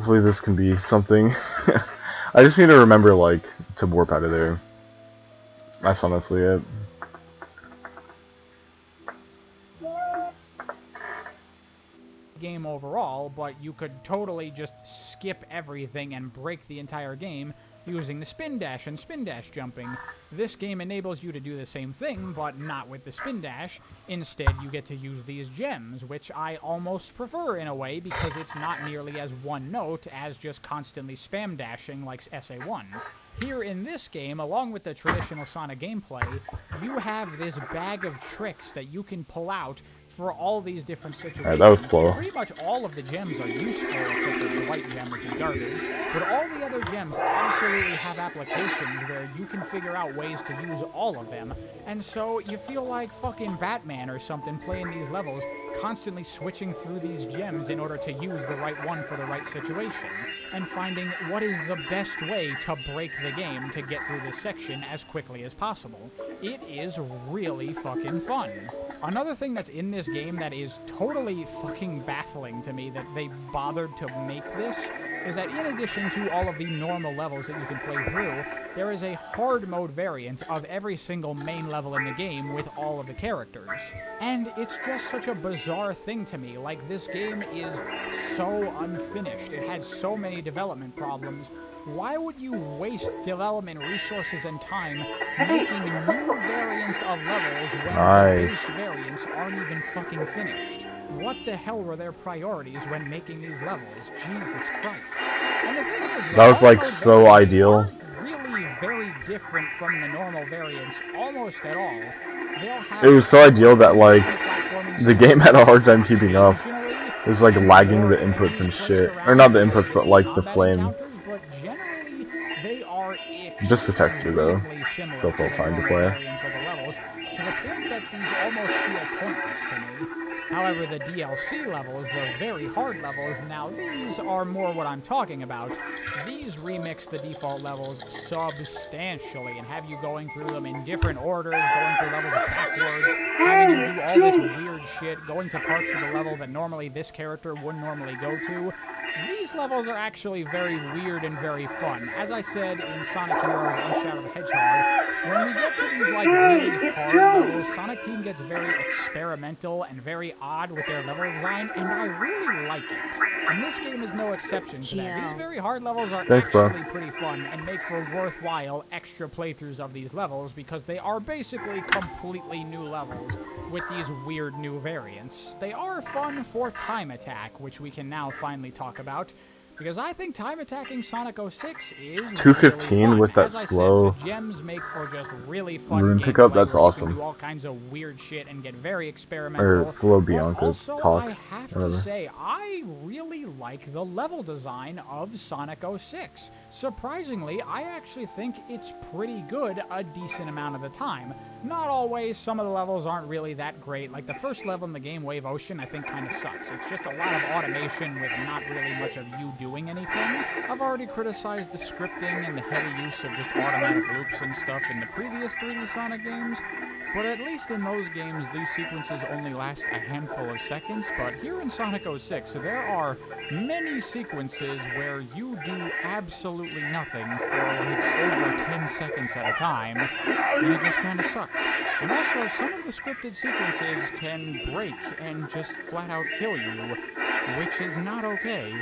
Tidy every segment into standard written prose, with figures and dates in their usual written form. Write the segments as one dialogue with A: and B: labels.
A: Hopefully this can be something. I just need to remember, like, to warp out of there. That's honestly it.
B: Game overall, but you could totally just skip everything and break the entire game using the spin dash and spin dash jumping. This game enables you to do the same thing, but not with the spin dash. Instead, you get to use these gems, which I almost prefer in a way because it's not nearly as one note as just constantly spam dashing like SA1. Here in this game, along with the traditional Sonic gameplay, you have this bag of tricks that you can pull out for all these different situations.
A: Alright, that was slow.
B: Pretty much all of the gems are useful, except for the white gem, which is garbage. But all the other gems absolutely have applications where you can figure out ways to use all of them. And so you feel like fucking Batman or something playing these levels, constantly switching through these gems in order to use the right one for the right situation, and finding what is the best way to break the game to get through this section as quickly as possible. It is really fucking fun. Another thing that's in this game that is totally fucking baffling to me that they bothered to make this is that in addition to all of the normal levels that you can play through, there is a hard mode variant of every single main level in the game with all of the characters. And it's just such a bizarre thing to me. Like, this game is so unfinished. It had so many development problems. Why would you waste development resources and time making new variants of levels when the base variants aren't even fucking finished? What the hell were their priorities when making these levels? Jesus Christ. And the thing is,
A: that was like so ideal.
B: Really very different from the normal variants, almost at all.
A: It was so ideal that, like, the game had a hard time keeping up. It was like lagging the inputs and shit. Or not the inputs, but like the flame. Just the texture though. Still felt fine to play.
B: To the point that these almost feel pointless to me. However, the DLC levels, the very hard levels, now these are more what I'm talking about. These remix the default levels substantially and have you going through them in different orders, going through levels backwards, having you do all this weird shit, going to parts of the level that normally this character wouldn't normally go to. These levels are actually very weird and very fun. As I said in Sonic Heroes and Shadow the Hedgehog, when we get to these like really hard levels, Sonic Team gets very experimental and very odd with their level design, and I really like it. And this game is no exception to that. These very hard levels are actually pretty fun and make for worthwhile extra playthroughs of these levels because they are basically completely new levels with these weird new variants. They are fun for Time Attack, which we can now finally talk about. Because I think time attacking Sonic 06 is
A: 215
B: really
A: with that slow
B: the gems make for just really fun
A: rune pickup. That's
B: where
A: awesome.
B: You can do all kinds of weird shit and get very experimental.
A: Or slow Bianca's talk.
B: I have to say, I really like the level design of Sonic 06. Surprisingly, I actually think it's pretty good a decent amount of the time. Not always. Some of the levels aren't really that great. Like the first level in the game, Wave Ocean, I think kind of sucks. It's just a lot of automation with not really much of you doing anything. I've already criticized the scripting and the heavy use of just automatic loops and stuff in the previous 3D Sonic games, but at least in those games, these sequences only last a handful of seconds. But here in Sonic 06, there are many sequences where you do absolutely nothing for like over 10 seconds at a time, and it just kind of sucks. And also, some of the scripted sequences can break and just flat out kill you, which is not okay.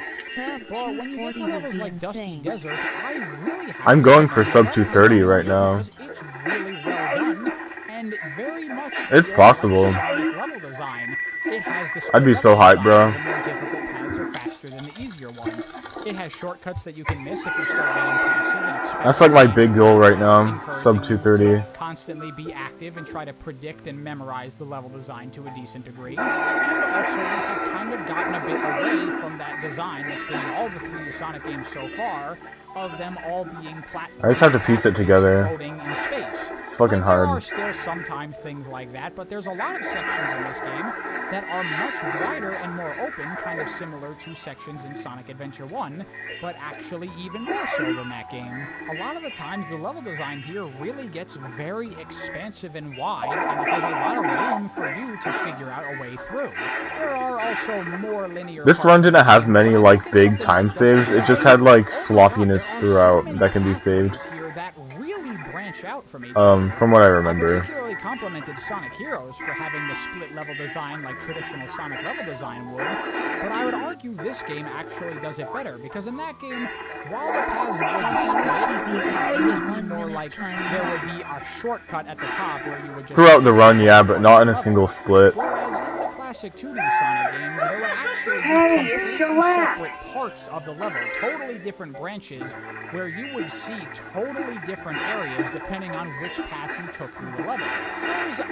B: But when you get to levels like Dusty Desert, I really have
A: I'm going for sub 230 right now.
B: It's really well done, and very much
A: it's possible.
B: Level design. It has the
A: I'd be so hyped, bro.
B: The more difficult paths are faster than the easier ones. It has shortcuts that you can miss if you start getting passive and expect.
A: That's like my big goal right now. Sub 230.
B: Constantly be active and try to predict and memorize the level design to a decent degree. And also, we have kind of gotten a bit away from that design that's been in all the 3D Sonic games so far, of them all being platforms.
A: I just have to piece it together.
B: Floating in space.
A: It's fucking hard.
B: There are still sometimes things like that, but there's a lot of sections in this game that are much wider and more open, kind of similar to sections in Sonic Adventure 1, but actually even more so than that game. A lot of the times, the level design here really gets very expansive and wide, and it has a lot of room for you to figure out a way through. There are also more linear
A: This
B: parts
A: run
B: of the
A: didn't have
B: game,
A: many
B: but
A: like
B: look at
A: big
B: something
A: time
B: like Dusty
A: saves. It just
B: Desert.
A: had like
B: Oh my God,
A: sloppiness
B: there are so
A: throughout
B: many
A: that can be saved.
B: pathways here that really branch out from each other.
A: From what I
B: I
A: remember.
B: particularly complimented Sonic Heroes for having the split level design like traditional Sonic level design would, but I would argue this game actually does it better, because in that game, while the paths would split, it would kind of just be more like there would be a shortcut at the top where you would just
A: Throughout the
B: skip
A: run,
B: one
A: yeah,
B: part
A: but
B: of
A: not
B: the
A: in a
B: level.
A: single split.
B: Whereas in the classic 2D Sonic games, there would actually be completely separate parts of the level, totally different branches, where you would see totally different areas depending on which path you took through the level.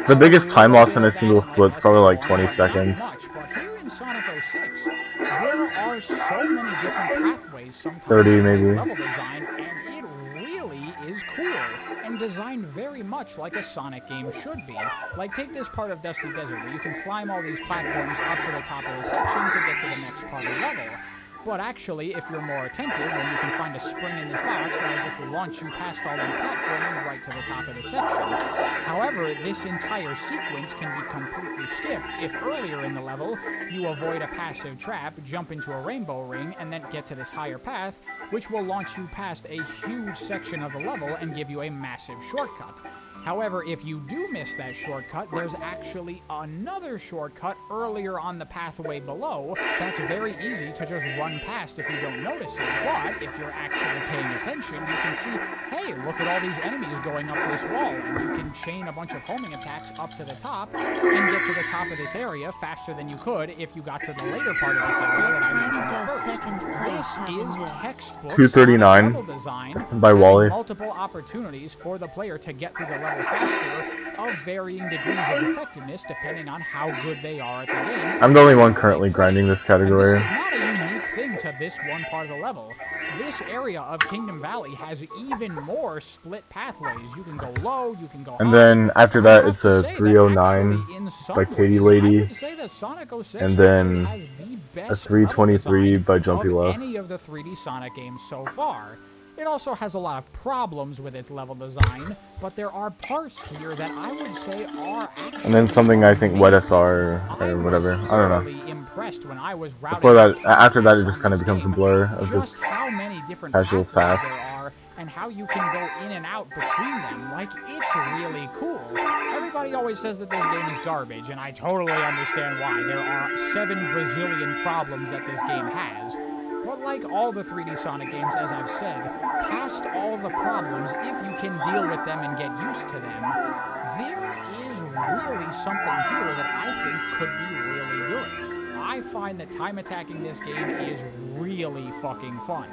A: The biggest time loss in a single
B: split
A: split's probably like 20 seconds.
B: much, but here in Sonic 06, there are so many different pathways sometimes
A: 30
B: in this
A: maybe.
B: level design, and it really is cool, and designed very much like a Sonic game should be. Like, take this part of Dusty Desert, where you can climb all these platforms up to the top of the section to get to the next part of the level. But actually, if you're more attentive, then you can find a spring in this box that'll just launch you past all that platforming right to the top of the section. However, this entire sequence can be completely skipped if earlier in the level you avoid a passive trap, jump into a rainbow ring, and then get to this higher path, which will launch you past a huge section of the level and give you a massive shortcut. However, if you do miss that shortcut, there's actually another shortcut earlier on the pathway below that's very easy to just run past if you don't notice it. But if you're actually paying attention, you can see, hey, look at all these enemies going up this wall, and you can chain a bunch of homing attacks up to the top and get to the top of this area faster than you could if you got to the later part of this area that I mentioned first. This is textbook
A: 239
B: Sonic level design,
A: by
B: having
A: Wally.
B: multiple opportunities for the player to get through the level faster of varying degrees of effectiveness depending on how good they are at the game.
A: I'm the only one currently grinding this category.
B: And this is not a unique thing to this one part of the level. This area of Kingdom Valley has even more split pathways. You can go low, you can go
A: And
B: high.
A: then after
B: I
A: that,
B: have
A: it's
B: to
A: a
B: say that
A: 309
B: actually, in some
A: by Katie
B: ways,
A: Lady,
B: I would say that Sonic 06
A: and then
B: actually has the
A: a
B: best
A: 323
B: level
A: by
B: design
A: Jumpy
B: of
A: Love.
B: any of the 3D Sonic games so far. It also has a lot of problems with its level design, but there are parts here that I would say are actually
A: And then something I think Wet SR
B: I
A: or
B: was
A: whatever. I don't know.
B: thoroughly impressed when I was routing
A: Before
B: out
A: that, after that, it
B: Time
A: just
B: Attacks
A: kind
B: on
A: of becomes
B: this
A: a
B: game,
A: blur of
B: just
A: just
B: how many different
A: casual
B: pathways
A: fast.
B: there are and how you can go in and out between them. Like, it's really cool. Everybody always says that this game is garbage, and I totally understand why. There are 7 Brazilian problems that this game has. But like all the 3D Sonic games, as I've said, past all the problems, if you can deal with them and get used to them, there is really something here that I think could be really good. I find that time attacking this game is really fucking fun.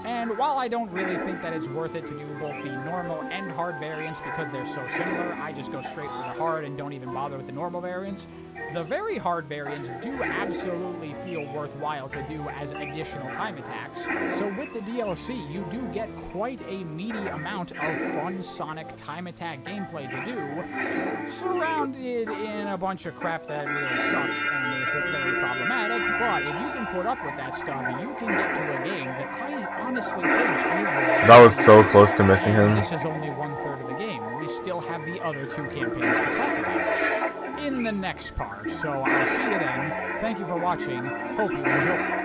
B: And while I don't really think that it's worth it to do both the normal and hard variants because they're so similar, I just go straight for the hard and don't even bother with the normal variants. The very hard variants do absolutely feel worthwhile to do as additional time attacks. So with the DLC, you do get quite a meaty amount of fun Sonic time attack gameplay to do, surrounded in a bunch of crap that really sucks and is very problematic, but if you can put up with that stuff, you can get to a game that I honestly think is
A: That was so close to missing
B: and
A: him.
B: this is only 1/3 of the game. We still have the other 2 campaigns to talk about in the next part. So I'll see you then. Thank you for watching. Hope you enjoyed.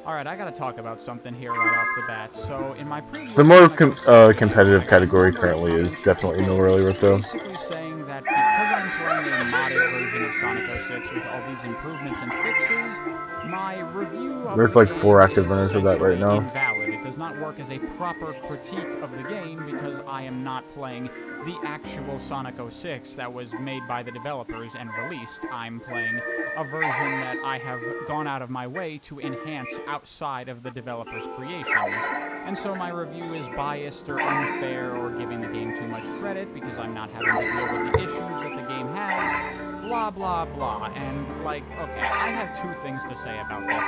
B: Alright, I gotta talk about something here right off the bat. So, in my previous
A: The more
B: Sonic 06
A: competitive
B: video,
A: category
B: remember
A: currently
B: I
A: is
B: mentioned
A: definitely no early with though.
B: basically saying that because I'm playing a modded version of Sonic 06 with all these improvements and fixes, my review of
A: There's
B: the
A: like
B: game
A: 4 active
B: is
A: runners of that right
B: essentially
A: now.
B: invalid. It does not work as a proper critique of the game because I am not playing the actual Sonic 06 that was made by the developers and released. I'm playing a version that I have gone out of my way to enhance outside of the developers' creations. And so my review is biased or unfair or giving the game too much credit because I'm not having to deal with the issues that the game has, blah blah blah. And like, okay, I have 2 things to say about this.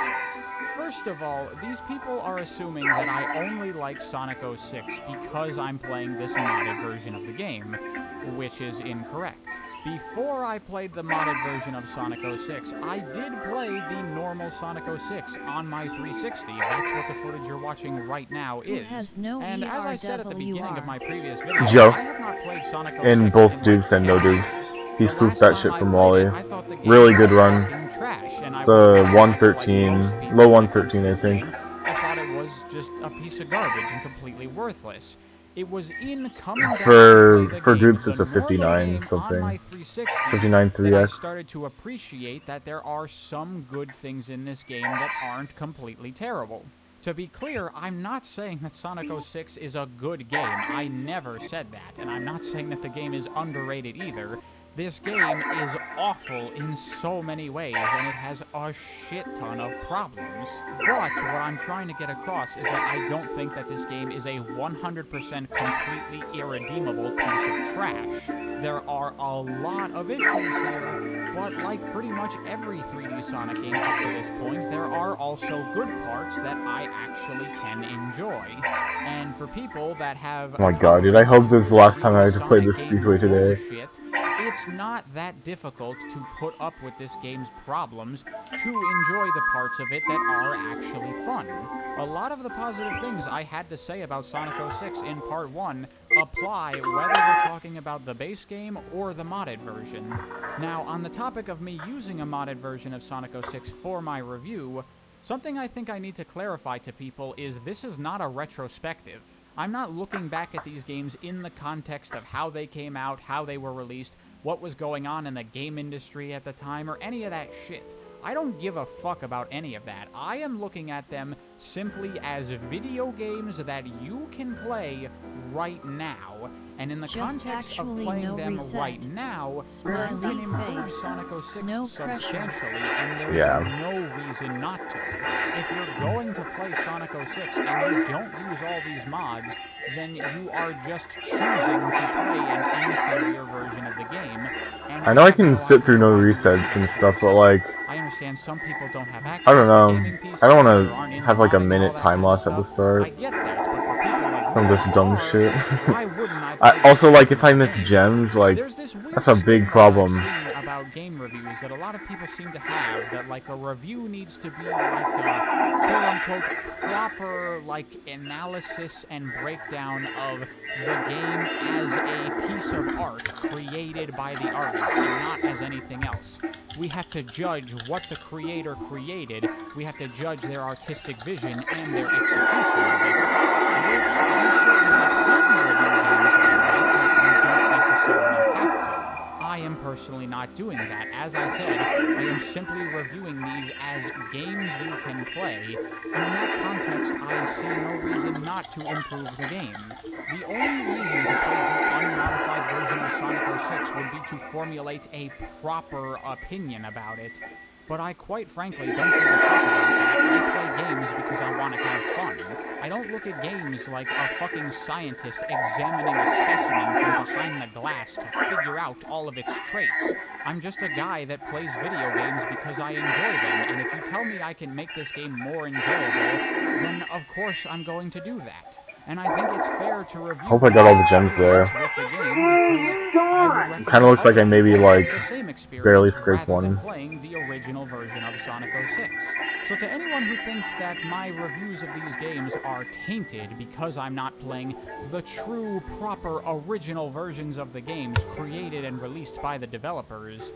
B: first of all, these people are assuming that I only like Sonic 06 because I'm playing this modded version of the game, which is incorrect. Before I played the modded version of Sonic 06, I did play the normal Sonic 06 on my 360. That's what the footage you're watching right now is. And as I said at the beginning of my previous video,
A: Joe,
B: I have not played Sonic 06
A: in both
B: like
A: dupes and no
B: 10
A: dupes.
B: years.
A: He
B: The
A: swooped
B: last
A: that
B: time
A: shit
B: I
A: from
B: played
A: Wally.
B: it, I thought the game
A: Really
B: was
A: good run.
B: fucking trash, and I
A: It's
B: was
A: a
B: very much like
A: 113,
B: most people
A: low
B: when it comes to
A: 113 I
B: this
A: think.
B: game. I thought it was just a piece of garbage and completely worthless. It was in coming down to play the
A: For
B: game,
A: dupes
B: the
A: it's a
B: normal
A: 59
B: game on
A: something.
B: my 360,
A: 59
B: that I
A: 3x.
B: started to appreciate that there are some good things in this game that aren't completely terrible. To be clear, I'm not saying that Sonic 06 is a good game. I never said that, and I'm not saying that the game is underrated either. This game is awful in so many ways, and it has a shit ton of problems. But what I'm trying to get across is that I don't think that this game is a 100% completely irredeemable piece of trash. There are a lot of issues here, but like pretty much every 3D Sonic game up to this point, there are also good parts that I actually can enjoy. And for people that have
A: Oh my god, dude, I hope this is the last time I have to play this
B: Sonic
A: Speedway
B: game
A: today.
B: bullshit, it's not that difficult to put up with this game's problems to enjoy the parts of it that are actually fun. A lot of the positive things I had to say about Sonic 06 in Part 1 apply whether we're talking about the base game or the modded version. Now, on the topic of me using a modded version of Sonic 06 for my review, something I think I need to clarify to people is this is not a retrospective. I'm not looking back at these games in the context of how they came out, how they were released, what was going on in the game industry at the time, or any of that shit. I don't give a fuck about any of that. I am looking at them simply as video games that you can play right now. And in the context of playing them right now, you can improve Sonic 06 substantially, and there's no reason not to. If you're going to play Sonic 06 and you don't use all these mods, then you are just choosing to play an inferior version of the game. And
A: I know I can sit through no resets and stuff, but like,
B: I understand some people don't have access
A: I don't know.
B: to gaming PCs.
A: I don't
B: or
A: want
B: aren't
A: to
B: into
A: have like a
B: modding and
A: minute
B: all that
A: time
B: kind of
A: loss at the
B: stuff.
A: start.
B: I get that, but for people like
A: Some
B: me
A: just
B: that
A: dumb
B: are,
A: shit.
B: why wouldn't I play
A: Also,
B: this
A: like, if I
B: game?
A: miss gems, like,
B: There's this weird
A: that's a big
B: stigma
A: problem.
B: I've seen about game reviews that a lot of people seem to have, that like a review needs to be like a quote-unquote proper like analysis and breakdown of the game as a piece of art created by the artist and not as anything else. We have to judge what the creator created. We have to judge their artistic vision and their execution of it, which you certainly can review games like that, but you don't necessarily have to. I am personally not doing that. As I said, I am simply reviewing these as games you can play, and in that context, I see no reason not to improve the game. The only reason to play the unmodified version of Sonic 06 would be to formulate a proper opinion about it, but I quite frankly don't give a fuck about that. I play games because I want to have fun. I don't look at games like a fucking scientist examining a specimen from behind the glass to figure out all of its traits. I'm just a guy that plays video games because I enjoy them, and if you tell me I can make this game more enjoyable, then of course I'm going to do that. And I think it's fair to review
A: Hope I got all the gems there.
B: with the game because I would recommend
A: Kinda looks like I
B: other
A: maybe,
B: people
A: like,
B: have the same experience
A: barely scraped
B: rather than
A: one.
B: playing the original version of Sonic 06. So to anyone who thinks that my reviews of these games are tainted because I'm not playing the true, proper, original versions of the games created and released by the developers,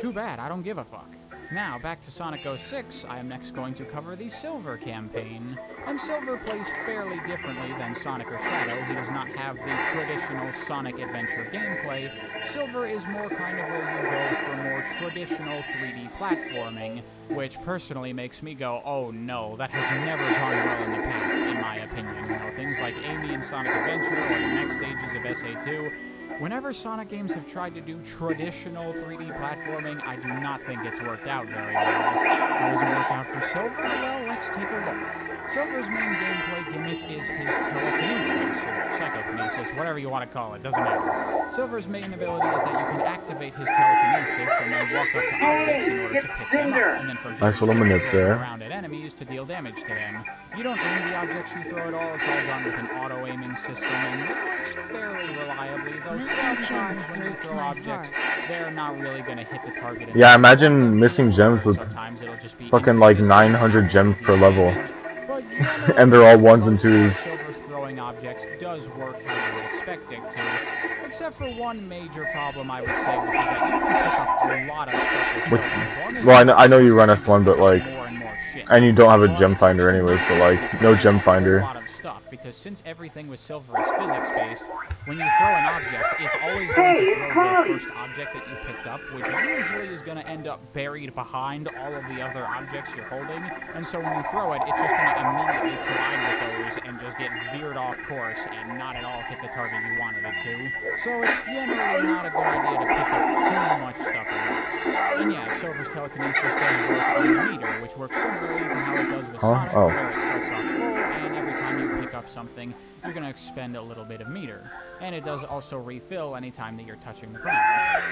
B: too bad, I don't give a fuck. Now, back to Sonic 06, I am next going to cover the Silver campaign. And Silver plays fairly differently than Sonic or Shadow. He does not have the traditional Sonic adventure gameplay. Silver is more kind of where you go for more traditional 3D platforming, which personally makes me go, oh no, that has never gone well in the past, in my opinion. You know, things like Amy and Sonic Adventure or the next stages of SA2. Whenever Sonic games have tried to do traditional 3D platforming, I do not think it's worked out very well. How does it work out for Silver? Well, let's take a look. Silver's main gameplay gimmick is his telekinesis, or psychokinesis, telekinesis, whatever you want to call it, doesn't matter. Silver's main ability is that you can activate his telekinesis and then walk up to objects in order to pick them up, and then from here
A: Nice little
B: you can
A: manip
B: throw them
A: there.
B: around at enemies to deal damage to them. You don't aim the objects you throw at all, it's all done with an auto-aiming system, and it works fairly reliably, though sometimes when you throw objects, they're not really going to hit the target.
A: Yeah, imagine missing gems with
B: Sometimes it'll just be
A: fucking like
B: inconsistent
A: 900 gems per level.
B: but
A: And they're all ones and twos.
B: Silver's throwing objects does work how you would expect it to, except for one major problem I would say, which is that you can pick up a lot of stuff with Silver, as long as
A: Well, I know you run S1, but like,
B: more and more shit.
A: and you don't have a
B: Well,
A: gem
B: it's
A: finder
B: actually
A: anyways,
B: not
A: but
B: really
A: like, no gem
B: a
A: finder.
B: lot of stuff, because since everything with Silver is physics-based, when you throw an object, it's always going to throw the first object that you picked up, which usually is going to end up buried behind all of the other objects you're holding, and so when you throw it, it's just going to immediately collide with those and just get veered off course and not at all hit the target you wanted it to. So it's generally not a good idea to pick up too much stuff at once. And yeah, Silver's telekinesis does work on the meter, which works similarly to how it does with Sonic, where it starts off full, and every time you pick up something, you're going to expend a little bit of meter. And it does also refill anytime that you're touching the ground.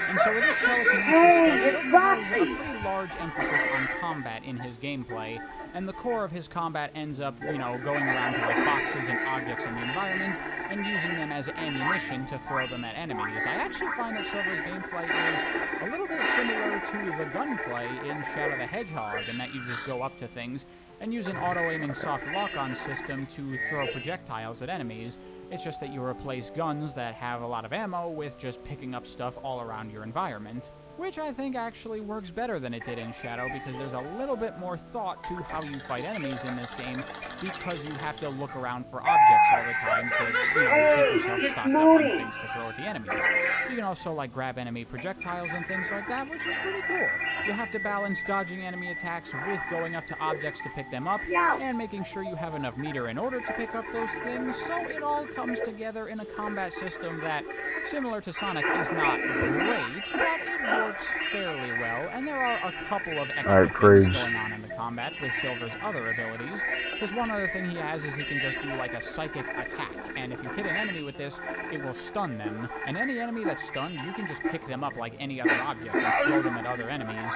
B: And so with this telekinesis stuff, Silver has a pretty large emphasis on combat in his gameplay, and the core of his combat ends up, you know, going around to like boxes and objects in the environment, and using them as ammunition to throw them at enemies. I actually find that Silver's gameplay is a little bit similar to the gunplay in Shadow the Hedgehog, in that you just go up to things and use an auto-aiming soft lock-on system to throw projectiles at enemies. It's just that you replace guns that have a lot of ammo with just picking up stuff all around your environment, which I think actually works better than it did in Shadow, because there's a little bit more thought to how you fight enemies in this game, because you have to look around for objects all the time to, you know, keep yourself stocked up on things to throw at the enemies. You can also, like, grab enemy projectiles and things like that, which is pretty cool. You'll have to balance dodging enemy attacks with going up to objects to pick them up, and making sure you have enough meter in order to pick up those things, so it all comes together in a combat system that, similar to Sonic, is not great, but it works fairly well, and there are a couple of extra things going on in the combat with Silver's other abilities, because one other thing he has is he can just do like a psychic attack, and if you hit an enemy with this, it will stun them, and any enemy that's stunned, you can just pick them up like any other object and throw them at other enemies,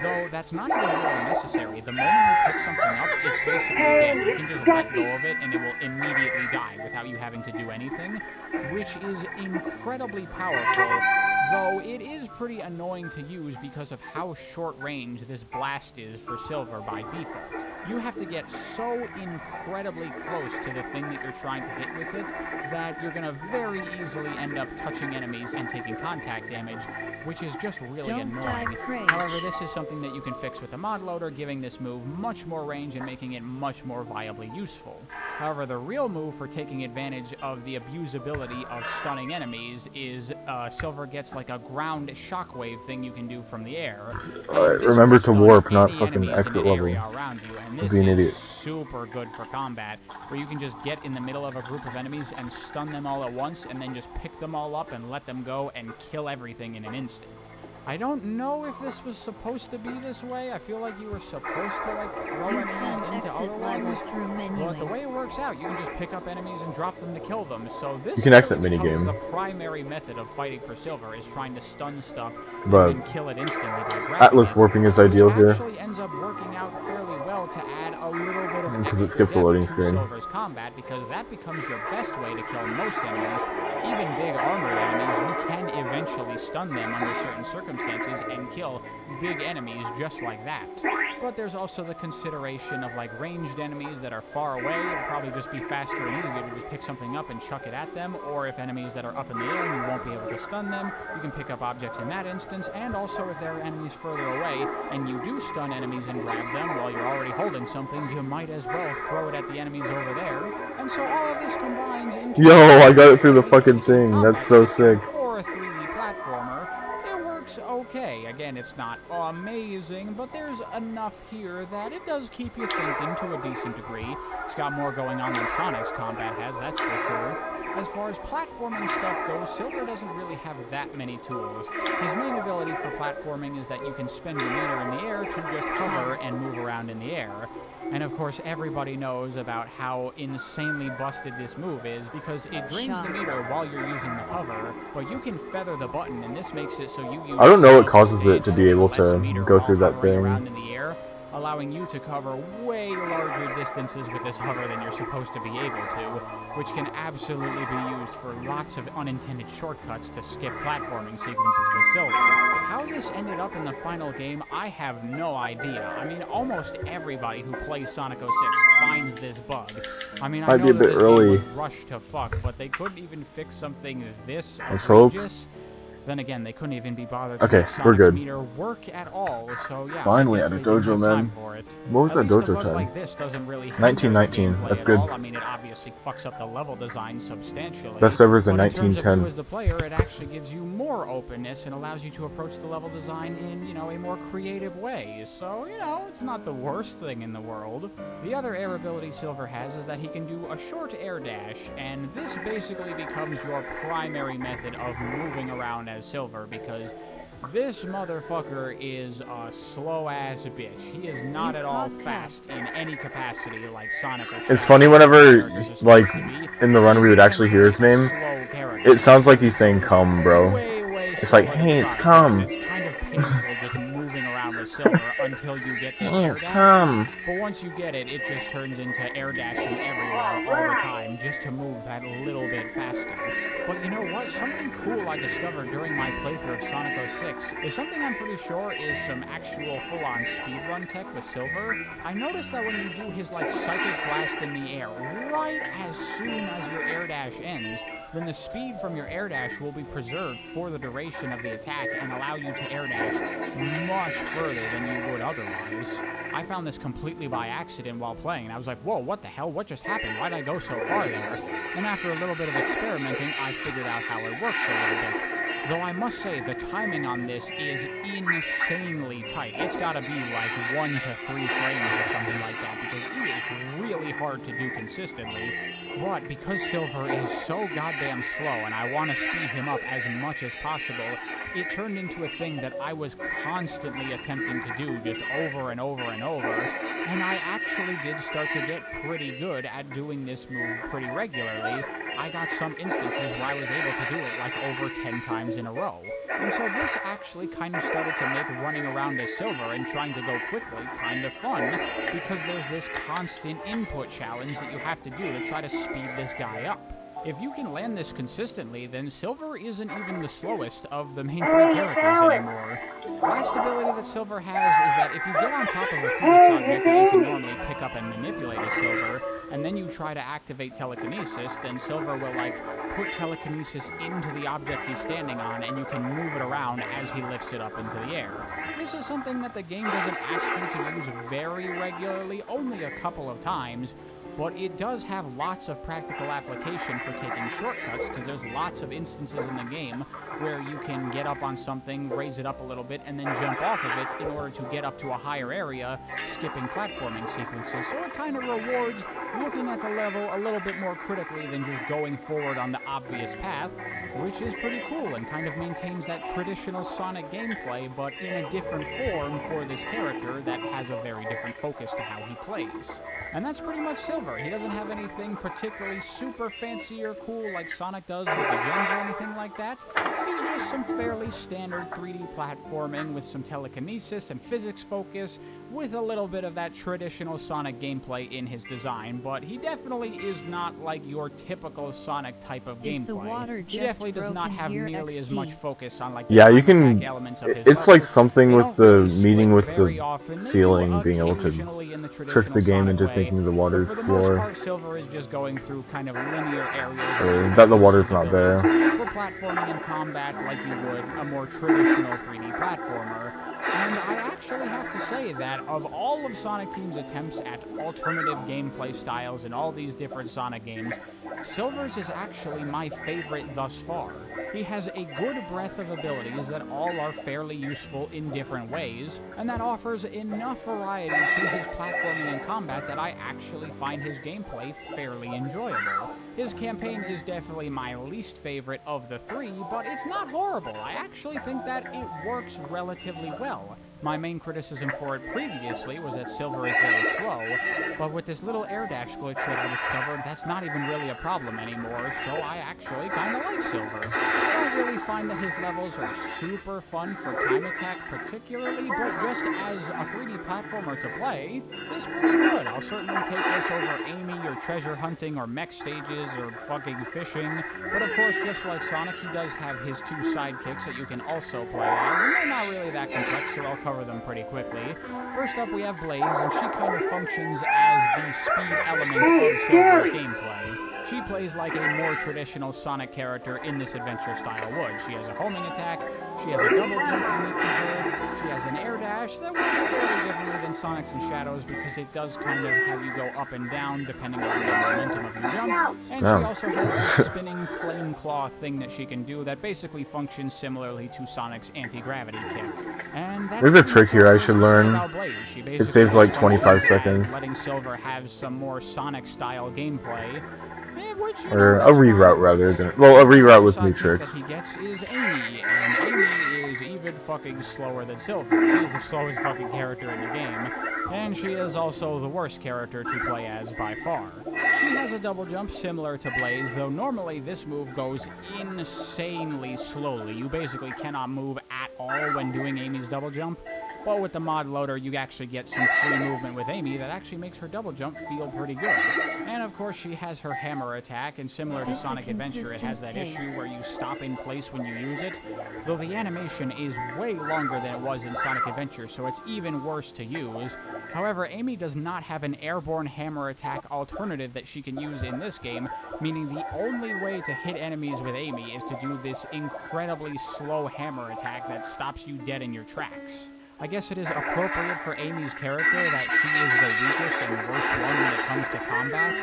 B: though that's not even really necessary. The moment you pick something up, it's basically dead. You can just let go of it and it will immediately die without you having to do anything, which is incredibly powerful, though it is pretty annoying to use because of how short range this blast is for Silver by default. You have to get so incredibly close to the thing that you're trying to hit with it that you're going to very easily end up touching enemies and taking contact damage, which is just really annoying. However, this is something that you can fix with the mod loader, giving this move much more range and making it much more viably useful. However, the real move for taking advantage of the abusability of stunning enemies is Silver gets like a ground shockwave thing you can do from the air.
A: Alright, remember to warp, not fucking exit level.
B: This
A: Be an
B: is
A: idiot.
B: super good for combat, where you can just get in the middle of a group of enemies and stun them all at once, and then just pick them all up and let them go and kill everything in an instant. I don't know if this was supposed to be this way. I feel like you were supposed to, like, throw enemies into other levels. But the way it works out, you can just pick up enemies and drop them to kill them. So this
A: You can exit
B: really becomes
A: minigame.
B: the primary method of fighting for Silver, is trying to stun stuff
A: But
B: and kill it instantly by grabbing
A: Atlas
B: it,
A: warping is ideal
B: which
A: here.
B: actually ends up working out fairly well to add a little bit of
A: Because
B: extra
A: it skips the
B: depth
A: loading
B: to
A: screen.
B: Silver's combat, because that becomes your best way to kill most enemies. Even big armored enemies, you can eventually stun them under certain circumstances and kill big enemies just like that. But there's also the consideration of like ranged enemies that are far away. It'll probably just be faster and easier to just pick something up and chuck it at them, or if enemies that are up in the air and you won't be able to stun them, you can pick up objects in that instance. And also if there are enemies further away and you do stun enemies and grab them while you're already holding something, you might as well throw it at the enemies over there. And so all of this combines into
A: Yo, I got it through the fucking thing. That's so sick.
B: for a 3D platformer. It works okay. Again, it's not amazing, but there's enough here that it does keep you thinking to a decent degree. It's got more going on than Sonic's combat has, that's for sure. As far as platforming stuff goes, Silver doesn't really have that many tools. His main ability for platforming is that you can spin your meter in the air to just hover and move around in the air. And of course, everybody knows about how insanely busted this move is because it drains the meter while you're using the hover, but you can feather the button, and this makes it so you use
A: I don't know what causes it to be able to go through that
B: around
A: thing.
B: in the air, allowing you to cover way larger distances with this hover than you're supposed to be able to, which can absolutely be used for lots of unintended shortcuts to skip platforming sequences with Silver. How this ended up in the final game, I have no idea. I mean, almost everybody who plays Sonic 06 finds this bug. I mean, I know that this game was rushed to fuck, but they couldn't even fix something this outrageous. Then again, they couldn't even be bothered to make Sonic's meter work at all, so yeah,
A: finally at a dojo, man. What was that dojo time?
B: Like this doesn't really
A: 1919, that's good.
B: I mean, it obviously fucks up the level design substantially.
A: Best servers in
B: but in terms
A: 1910.
B: of you as the player, it actually gives you more openness and allows you to approach the level design in, you know, a more creative way. So, you know, it's not the worst thing in the world. The other air ability Silver has is that he can do a short air dash, and this basically becomes your primary method of moving around as Silver, because this motherfucker is a slow-ass bitch. He is not at all fast in any capacity like Sonic or Shadow.
A: It's funny whenever, like, in the run we would actually hear his name. It sounds like he's saying come, bro. It's like, hey, it's come.
B: It's kind of painful just moving around with Silver until you get this air dash.
A: Come.
B: But once you get it, it just turns into air dashing everywhere all the time just to move that little bit faster. But you know what? Something cool I discovered during my playthrough of Sonic 06 is something I'm pretty sure is some actual full-on speedrun tech with Silver. I noticed that when you do his, like, psychic blast in the air, right as soon as your air dash ends, then the speed from your air dash will be preserved for the duration of the attack and allow you to air dash much further than you would otherwise. I found this completely by accident while playing, and I was like, whoa, what the hell? What just happened? Why'd I go so far there? And after a little bit of experimenting, I figured out how it works a little bit. Though I must say, the timing on this is insanely tight. It's gotta be like 1 to 3 frames or something like that, because it is really hard to do consistently. But because Silver is so goddamn slow, and I want to speed him up as much as possible, it turned into a thing that I was constantly attempting to do just over and over and over, and I actually did start to get pretty good at doing this move pretty regularly. I got some instances where I was able to do it like over 10 times in a row. And so this actually kind of started to make running around as Silver and trying to go quickly kind of fun, because there's this constant input challenge that you have to do to try to speed this guy up. If you can land this consistently, then Silver isn't even the slowest of the main 3 characters anymore. Last ability that Silver has is that if you get on top of a physics object that you can normally pick up and manipulate as Silver, and then you try to activate telekinesis, then Silver will, like, put telekinesis into the object he's standing on, and you can move it around as he lifts it up into the air. This is something that the game doesn't ask you to use very regularly, only a couple of times, but it does have lots of practical application for taking shortcuts, because there's lots of instances in the game where you can get up on something, raise it up a little bit, and then jump off of it in order to get up to a higher area, skipping platforming sequences. So it kind of rewards looking at the level a little bit more critically than just going forward on the obvious path, which is pretty cool and kind of maintains that traditional Sonic gameplay, but in a different form for this character that has a very different focus to how he plays. And that's pretty much Silver. He doesn't have anything particularly super fancy or cool like Sonic does with the gems or anything like that. He's just some fairly standard 3D platforming with some telekinesis and physics focus, with a little bit of that traditional Sonic gameplay in his design, but he definitely is not like your typical Sonic type of gameplay. He definitely does not have nearly as much focus on, like, the
A: you can.
B: elements of his
A: It's like something with the
B: really
A: meeting with
B: very
A: the
B: often. They
A: ceiling
B: do
A: being able to
B: occasionally in the
A: trick
B: traditional
A: the game
B: Sonic
A: into
B: way,
A: thinking the
B: but
A: water's
B: for the most
A: floor.
B: part, Silver is just going through kind of linear areas
A: That the water's not there.
B: for platforming and combat like you would a more traditional 3D platformer. And I actually have to say that of all of Sonic Team's attempts at alternative gameplay styles in all these different Sonic games, Silver's is actually my favorite thus far. He has a good breadth of abilities that all are fairly useful in different ways, and that offers enough variety to his platforming and combat that I actually find his gameplay fairly enjoyable. His campaign is definitely my least favorite of the three, but it's not horrible. I actually think that it works relatively well. My main criticism for it previously was that Silver is very slow, but with this little air dash glitch that I discovered, that's not even really a problem anymore, so I actually kind of like Silver. I don't really find that his levels are super fun for time attack particularly, but just as a 3D platformer to play, it's pretty good. I'll certainly take this over Amy or treasure hunting or mech stages or fucking fishing, but of course, just like Sonic, he does have his two sidekicks that you can also play as, and they're not really that complex, so I'll cover them pretty quickly. First up, we have Blaze, and she kind of functions as the speed element of Silver's gameplay. She plays like a more traditional Sonic character in this adventure style would. She has a homing attack, she has a double jump unique to her, she has an air dash that works fairly differently than Sonic's and Shadow's because it does kind of have you go up and down depending on the momentum of your jump, and she also has this spinning flame claw thing that she can do that basically functions similarly to Sonic's anti-gravity kick. And that's
A: There's a trick here I should learn.
B: It
A: saves like 25 seconds.
B: Letting Silver have some more Sonic-style gameplay. Which,
A: or a reroute rather than, well, a reroute with new tricks.
B: That he gets is Amy, and Amy is even fucking slower than Silver. She is the slowest fucking character in the game, and she is also the worst character to play as by far. She has a double jump similar to Blaze, though normally this move goes insanely slowly. You basically cannot move at all when doing Amy's double jump. But with the mod loader, you actually get some free movement with Amy that actually makes her double jump feel pretty good. And of course, she has her hammer attack, and similar to Sonic Adventure, it has that issue where you stop in place when you use it. Though the animation is way longer than it was in Sonic Adventure, so it's even worse to use. However, Amy does not have an airborne hammer attack alternative that she can use in this game, meaning the only way to hit enemies with Amy is to do this incredibly slow hammer attack that stops you dead in your tracks. I guess it is appropriate for Amy's character that she is the weakest and worst one when it comes to combat,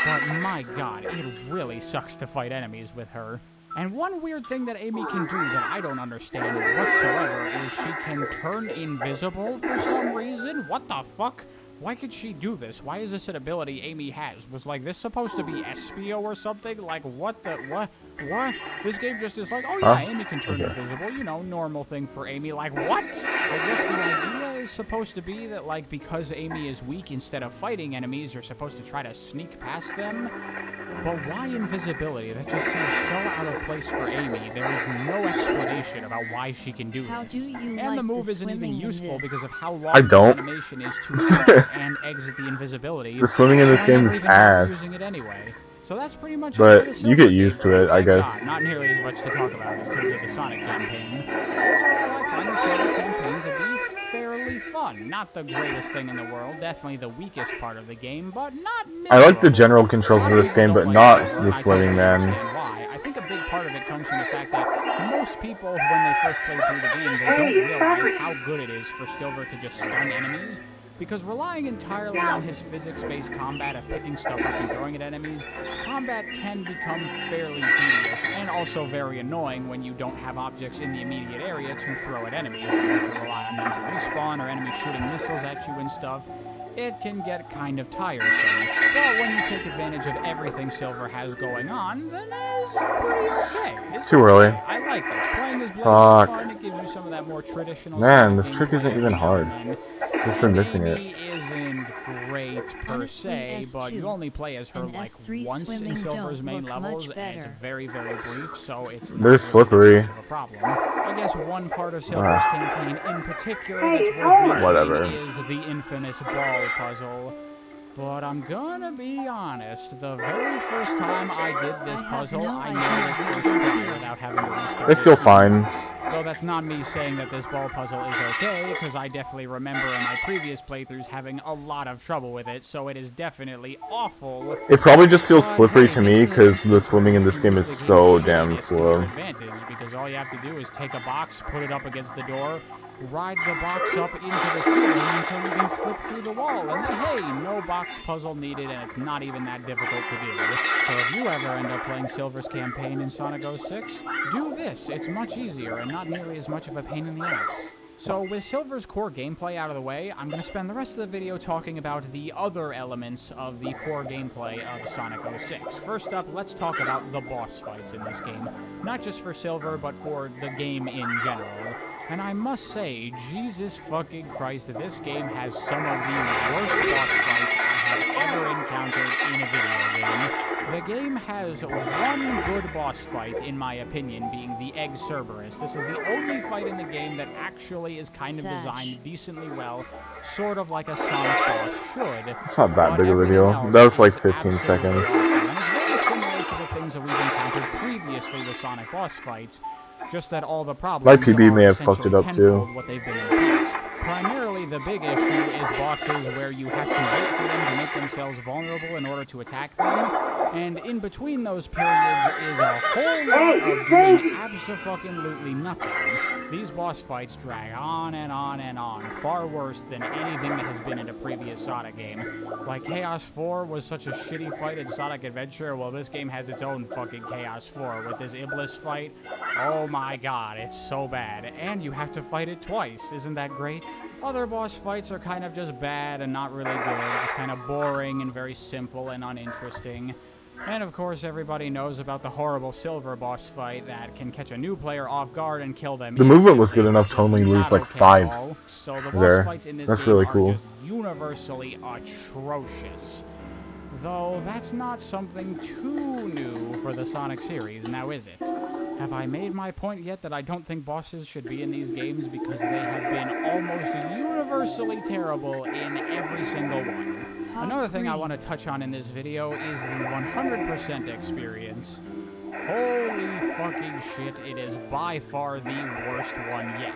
B: but my god, it really sucks to fight enemies with her. And one weird thing that Amy can do that I don't understand whatsoever is she can turn invisible for some reason. What the fuck? Why could she do this? Why is this an ability Amy has? Was, like, this supposed to be Espio or something? Like, what the, what? This game just is like, oh yeah, Amy can turn invisible, you know, normal thing for Amy. Like, what? I guess the idea is supposed to be that, like, because Amy is weak, instead of fighting enemies, you're supposed to try to sneak past them. But why invisibility? That just seems so out of place for Amy. There is no explanation about why she can do this. And the move isn't even useful because of how long the animation is to enter and exit the invisibility.
A: The swimming in this game is ass.
B: Using it anyway. So that's pretty much
A: but you get used to it, I guess.
B: Not nearly as much to talk about as to the Sonic campaign. Overall, I find the Sonic campaign to be fairly fun. Not the greatest thing in the world, definitely the weakest part of the game, but not miserable.
A: I like the general controls of this game, but not the swimming, man.
B: I think a big part of it comes from the fact that most people, when they first play through the game, they don't realize how good it is for Silver to just stun enemies. Because relying entirely on his physics-based combat of picking stuff up and throwing at enemies, combat can become fairly tedious, and also very annoying when you don't have objects in the immediate area to throw at enemies. You have to rely on them to respawn, or enemies shooting missiles at you and stuff. It can get kind of tiresome. But when you take advantage of everything Silver has going on, then it's pretty okay. It's
A: too early.
B: I like this. Playing as Blaze is fun. It gives you some of that more traditional
A: Man, this trick isn't even hard. Just been missing it.
B: Amy isn't great per se, but you only play as her like once in Silver's main levels, and it's very, very brief, so it's not
A: They're slippery.
B: much of a problem. I guess one part of Silver's campaign in particular that's worth mentioning is the infamous ball puzzle. But I'm gonna be honest, the very first time I did this puzzle, I nailed it first try without having to restart.
A: I feel fine.
B: Though that's not me saying that this ball puzzle is okay, because I definitely remember in my previous playthroughs having a lot of trouble with it, so it is definitely awful.
A: It probably just feels slippery to me, because the swimming in this game is so damn slow.
B: Advantage, because all you have to do is take a box, put it up against the door, ride the box up into the ceiling until you can clip through the wall, and then hey, no box puzzle needed, and it's not even that difficult to do. So if you ever end up playing Silver's campaign in Sonic 06, do this. It's much easier and not nearly as much of a pain in the ass. So with Silver's core gameplay out of the way, I'm going to spend the rest of the video talking about the other elements of the core gameplay of Sonic 06. First up, let's talk about the boss fights in this game. Not just for Silver, but for the game in general. And I must say, Jesus fucking Christ, this game has some of the worst boss fights I have ever encountered in a video game. The game has one good boss fight, in my opinion, being the Egg Cerberus. This is the only fight in the game that actually is kind of designed decently well, sort of like a Sonic boss should.
A: It's not that big of a deal. That was like 15 seconds.
B: And it's very similar to the things that we've encountered previously with Sonic boss fights, just that all the problems
A: My PB may
B: are
A: have fucked it up too.
B: what they've been in the past. Primarily, the big issue is bosses where you have to wait for them to make themselves vulnerable in order to attack them, and in between those periods is a whole lot of doing abso-fucking-lutely nothing. These boss fights drag on and on and on, far worse than anything that has been in a previous Sonic game. Like Chaos 4 was such a shitty fight in Sonic Adventure, well this game has its own fucking Chaos 4 with this Iblis fight. Oh my god, it's so bad. And you have to fight it twice, isn't that great? Other boss fights are kind of just bad and not really good, just kind of boring and very simple and uninteresting. And of course everybody knows about the horrible Silver boss fight that can catch a new player off guard and kill them.
A: The movement was good enough to only lose like 5
B: So the boss
A: there.
B: fights in this
A: That's
B: game
A: really
B: are
A: cool.
B: just universally atrocious. Though that's not something too new for the Sonic series, now is it? Have I made my point yet that I don't think bosses should be in these games because they have been almost universally terrible in every single one? Another thing I want to touch on in this video is the 100% experience. Holy fucking shit, it is by far the worst one yet.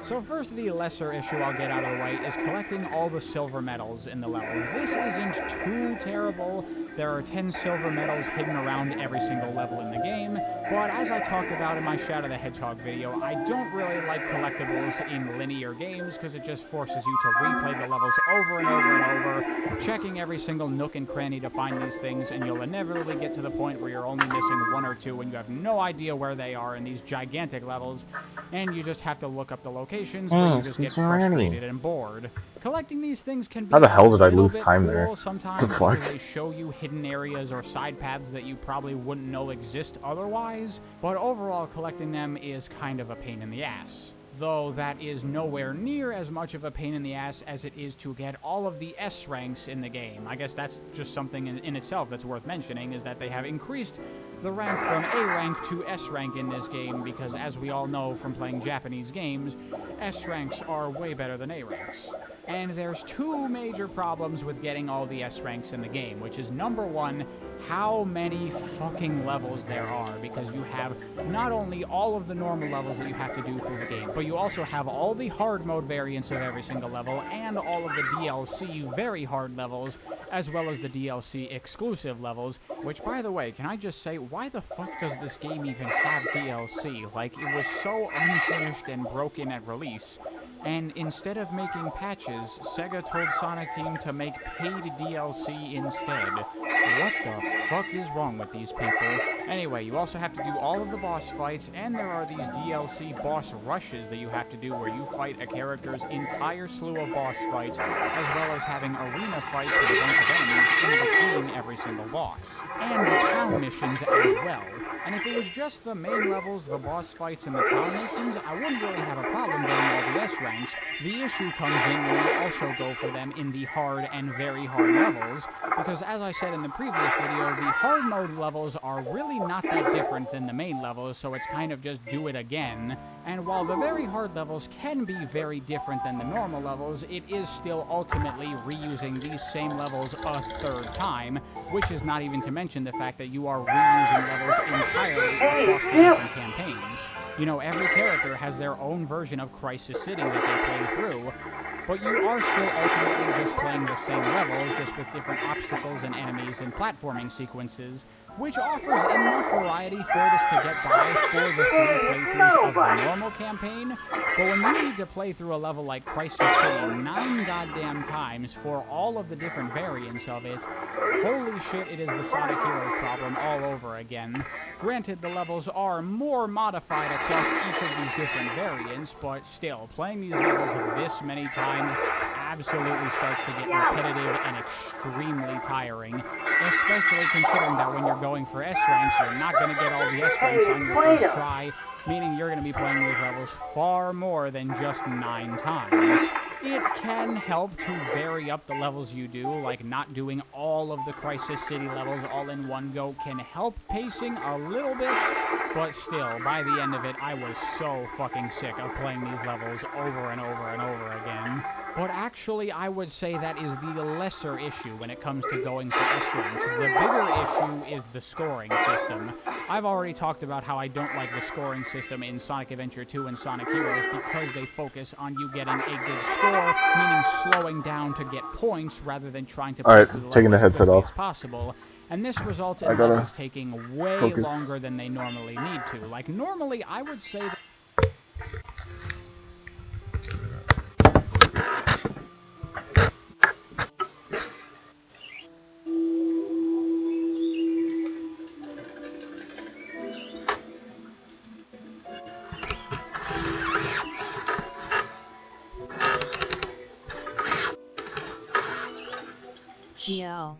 B: So first, the lesser issue I'll get out of the way is collecting all the silver medals in the levels. This isn't too terrible. There are 10 silver medals hidden around every single level in the game, but as I talked about in my Shadow the Hedgehog video, I don't really like collectibles in linear games because it just forces you to replay the levels over and over and over, checking every single nook and cranny to find these things, and you'll inevitably get to the point where you're only missing 1 or 2 and you have no idea where they are in these gigantic levels, and you just have to look up the locations where you just get frustrated and bored. Collecting these things can be
A: How the hell did I
B: a little
A: lose
B: bit
A: time
B: cool
A: there?
B: sometimes
A: The fuck?
B: because they show you hidden areas or side paths that you probably wouldn't know exist otherwise, but overall collecting them is kind of a pain in the ass. Though that is nowhere near as much of a pain in the ass as it is to get all of the S ranks in the game. I guess that's just something in itself that's worth mentioning, is that they have increased the rank from A rank to S rank in this game, because as we all know from playing Japanese games, S ranks are way better than A ranks. And there's 2 major problems with getting all the S ranks in the game, which is number 1, how many fucking levels there are, because you have not only all of the normal levels that you have to do through the game, but you also have all the hard mode variants of every single level, and all of the DLC very hard levels, as well as the DLC exclusive levels, which, by the way, can I just say, why the fuck does this game even have DLC? Like, it was so unfinished and broken at release. And instead of making patches, Sega told Sonic Team to make paid DLC instead. What the fuck is wrong with these people? Anyway, you also have to do all of the boss fights, and there are these DLC boss rushes that you have to do where you fight a character's entire slew of boss fights, as well as having arena fights with a bunch of enemies in between every single boss. And the town missions as well. And if it was just the main levels, the boss fights, and the town missions, I wouldn't really have a problem getting all the S ranks. The issue comes in when you also go for them in the hard and very hard levels, because as I said in the previous video, the hard mode levels are really not that different than the main levels, so it's kind of just do it again. And while the very hard levels can be very different than the normal levels, it is still ultimately reusing these same levels a 3rd time, which is not even to mention the fact that you are reusing levels entirely across the different campaigns. You know, every character has their own version of Crisis City that they play through, but you are still ultimately just playing the same levels, just with different obstacles and enemies and platforming sequences. which offers enough variety for this to get by for the 3 playthroughs of the normal campaign. But when you need to play through a level like Crisis City 9 goddamn times for all of the different variants of it, holy shit, it is the Sonic Heroes problem all over again. Granted, the levels are more modified across each of these different variants, but still, playing these levels this many times absolutely starts to get repetitive and extremely tiring, especially considering that when you're going for S ranks, you're not going to get all the S ranks on your first try, meaning you're going to be playing these levels far more than just 9 times. It can help to vary up the levels you do, like not doing all of the Crisis City levels all in one go can help pacing a little bit, but still, by the end of it, I was so fucking sick of playing these levels over and over and over again. But actually, I would say that is the lesser issue when it comes to going for S ranks. The bigger issue is the scoring system. I've already talked about how I don't like the scoring system in Sonic Adventure 2 and Sonic Heroes because they focus on you getting a good score, meaning slowing down to get points rather than trying to play through the
A: taking
B: level
A: the
B: as
A: headset
B: quickly
A: off.
B: as possible. And this results
A: I
B: in
A: gotta
B: levels taking way
A: focus.
B: longer than they normally need to. Like, normally, I would say that
C: Yo.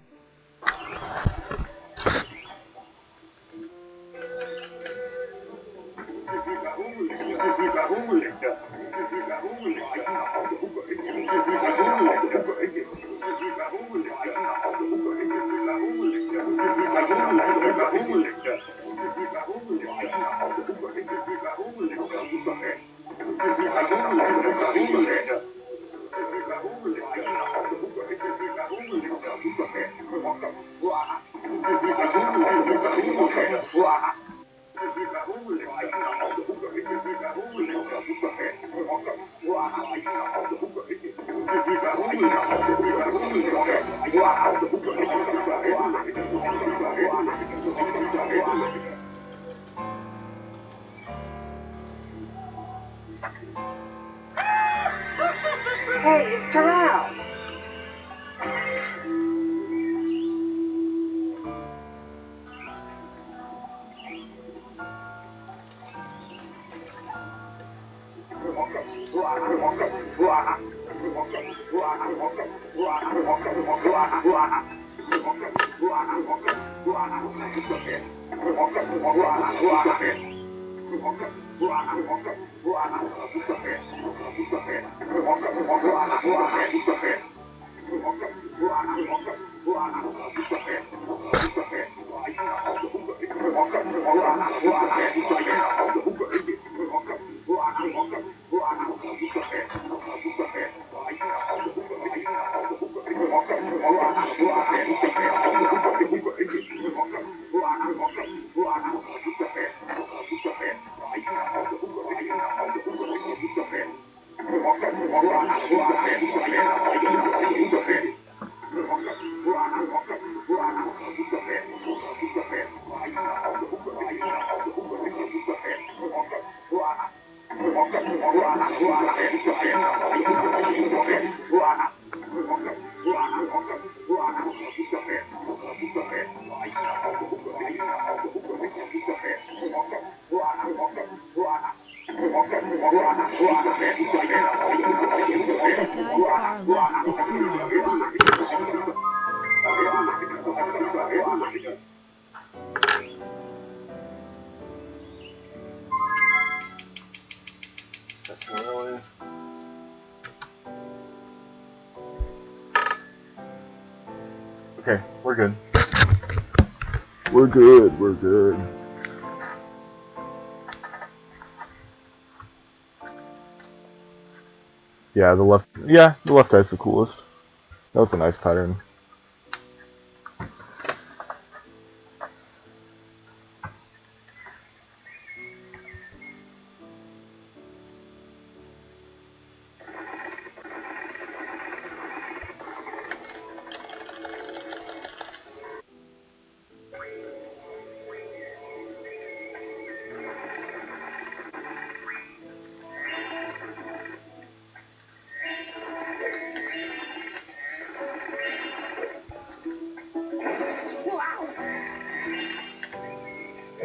D: Hey, it's Terrell.
C: The guy far left the coolest.
A: Okay, we're good. We're good, we're good. Yeah, the left eye's the coolest. That's a nice pattern.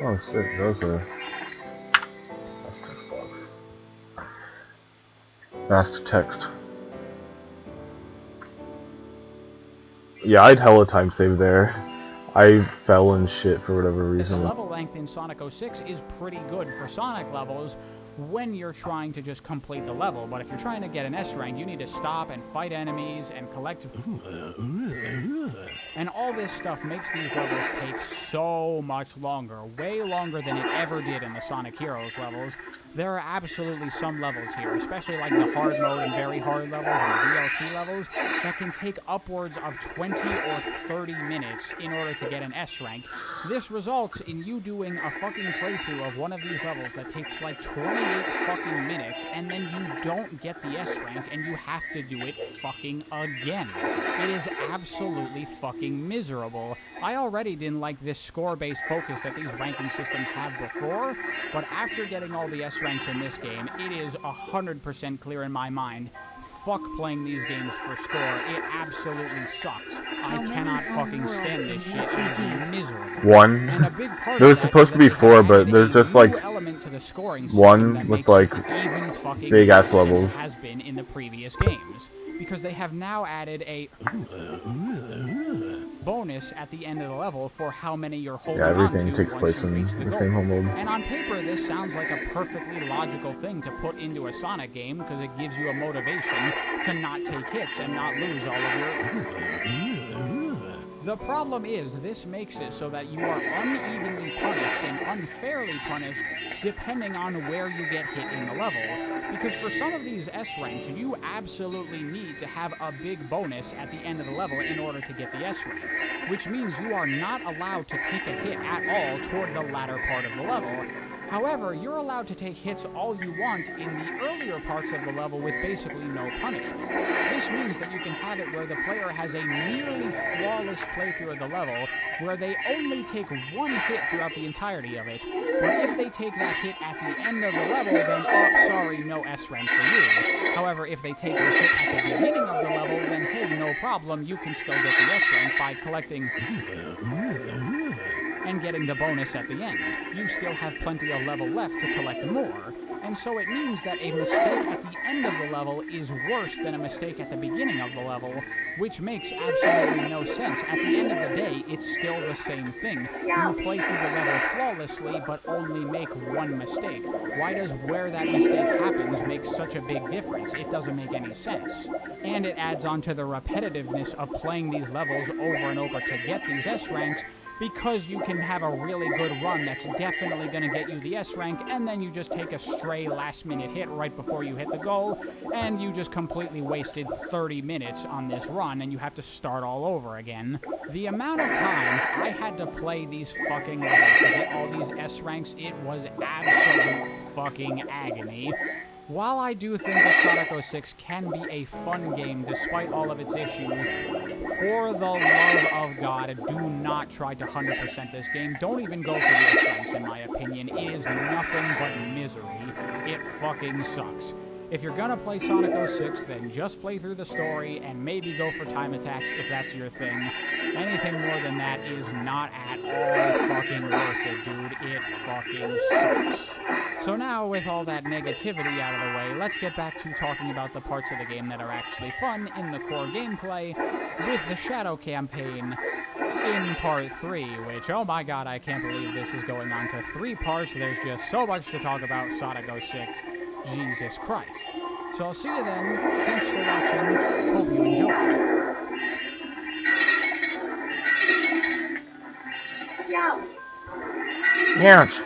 A: Oh shit, those are... That's text box. Fast text. Yeah, I'd hella time save there. I fell in shit for whatever
B: The
A: reason.
B: level length in Sonic 06 is pretty good for Sonic levels when you're trying to just complete the level, but if you're trying to get an S rank, you need to stop and fight enemies and collect... And all this stuff makes these levels take so much longer, way longer than it ever did in the Sonic Heroes levels. There are absolutely some levels here, especially like the hard mode and very hard levels and the DLC levels, that can take upwards of 20 or 30 minutes in order to get an S rank. This results in you doing a fucking playthrough of one of these levels that takes like 28 fucking minutes, and then you don't get the S rank, and you have to do it fucking again. It is absolutely fucking miserable. I already didn't like this score-based focus that these ranking systems have before, but after getting all the S ranks in this game, it is 100% clear in my mind. Fuck playing these games for score. It absolutely sucks. I cannot fucking stand this shit. It is miserable.
A: One.
B: And a big part
A: There
B: of
A: was
B: that
A: supposed
B: is
A: to be
B: that they
A: 4,
B: have
A: but
B: added
A: there's
B: a
A: just
B: new
A: like
B: element to the scoring system
A: one
B: that
A: with
B: makes
A: like
B: it even fucking
A: big ass
B: worse than
A: levels.
B: it has been in the previous games, because they have now added a bonus at the end of the level for how many you're holding
A: Yeah,
B: on
A: everything
B: to
A: takes
B: once
A: place
B: you reach
A: in
B: the
A: the
B: goal.
A: same home mode.
B: And on paper, this sounds like a perfectly logical thing to put into a Sonic game, because it gives you a motivation to not take hits and not lose all of your... The problem is, this makes it so that you are unevenly punished and unfairly punished depending on where you get hit in the level. Because for some of these S ranks, you absolutely need to have a big bonus at the end of the level in order to get the S rank, which means you are not allowed to take a hit at all toward the latter part of the level. However, you're allowed to take hits all you want in the earlier parts of the level with basically no punishment. This means that you can have it where the player has a nearly flawless playthrough of the level, where they only take one hit throughout the entirety of it, but if they take that hit at the end of the level, then, oh, sorry, no S rank for you. However, if they take the hit at the beginning of the level, then hey, no problem, you can still get the S rank by collecting... and getting the bonus at the end. You still have plenty of level left to collect more, and so it means that a mistake at the end of the level is worse than a mistake at the beginning of the level, which makes absolutely no sense. At the end of the day, it's still the same thing. You play through the level flawlessly, but only make one mistake. Why does where that mistake happens make such a big difference? It doesn't make any sense. And it adds on to the repetitiveness of playing these levels over and over to get these S ranks, because you can have a really good run that's definitely going to get you the S rank, and then you just take a stray last-minute hit right before you hit the goal, and you just completely wasted 30 minutes on this run, and you have to start all over again. The amount of times I had to play these fucking levels to get all these S ranks, it was absolute fucking agony. While I do think that Sonic 06 can be a fun game despite all of its issues, for the love of God, do not try to 100% this game. Don't even go for the S ranks, in my opinion. It is nothing but misery. It fucking sucks. If you're gonna play Sonic 06, then just play through the story and maybe go for time attacks if that's your thing. Anything more than that is not at all fucking worth it, dude. It fucking sucks. So now, with all that negativity out of the way, let's get back to talking about the parts of the game that are actually fun in the core gameplay, with the Shadow campaign in Part 3, which, oh my god, I can't believe this is going on to 3 parts. There's just so much to talk about Sonic 06. Jesus Christ. So I'll see you then. Thanks for watching. Hope you enjoyed.
A: Ouch.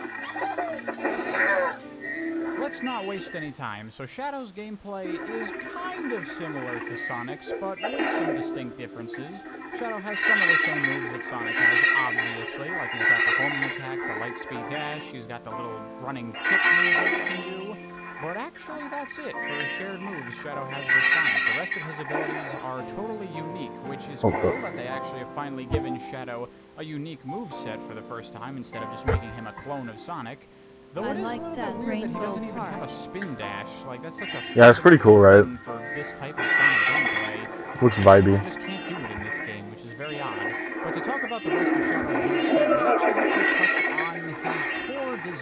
B: Let's not waste any time. So Shadow's gameplay is kind of similar to Sonic's, but with some distinct differences. Shadow has some of the same moves that Sonic has, obviously. Like he's got the homing attack, the light speed dash, he's got the little running kick move that he can do. But actually, that's it for the shared moves Shadow has with Sonic. The rest of his abilities are totally unique, which is cool that they actually have finally given Shadow a unique moveset for the first time, instead of just making him a clone of Sonic. Though it is
C: like
B: a little
C: that
B: bit weird that he
C: rainbow
B: doesn't even have a
C: part.
B: spin dash. Like, that's such a
A: Yeah, it's pretty cool, right?
B: thing for this type of Sonic gameplay.
A: Looks
B: You
A: vibey.
B: just can't do it in this game, which is very odd. But to talk about the rest of Shadow's moveset, we actually have to touch on his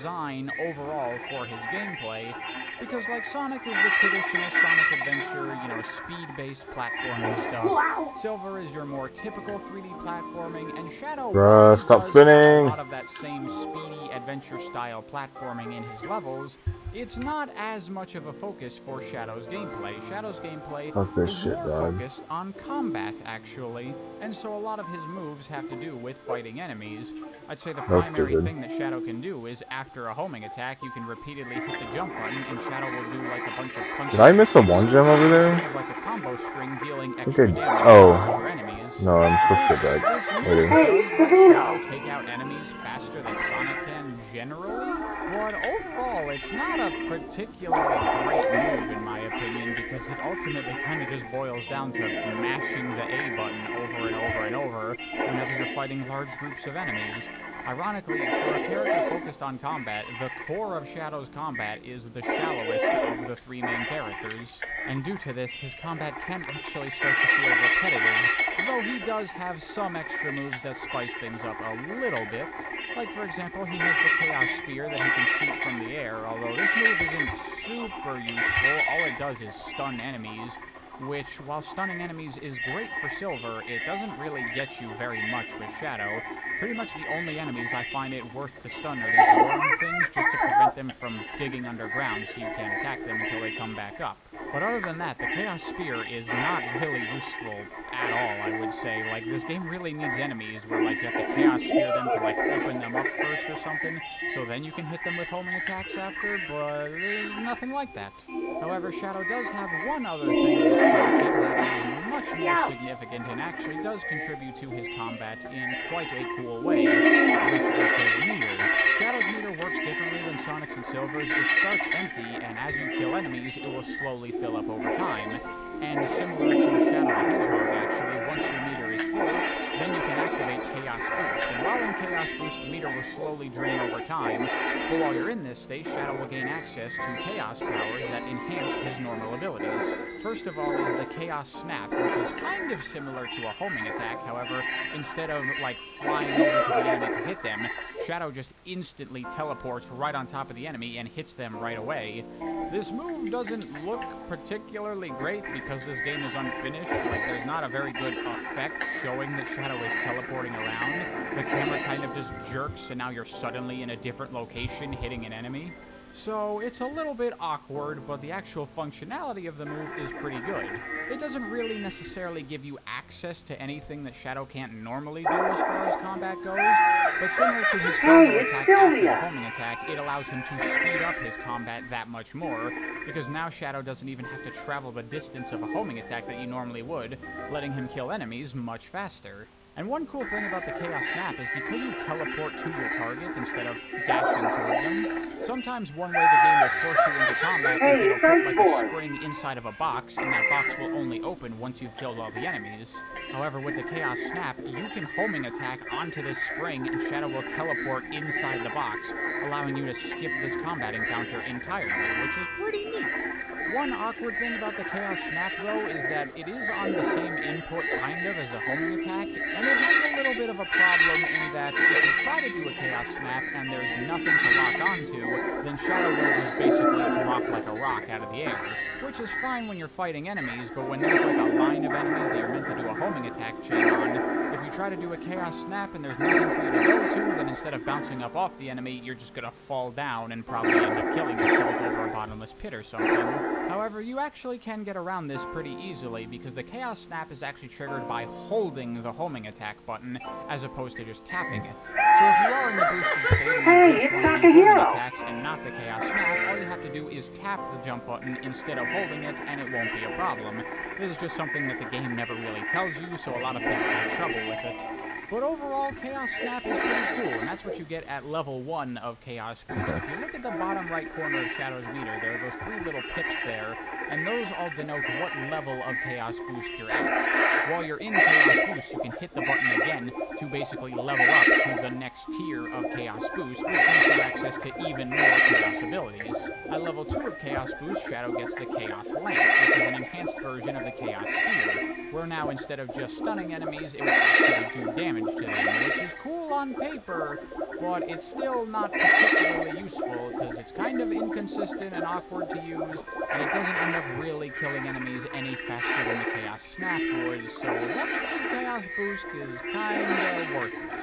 B: design overall for his gameplay, because like Sonic is the traditional Sonic adventure, you know, speed-based platforming stuff. Silver is your more typical 3D platforming, and Shadow
A: Bruh, stop
B: does have a
A: spinning!
B: lot of that same speedy adventure-style platforming in his levels. It's not as much of a focus for Shadow's gameplay. Shadow's gameplay
A: Fuck this
B: is
A: shit,
B: more
A: dog.
B: focused on combat, actually, and so a lot of his moves have to do with fighting enemies. I'd say the
A: That's
B: primary
A: stupid.
B: thing that Shadow can do is after a homing attack, you can repeatedly hit the jump button, and Shadow will do like a bunch of punches.
A: Did I miss a
B: and
A: one
B: kicks,
A: gem over there?
B: kind of like a combo string dealing
A: I
B: extra
A: think
B: damage
A: oh.
B: to larger enemies.
A: No, I'm supposed to get
B: This
A: that
B: move
A: later.
B: does let Shadow take out enemies faster than Sonic can generally, but overall it's not a particularly great move in my opinion, because it ultimately kind of just boils down to mashing the A button over and over and over whenever you're fighting large groups of enemies. Ironically, for a character focused on combat, the core of Shadow's combat is the shallowest of the three main characters, and due to this, his combat can actually start to feel repetitive, though he does have some extra moves that spice things up a little bit. Like, for example, he has the Chaos Spear that he can shoot from the air, although this move isn't super useful. All it does is stun enemies, which, while stunning enemies is great for Silver, it doesn't really get you very much with Shadow. Pretty much the only enemies I find it worth to stun are these worm things, just to prevent them from digging underground so you can't attack them until they come back up. But other than that, the Chaos Spear is not really useful at all, I would say. Like, this game really needs enemies where, like, you have to Chaos Spear them to, like, open them up first or something, so then you can hit them with homing attacks after, but there's nothing like that. However, Shadow does have one other thing in his toolkit that is much more significant and actually does contribute to his combat in quite a cool way, which is his meter. Shadow's meter works differently than Sonic's and Silver's. It starts empty, and as you kill enemies, it will slowly fill up over time. And similar to Shadow the Hedgehog, actually, once your meter is full, then you can activate Chaos Boost. And while in Chaos Boost, the meter will slowly drain over time, but while you're in this state, Shadow will gain access to Chaos powers that enhance his normal abilities. First of all is the Chaos Snap, which is kind of similar to a homing attack. However, instead of, like, flying over to the enemy to hit them, Shadow just instantly teleports right on top of the enemy and hits them right away. This move doesn't look particularly great because this game is unfinished. Like, there's not a very good effect showing that Shadow is teleporting around. The camera kind of just jerks and now you're suddenly in a different location hitting an enemy. So it's a little bit awkward, but the actual functionality of the move is pretty good. It doesn't really necessarily give you access to anything that Shadow can't normally do as far as combat goes, but similar to his combo attack after the homing attack, it allows him to speed up his combat that much more, because now Shadow doesn't even have to travel the distance of a homing attack that you normally would, letting him kill enemies much faster. And one cool thing about the Chaos Snap is because you teleport to your target instead of dashing toward them, sometimes one way the game will force you into combat is it'll put like a spring inside of a box, and that box will only open once you've killed all the enemies. However, with the Chaos Snap, you can homing attack onto this spring and Shadow will teleport inside the box, allowing you to skip this combat encounter entirely, which is pretty neat. One awkward thing about the Chaos Snap, though, is that it is on the same input, kind of, as a homing attack, and it has a little bit of a problem in that if you try to do a Chaos Snap and there's nothing to lock onto, then Shadow will just basically drop like a rock out of the air, which is fine when you're fighting enemies, but when there's like a line of enemies that you're meant to do a homing attack chain on, if you try to do a Chaos Snap and there's nothing for you to go to, then instead of bouncing up off the enemy, you're just gonna fall down and probably end up killing yourself over a bottomless pit or something. However, you actually can get around this pretty easily because the Chaos Snap is actually triggered by holding the homing attack button as opposed to just tapping it. So if you are in the boosted state and you just want to do homing attacks and not the Chaos Snap, all you have to do is tap the jump button instead of holding it and it won't be a problem. This is just something that the game never really tells you, so a lot of people have trouble with it. But overall, Chaos Snap is pretty cool, and that's what you get at level 1 of Chaos Boost. If you look at the bottom right corner of Shadow's meter, there are those 3 little pips there, and those all denote what level of Chaos Boost you're at. While you're in Chaos Boost, you can hit the button again to basically level up to the next tier of Chaos Boost, which gives you access to even more Chaos abilities. At level 2 of Chaos Boost, Shadow gets the Chaos Lance, which is an enhanced version of the Chaos Spear, where now instead of just stunning enemies, it will actually do damage to them, which is cool on paper, but it's still not particularly useful because it's kind of inconsistent and awkward to use, and it doesn't end up really killing enemies any faster than the Chaos Snap would, so level 2 Chaos Boost is kinda worthless.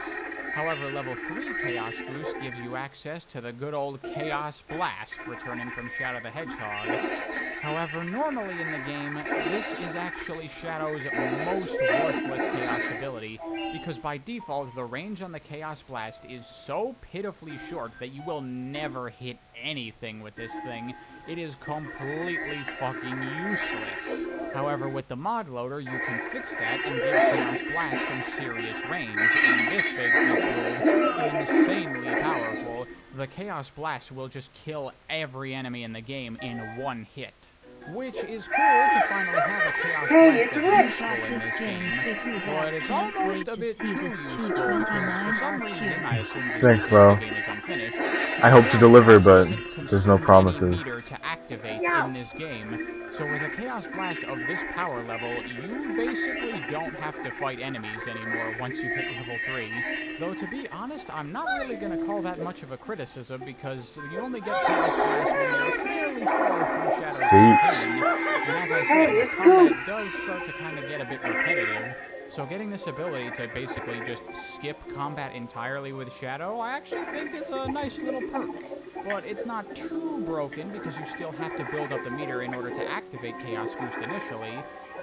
B: However, level 3 Chaos Boost gives you access to the good old Chaos Blast returning from Shadow the Hedgehog. However, normally in the game, this is actually Shadow's most worthless Chaos ability, because by default, the range on the Chaos Blast is so pitifully short that you will never hit anything with this thing. It is completely fucking useless. However, with the mod loader, you can fix that and give Chaos Blast some serious range, and this makes this move insanely powerful. The Chaos Blast will just kill every enemy in the game in one hit. Which is cool to finally have a Chaos Blast that's useful in this game, but it's almost a bit too useful because for some reason, I assume just
A: Thanks,
B: because
A: bro.
B: the game is unfinished,
A: I hope to deliver, but
B: doesn't
A: there's no
B: consume any
A: promises.
B: meter to activate in this game. So with a Chaos Blast of this power level, you basically don't have to fight enemies anymore once you hit level 3. Though to be honest, I'm not really going to call that much of a criticism because you only get Chaos Blast when you're fairly far through Shadow's campaign. And as I said, his combat does start to kind of get a bit repetitive. So getting this ability to basically just skip combat entirely with Shadow, I actually think is a nice little perk. But it's not too broken because you still have to build up the meter in order to activate Chaos Boost initially.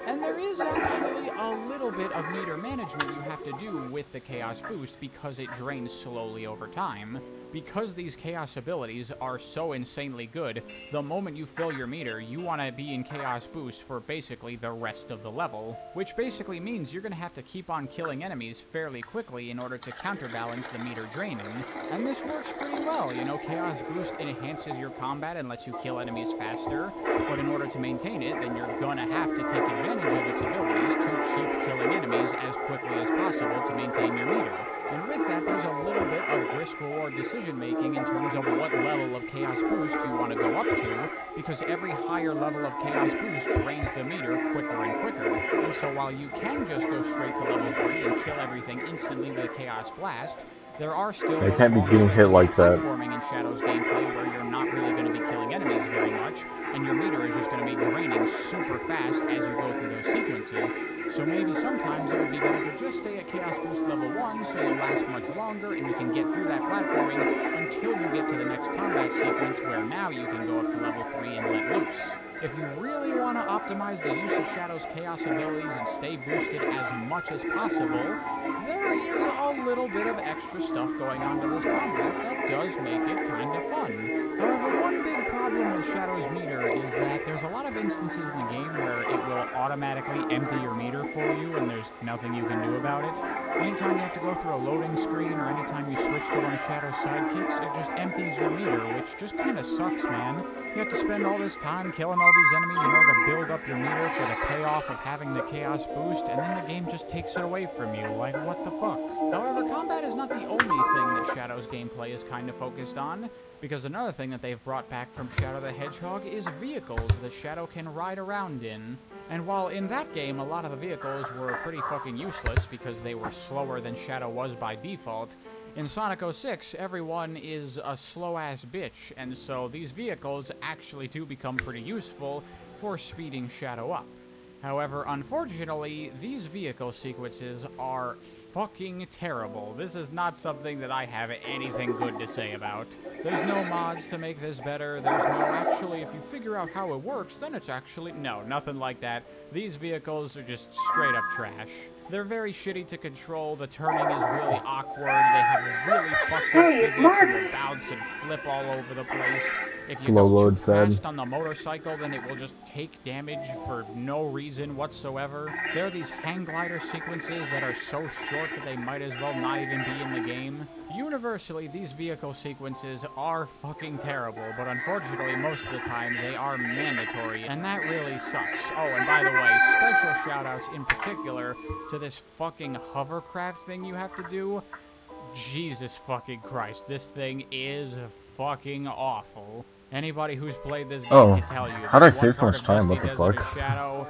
B: And there is actually a little bit of meter management you have to do with the Chaos Boost because it drains slowly over time. Because these Chaos abilities are so insanely good, the moment you fill your meter, you want to be in Chaos Boost for basically the rest of the level. Which basically means you're going to have to keep on killing enemies fairly quickly in order to counterbalance the meter draining. And this works pretty well, you know, Chaos Boost enhances your combat and lets you kill enemies faster, but in order to maintain it, then you're going to have to take advantage of its abilities to keep killing enemies as quickly as possible to maintain your meter. And with that, there's a little bit of risk-reward decision-making in terms of what level of Chaos Boost you want to go up to, because every higher level of Chaos Boost drains the meter quicker and quicker. And so while you can just go straight to level 3 and kill everything instantly with Chaos Blast, there are still
A: I can't be
B: those
A: getting hit like that.
B: platforming in Shadow's gameplay where you're not really going to be killing enemies very much, and your meter is just going to be draining super fast as you go through those sequences. So maybe sometimes it would be better to just stay at Chaos Boost level 1 so you last much longer and you can get through that platforming until you get to the next combat sequence where now you can go up to level 3 and let loose. If you really want to optimize the use of Shadow's Chaos abilities and stay boosted as much as possible, there is a little bit of extra stuff going on to this combat that does make it kind of fun. However, one big problem with Shadow's meter is that there's a lot of instances in the game where it will automatically empty your meter for you and there's nothing you can do about it. Anytime you have to go through a loading screen or anytime you switch to one of Shadow's sidekicks, it just empties your meter, which just kind of sucks, man. You have to spend all this time killing all these enemies in order to build up your meter for the payoff of having the Chaos Boost, and then the game just takes it away from you. Like, what the fuck? However, combat is not the only thing that Shadow's gameplay is kind of focused on, because another thing that they've brought back from Shadow the Hedgehog is vehicles that Shadow can ride around in. And while in that game a lot of the vehicles were pretty fucking useless because they were slower than Shadow was by default, in Sonic 06, everyone is a slow-ass bitch, and so these vehicles actually do become pretty useful for speeding Shadow up. However, unfortunately, these vehicle sequences are fucking terrible. This is not something that I have anything good to say about. There's no mods to make this better. There's no actually, if you figure out how it works, then it's actually... No, nothing like that. These vehicles are just straight up trash. They're very shitty to control, the turning is really awkward, they have really fucked up physics and will bounce and flip all over the place. If you go too fast on the motorcycle, then it will just take damage for no reason whatsoever. There are these hang glider sequences that are so short that they might as well not even be in the game. Universally, these vehicle sequences are fucking terrible, but unfortunately most of the time they are mandatory, and that really sucks. Oh, and by the way, special shoutouts in particular to this fucking hovercraft thing you have to do. Jesus fucking Christ, this thing is fucking awful. Anybody who's played this game can tell you.
A: How'd I save so much time? What the fuck?
B: Shadow,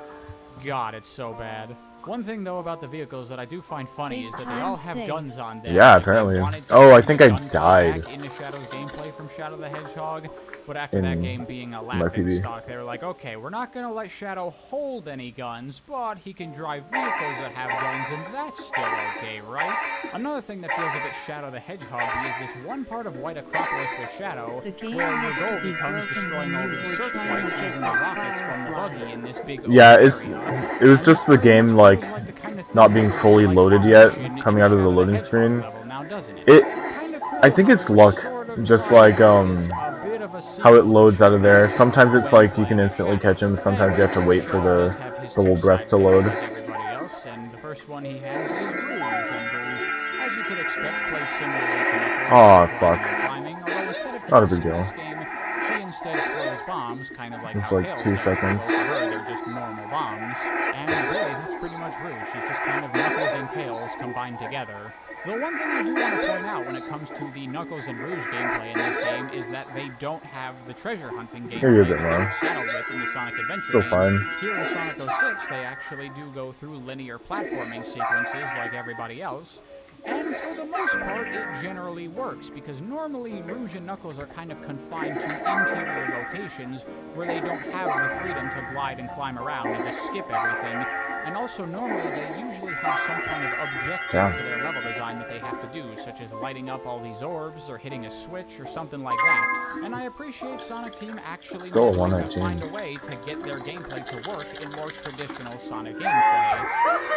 B: God, it's so bad. One thing though about the vehicles that I do find funny is that they all have guns on them.
A: Yeah,
B: Like, they
A: apparently.
B: wanted to
A: Oh, I
B: bring
A: think
B: the
A: I
B: gunplay
A: died
B: back into Shadow's gameplay from Shadow the Hedgehog, but after
A: in
B: that game being a
A: my
B: laughing
A: PB.
B: stock, they were like, okay, we're not gonna let Shadow hold any guns, but he can drive vehicles that have guns, and that's still okay, right? Another thing that feels a bit Shadow the Hedgehog is this one part of White Acropolis with Shadow,
C: The game
B: where your
C: needs
B: goal
C: to be
B: becomes
C: broken
B: destroying
C: when
B: all
C: you
B: these
C: were trying
B: searchlights
C: to
B: using the
C: get
B: rockets from the
C: Firefly.
B: buggy in this big
A: Yeah,
B: open
A: it
B: area.
A: was
B: And
A: just
B: this
A: the
B: very much
A: game like
B: feels like the kind of thing
A: not
B: that
A: being
B: would be
A: fully
B: like
A: loaded
B: our
A: yet,
B: mission in
A: coming
B: a
A: out of the
B: Shadow the
A: loading
B: Hedgehog
A: screen.
B: level, now doesn't it?
A: It,
B: Kinda cool
A: I think
B: how
A: it's
B: we're
A: luck,
B: sort of
A: just
B: trying to
A: like
B: make this a bit of a
A: how it
B: sequel to
A: loads out
B: Shadow
A: of
B: the
A: there.
B: Hedgehog
A: Sometimes it's
B: when
A: like you can
B: playing as
A: instantly
B: Shadow.
A: catch him. Sometimes you have to
B: Anyways,
A: wait for
B: Shadow does have his
A: the
B: two
A: little breath to
B: sidekicks
A: load.
B: like everybody else, and the first one he has is Rouge, and Rouge, as you could expect, plays similarly to Knuckles
A: Aw,
B: with
A: fuck.
B: gliding and climbing, although instead of
A: Not a
B: kicks
A: big
B: in
A: deal.
B: this game, she instead throws bombs, kind of like
A: It's
B: how
A: like
B: Tails
A: 2
B: does,
A: seconds.
B: although for her they're just normal bombs. And really, that's pretty much Rouge. She's just kind of Knuckles and Tails combined together. The one thing I do want to point out when it comes to the Knuckles and Rouge gameplay in this game is that they don't have the treasure hunting
A: Maybe a
B: gameplay
A: bit
B: that they
A: more.
B: were saddled with in the Sonic Adventure
A: Still
B: games.
A: fine.
B: Here in Sonic 06, they actually do go through linear platforming sequences like everybody else. And for the most part, it generally works, because normally Rouge and Knuckles are kind of confined to interior locations where they don't have the freedom to glide and climb around and just skip everything. And also, normally, they usually have some kind of objective to their level design that they have to do, such as lighting up all these orbs or hitting a switch or something like that. And I appreciate Sonic Team actually
A: Still a
B: managing to
A: 119.
B: find a way to get their gameplay to work in more traditional Sonic gameplay.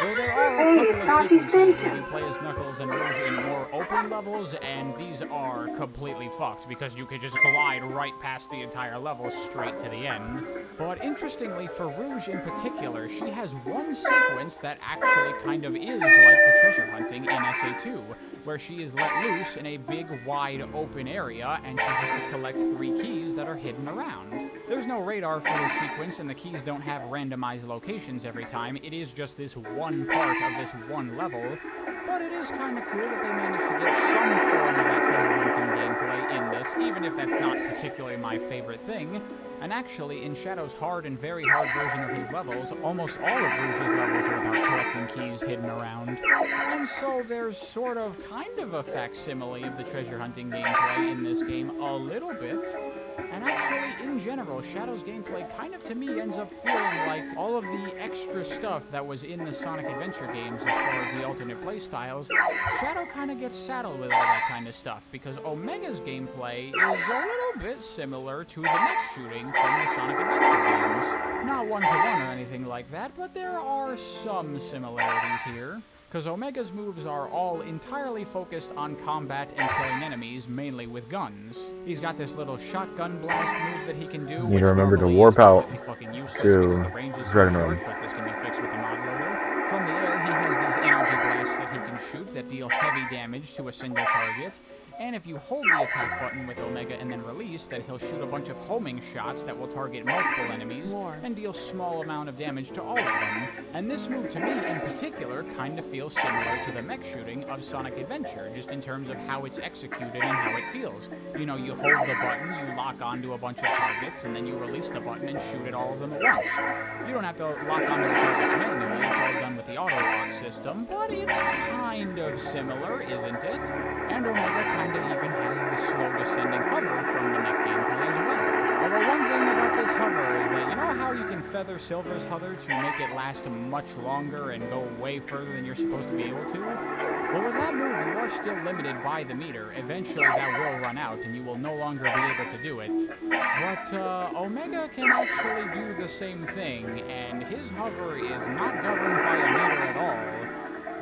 B: Though there are a couple of sequences where you play as Knuckles and Rouge in more open levels, and these are completely fucked, because you could just glide right past the entire level straight to the end. But interestingly, for Rouge in particular, she has one sequence that actually kind of is like the treasure hunting in SA2, where she is let loose in a big, wide, open area, and she has to collect 3 keys that are hidden around. There's no radar for this sequence, and the keys don't have randomized locations every time. It is just this one part of this one level, but it is kind of cool that they managed to get some form of that treasure hunting gameplay in this, even if that's not particularly my favorite thing. And actually, in Shadow's hard and very hard version of his levels, almost all of Rouge's levels are about collecting keys hidden around. And so there's sort of kind of a facsimile of the treasure hunting gameplay in this game, a little bit. And actually, in general, Shadow's gameplay kind of, to me, ends up feeling like all of the extra stuff that was in the Sonic Adventure games as far as the alternate playstyles. Shadow kind of gets saddled with all that kind of stuff, because Omega's gameplay is a little bit similar to the mech shooting from the Sonic Adventure games. Not one-to-one or anything like that, but there are some similarities here. Because Omega's moves are all entirely focused on combat and killing enemies, mainly with guns. He's got this little shotgun blast move that he can do,
A: Need
B: which
A: to remember to
B: normally
A: warp
B: is
A: out
B: completely fucking useless
A: to
B: because the range is so
A: Dragon
B: short,
A: Realm.
B: but this can be fixed with the mod loader. From the air, he has these energy blasts that he can shoot that deal heavy damage to a single target. And if you hold the attack button with Omega and then release, then he'll shoot a bunch of homing shots that will target multiple enemies and deal small amount of damage to all of them. And this move, to me in particular, kind of feels similar to the mech shooting of Sonic Adventure, just in terms of how it's executed and how it feels. You know, you hold the button, you lock onto a bunch of targets, and then you release the button and shoot at all of them at once. You don't have to lock onto the targets manually, it's all done with the auto-lock system, but it's kind of similar, isn't it? And Omega kind of even has the slow descending hover from the mech gameplay as well. Although one thing about this hover is that, you know how you can feather Silver's hover to make it last much longer and go way further than you're supposed to be able to? Well, with that move, you are still limited by the meter. Eventually that will run out and you will no longer be able to do it. But Omega can actually do the same thing, and his hover is not governed by a meter at all.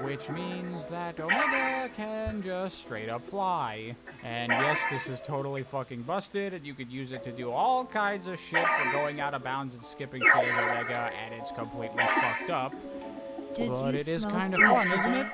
B: Which means that Omega can just straight up fly. And yes, this is totally fucking busted, and you could use it to do all kinds of shit for going out of bounds and skipping shit as Omega, and it's completely fucked up. But it is kind of fun, isn't it?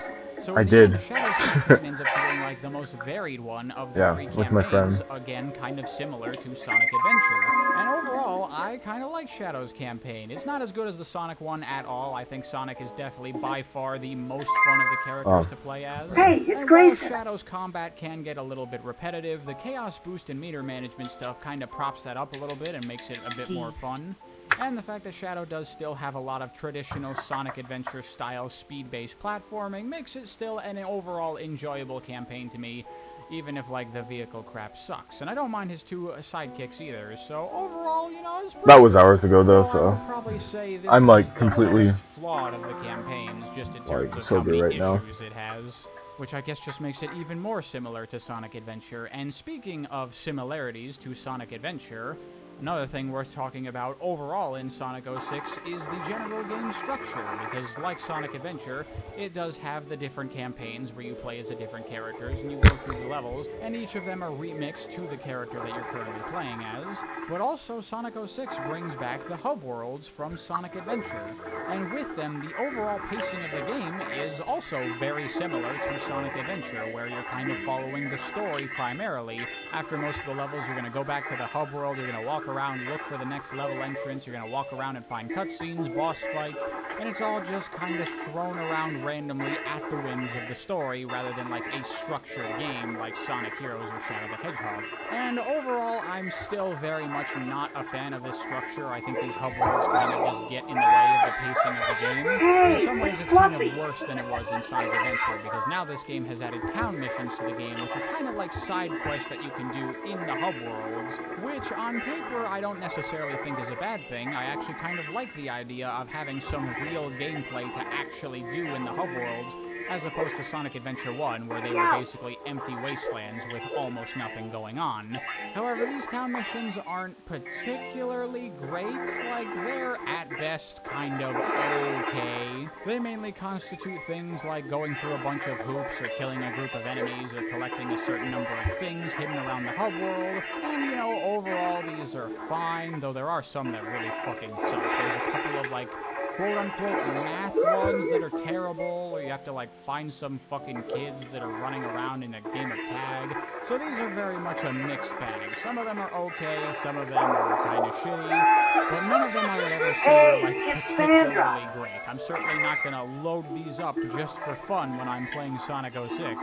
B: So
A: I
B: in the
A: did.
B: end, Shadow's campaign ends up feeling like the most varied one of the 3
A: with my
B: campaigns,
A: friend.
B: again, kind of similar to Sonic Adventure. And overall, I kind of like Shadow's campaign. It's not as good as the Sonic one at all. I think Sonic is definitely by far the most fun of the characters to play as.
D: Hey, it's
B: and
D: Grace.
B: while Shadow's combat can get a little bit repetitive, the Chaos Boost and meter management stuff kind of props that up a little bit and makes it a bit more fun. And the fact that Shadow does still have a lot of traditional Sonic Adventure style speed-based platforming makes it still an overall enjoyable campaign to me, even if, like, the vehicle crap sucks. And I don't mind his two sidekicks either, so overall, you know, it's pretty
A: That was
B: good.
A: hours ago though,
B: Though I
A: so
B: would probably say this
A: I'm
B: is
A: like
B: the
A: completely
B: most flawed of the campaigns, just in terms of how
A: sober
B: many
A: right now.
B: issues it has. Which I guess just makes it even more similar to Sonic Adventure. And speaking of similarities to Sonic Adventure, another thing worth talking about overall in Sonic 06 is the general game structure, because like Sonic Adventure, it does have the different campaigns where you play as the different characters and you go through the levels, and each of them are remixed to the character that you're currently playing as. But also, Sonic 06 brings back the hub worlds from Sonic Adventure, and with them, the overall pacing of the game is also very similar to Sonic Adventure, where you're kind of following the story primarily. After most of the levels, you're going to go back to the hub world, you're going to walk around, look for the next level entrance, you're going to walk around and find cutscenes, boss fights, and it's all just kind of thrown around randomly at the whims of the story, rather than like a structured game like Sonic Heroes or Shadow the Hedgehog. And overall, I'm still very much not a fan of this structure. I think these hub worlds kind of just get in the way of the pacing of the game. And in some ways, it's kind of worse than it was in Sonic Adventure, because now this game has added town missions to the game, which are kind of like side quests that you can do in the hub worlds, which on paper I don't necessarily think is a bad thing. I actually kind of like the idea of having some real gameplay to actually do in the hub worlds, as opposed to Sonic Adventure 1, where they were basically empty wastelands with almost nothing going on. However, these town missions aren't particularly great. Like, they're at best kind of okay. They mainly constitute things like going through a bunch of hoops, or killing a group of enemies, or collecting a certain number of things hidden around the hub world. And, you know, overall these are fine, though there are some that really fucking suck. There's a couple of, like, quote-unquote math ones that are terrible, or you have to, like, find some fucking kids that are running around in a game of tag. So these are very much a mixed bag. Some of them are okay, some of them are kind of shitty, but none of them I would ever say are, like, particularly great. I'm certainly not gonna load these up just for fun when I'm playing Sonic 06.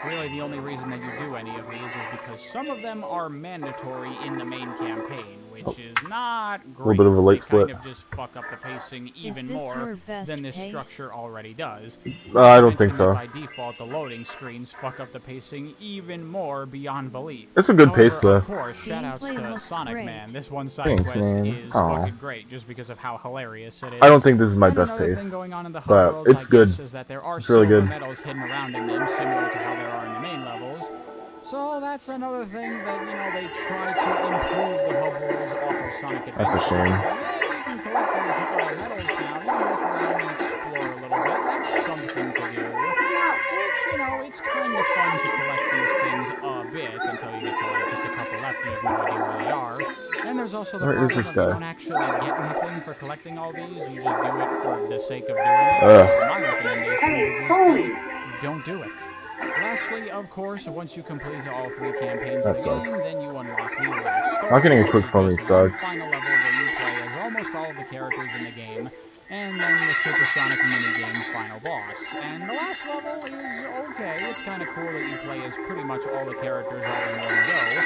B: Really, the only reason that you do any of these is because some of them are mandatory in the main campaign, which is not great.
A: Bit of a late
B: They kind
A: split.
B: of just fuck up the pacing even
C: this
B: more
C: your best
B: than this
C: pace?
B: structure already does.
A: I don't think so.
B: By default, the loading screens fuck up the pacing even more beyond belief.
A: It's a good
B: However,
A: pace, though.
B: Of course, shoutouts
C: Gameplay
B: to
C: looks
B: Sonic
C: great.
B: Man. This one side
A: Thanks,
B: quest
A: man.
B: is
A: Aw.
B: fucking great, just because of how hilarious it is.
A: I don't think this is my
B: And
A: best
B: another
A: pace,
B: thing going on in the hub
A: but
B: worlds,
A: it's
B: I
A: good.
B: guess, is that there are
A: It's really
B: silver
A: good.
B: medals hidden around in them, similar to how there are in the main levels. So that's another thing that, you know, they try to improve the hub worlds off of Sonic Adventure.
A: That's a shame.
B: Yeah, you can collect these medals now. You can look around and explore a little bit. That's something to do. Which, you know, it's kind of fun to collect these things a bit until you get to, like, just a couple left and you have no idea where they are. And there's also the
A: Where is
B: problem
A: this
B: of you
A: guy?
B: don't actually get anything for collecting all these. You just do it for the sake of doing it.
A: Ugh.
B: So my recommendation would just be, don't do it. Lastly, of course, once you complete all 3 campaigns of
A: That
B: the
A: sucks.
B: game, then you unlock the last story.
A: Not getting a
B: which
A: quick
B: is
A: phone
B: just one
A: sucks.
B: final level where you play as almost all of the characters in the game, and then the Supersonic minigame final boss. And the last level is okay. It's kind of cool that you play as pretty much all the characters all in one go.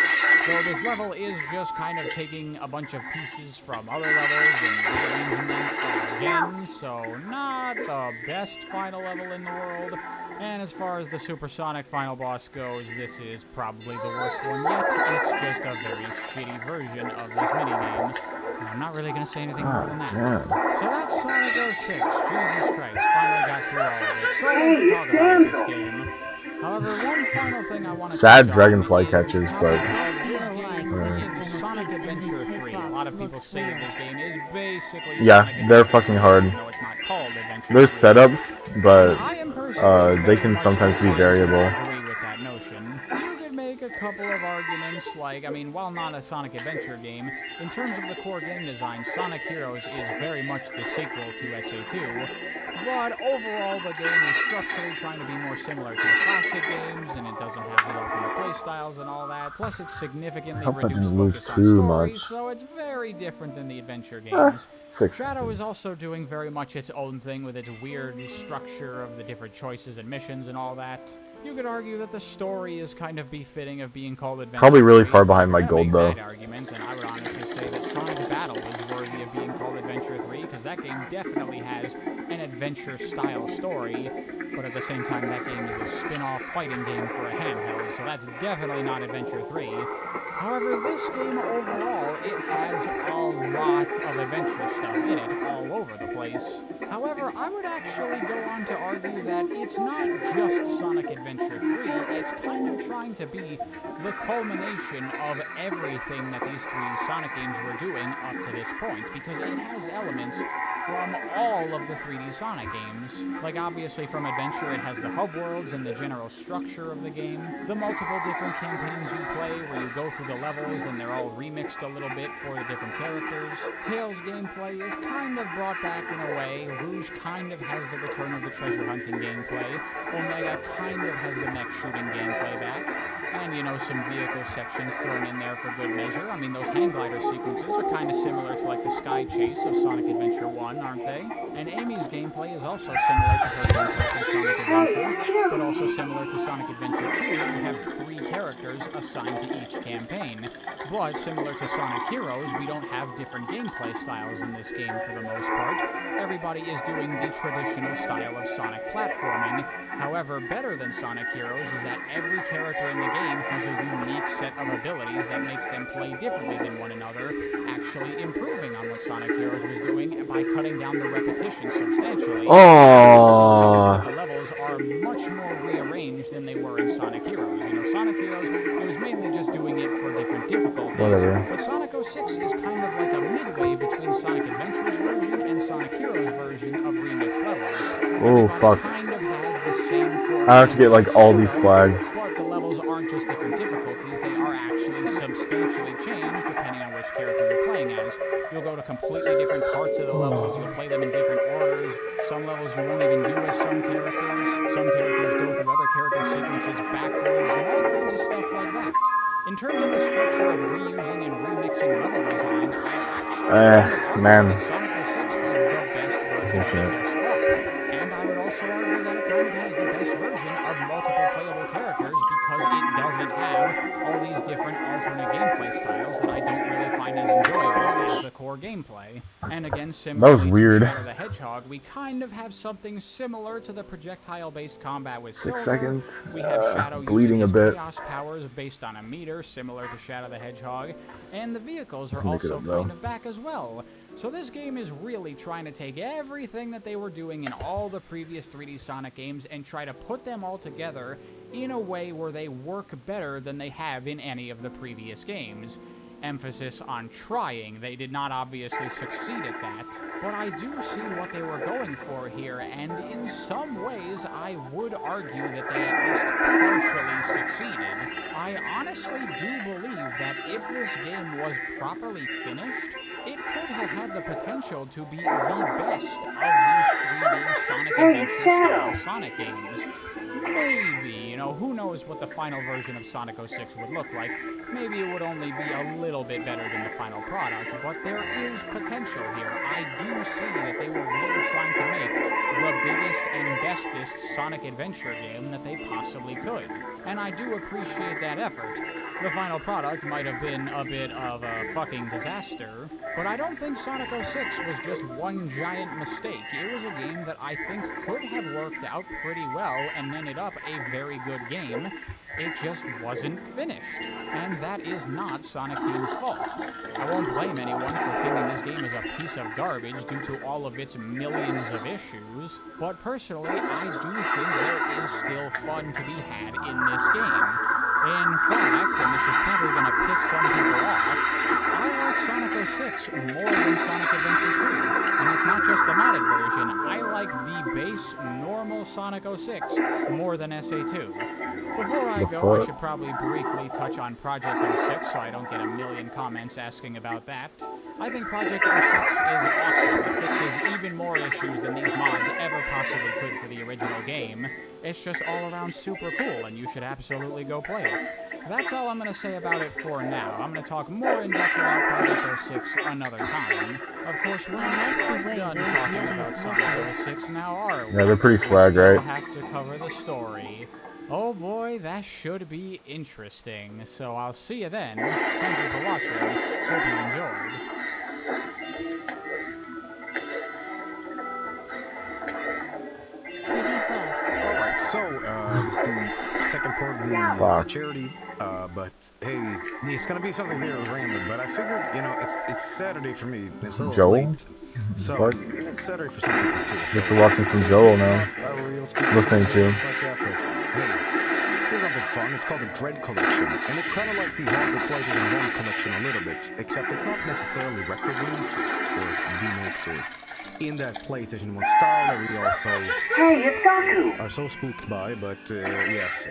B: Though this level is just kind of taking a bunch of pieces from other levels and rearranging them again, so not the best final level in the world. And as far as the Supersonic final boss goes, this is probably the worst one yet. It's just a very shitty version of this minigame. And I'm not really going to say anything more than that.
A: Yeah.
B: So that's Sonic 06. Jesus Christ, finally got through all of it. So much to talk about with this game. However, one final thing I want to
A: Sad
B: touch
A: dragonfly
B: on
A: catches,
B: is the
A: but-
B: topic of this game
A: Yeah.
B: is Sonic Adventure 3. A lot of people say that this game is basically
A: Yeah,
B: Sonic
A: they're
B: Adventure
A: fucking
B: 3,
A: hard.
B: even though it's not called Adventure
A: There's
B: 3.
A: setups, but
B: And I am personally
A: they
B: very
A: can
B: much
A: sometimes be
B: inclined to
A: variable.
B: agree with that notion. You could make a couple of arguments, like, I mean, while not a Sonic Adventure game, in terms of the core game design, Sonic Heroes is very much the sequel to SA2, but overall the game is structurally trying to be more similar to the classic games, and it doesn't have the alternate playstyles and all that, plus it's significantly
A: hope I
B: reduced
A: didn't lose
B: focus on
A: too
B: story,
A: much.
B: so it's very different than the adventure games.
A: 6
B: Shadow is
A: seconds.
B: also doing very much its own thing with its weird structure of the different choices and missions and all that. You could argue that the story is kind of befitting of being called Adventure
A: Probably really
B: 3,
A: far
B: but
A: behind
B: if
A: my
B: you're gonna
A: gold,
B: make
A: though.
B: that argument, then I would honestly say that Sonic Battle is worthy of being called definitely has an adventure-style story, but at the same time, that game is a spin-off fighting game for a handheld, so that's definitely not Adventure 3. However, this game overall, it has a lot of adventure stuff in it, all over the place. However, I would actually go on to argue that it's not just Sonic Adventure 3, it's kind of trying to be the culmination of everything that these 3D Sonic games were doing up to this point, because it has elements from all of the 3D Sonic games. Like, obviously from Adventure, it has the hub worlds and the general structure of the game, the multiple different campaigns you play where you go through the levels and they're all remixed a little bit for the different characters. Tails gameplay is kind of brought back in a way. Rouge kind of has the return of the treasure hunting gameplay. Omega kind of has the mech shooting gameplay back. And, you know, some vehicle sections thrown in there for good measure. I mean, those hang glider sequences are kind of similar to, like, the Sky Chase of Sonic Adventure 1, aren't they? And Amy's gameplay is also similar to her gameplay from Sonic Adventure, but also similar to Sonic Adventure 2, you have 3 characters assigned to each campaign. But, similar to Sonic Heroes, we don't have different gameplay styles in this game for the most part. Everybody is doing the traditional style of Sonic platforming. However, better than Sonic Heroes is that every character in the game has a unique set of abilities that makes them play differently than one another, actually improving on what Sonic Heroes was doing by cutting down the repetition substantially.
A: Oh.
B: The levels are much more rearranged than they were in Sonic Heroes. You know, Sonic Heroes, it was mainly just doing it for different difficulties.
A: Whatever.
B: But Sonic 06 is kind of like a midway between Sonic Adventure's version and Sonic Heroes' version of remixed levels.
A: Oh, fuck.
B: Kind of has the same core
A: I have to get, like, all these flags.
B: but the levels aren't just different difficulties, they are actually substantially changed depending on which character you're playing as. You'll go to completely different parts of the levels, you'll play them in different orders. Some levels you won't even do as some characters. Some characters go through other character sequences backwards, and all kinds of stuff like that. In terms of the structure of reusing and remixing level design, I actually
A: man.
B: that Sonic 06 has the best version of it thus far. And I would also argue that it kind of has the best version of multiple playable characters because it doesn't have all these different alternate gameplay styles that I don't really find as enjoyable as the core gameplay. And again, similarly
A: weird.
B: to Shadow the Hedgehog, we kind of have something similar to the projectile-based combat with
A: 6
B: Silver.
A: seconds.
B: We have Shadow
A: Bleeding
B: using
A: a
B: his
A: bit.
B: chaos powers based on a meter, similar to Shadow the Hedgehog, and the vehicles are
A: Look it
B: also
A: up, though.
B: kind of back as well. So this game is really trying to take everything that they were doing in all the previous 3D Sonic games and try to put them all together in a way where they work better than they have in any of the previous games. Emphasis on trying. They did not obviously succeed at that, but I do see what they were going for here, and in some ways I would argue that they at least partially succeeded. I honestly do believe that if this game was properly finished, it could have had the potential to be the best of these 3D Sonic Adventure-style Sonic games. Maybe, you know, who knows what the final version of Sonic 06 would look like. Maybe it would only be a little bit better than the final product, but there is potential here. I do see that they were really trying to make the biggest and bestest Sonic Adventure game that they possibly could. And I do appreciate that effort. The final product might have been a bit of a fucking disaster, but I don't think Sonic 06 was just one giant mistake. It was a game that I think could have worked out pretty well and ended up a very good game. It just wasn't finished. And that is not Sonic Team's fault. I won't blame anyone for thinking this game is a piece of garbage due to all of its millions of issues, but personally, I do think there is still fun to be had in this game. In fact, and this is probably going to piss some people off, I like Sonic 06 more than Sonic Adventure 2. And it's not just the modded version, I like the base, normal Sonic 06 more than SA2. Before I go, I should probably briefly touch on Project 06 so I don't get a million comments asking about that. I think Project 06 is awesome. It fixes even more issues than these mods ever possibly could for the original game. It's just all around super cool, and you should absolutely go play it. That's all I'm going to say about it for now. I'm going to talk more in depth about Project 06 another time. Of course, we're not done talking about Sonic 06 now, are we?
A: Yeah, they're pretty swag, right?
B: We have to cover the story. Oh boy, that should be interesting. So I'll see you then. Thank you for watching. Hope you enjoyed.
D: So, this is the second part of the charity. But hey, it's gonna be something very random. But I figured, you know, it's Saturday for me. It's a little
A: Joel?
D: late. So
A: What?
D: it's Saturday for some people too. So
A: Just watching some
D: today,
A: Joel now.
D: not a real spooky
A: Listening
D: Saturday,
A: to.
D: like that, but hey, here's something fun. It's called the Dread Collection, and it's kind of like the Haunted PlayStation 1 collection a little bit, except it's not necessarily retro games or remakes or in that PlayStation 1 style that we also are so spooked by, but yes.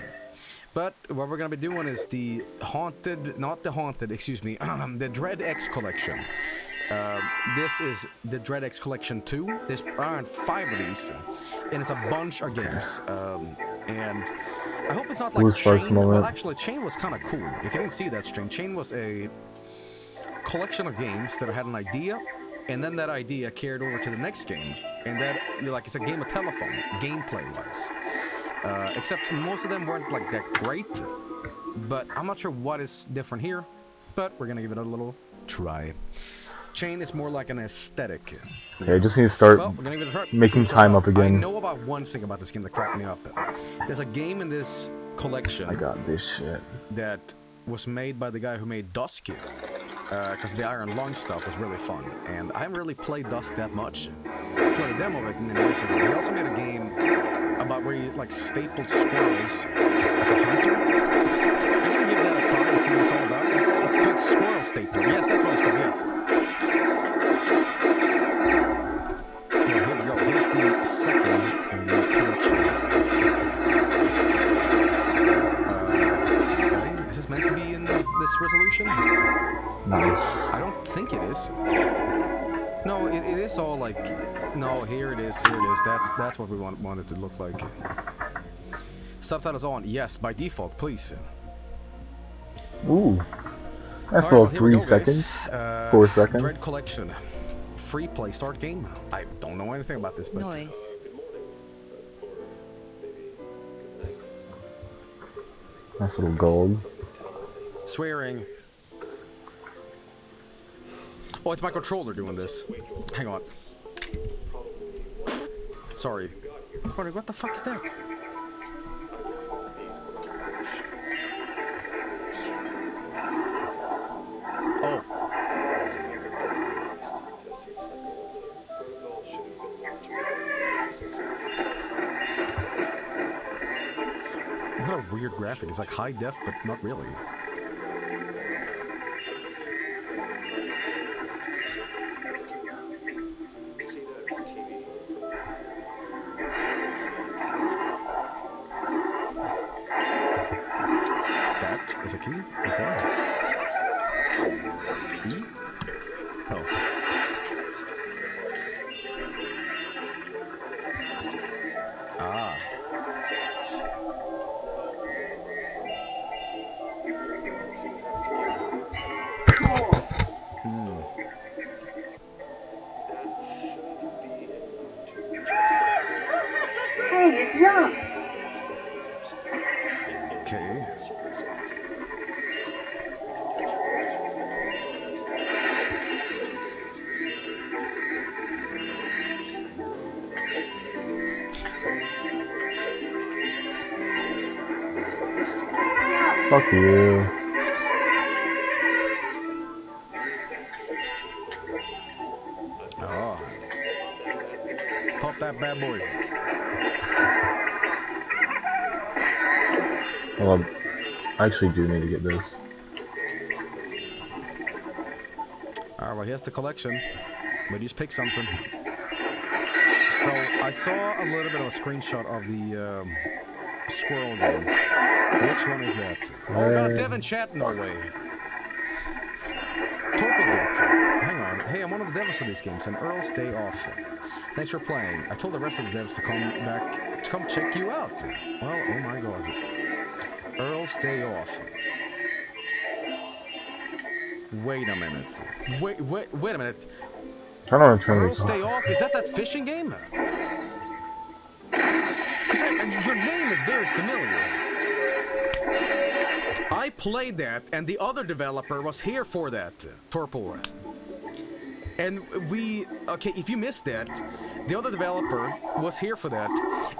D: But what we're gonna be doing is the the Dread X collection. This is the Dread X collection 2. There's around 5 of these, and it's a bunch of games. And I hope it's not like Chain. Well, actually, Chain was kind of cool. If you didn't see that stream, Chain was a collection of games that had an idea, and then that idea carried over to the next game, and that it's a game of telephone, gameplay-wise. Except most of them weren't like that great, but I'm not sure what is different here. But we're gonna give it a little try. Chain is more like an aesthetic.
A: Yeah, I just need to start making time up again.
D: I know about one thing about this game that cracked me up. There's a game in this collection.
A: I got this shit.
D: That was made by the guy who made Dusk. Because the Iron Lung stuff was really fun, and I haven't really played Dusk that much. I played a demo of it many years ago. He also made a game about where you like stapled squirrels as a hunter. I'm gonna give that a try and see what it's all about. It's called Squirrel Stapler. Yes, that's what it's called. Yes. Here we go. Here's the second in the collection. Setting. Is this meant to be in this resolution?
A: Nice.
D: I don't think it is. No, it is all like. No, here it is. Here it is. That's what we want it to look like. Subtitles on. Yes, by default, please.
A: Ooh. That's all 3 seconds. 4 seconds.
D: Dread Collection. Free play start game. I don't know anything about this, but.
C: Noise.
A: Nice little gold.
D: Swearing. Oh, it's my controller doing this. Hang on. Sorry. What the fuck is that? Oh. What a weird graphic. It's like high def, but not really. That is a key. Okay. E? Oh. Ah.
E: Hey, it's Young.
D: Okay.
A: Fuck you.
D: Oh. Pop that bad boy.
A: Well, I actually do need to get this.
D: Alright, well, here's the collection. But just pick something. So, I saw a little bit of a screenshot of the squirrel game. Which one is that? Oh, we got a dev in chat? No way. Torpedo. Hang on. Hey, I'm one of the devs of these games, and Earl's Day Off. Thanks for playing. I told the rest of the devs to come back, to come check you out. Well, oh my god. Earl's Day Off. Wait a minute. Wait a minute.
A: I don't want to turn
D: Earl's
A: this
D: Day
A: off.
D: Off? Is that fishing game? Because your name is very familiar. I played that, and the other developer was here for that, Torpor. And we, okay, if you missed that, The other developer was here for that,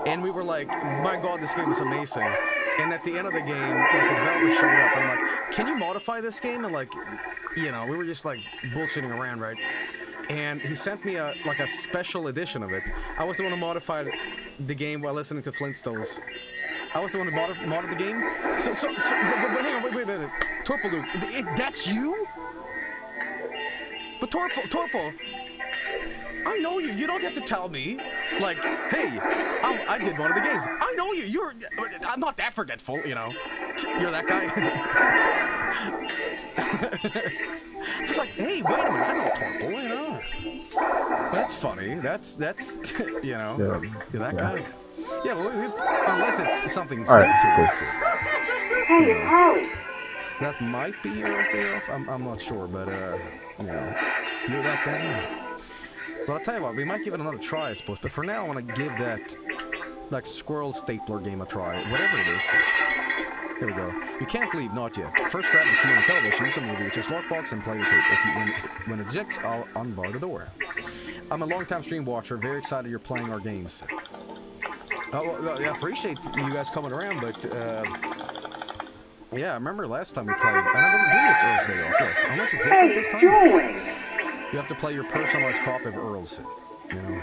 D: and we were like, my god, this game is amazing. And at the end of the game, like, the developer showed up, and I'm like, can you modify this game? And like, you know, we were just like bullshitting around, right? And he sent me a special edition of it. I was the one who modified the game while listening to Flintstones. I was the one who modded the game. So but hang on, wait a minute. Torpo, dude, that's you? But Torpo, I know you. You don't have to tell me. Like, hey, I did one of the games. I know you. I'm not that forgetful, you know. You're that guy. I was like, hey, wait a minute. I know Torpo, you know. That's funny. That's you know, you're that guy. Yeah, but unless it's something new to it. That might be your day off. I'm not sure, but you know, you're that guy. But I'll tell you what, we might give it another try, I suppose. But for now, I want to give that like squirrel stapler game a try, whatever it is. Here we go. You can't leave, not yet. First, grab the key on the television, use a movie, just lockbox, and play the tape. When it ejects, I'll unbar the door. I'm a long-time stream watcher. Very excited you're playing our games. Oh, well, I appreciate you guys coming around, but yeah, I remember last time we played, and I didn't bring its Earl's Day off, yes. Unless it's different this time. You have to play your personalized copy of Earl's, you know.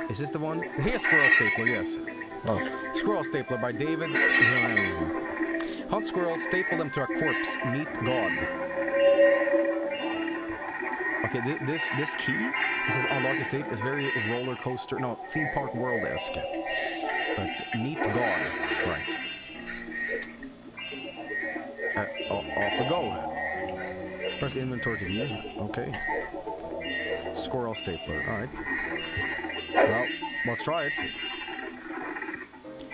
D: Is this the one? Here's Squirrel Stapler, yes.
A: Oh.
D: Squirrel Stapler by David. Hunt squirrels, staple them to a corpse, meet God. Okay, this key, this is unlock this tape, is very roller coaster, no, theme park world-esque. But meet God, right. Off we go. Press inventory to view, okay. Squirrel stapler, alright. Well, let's try it.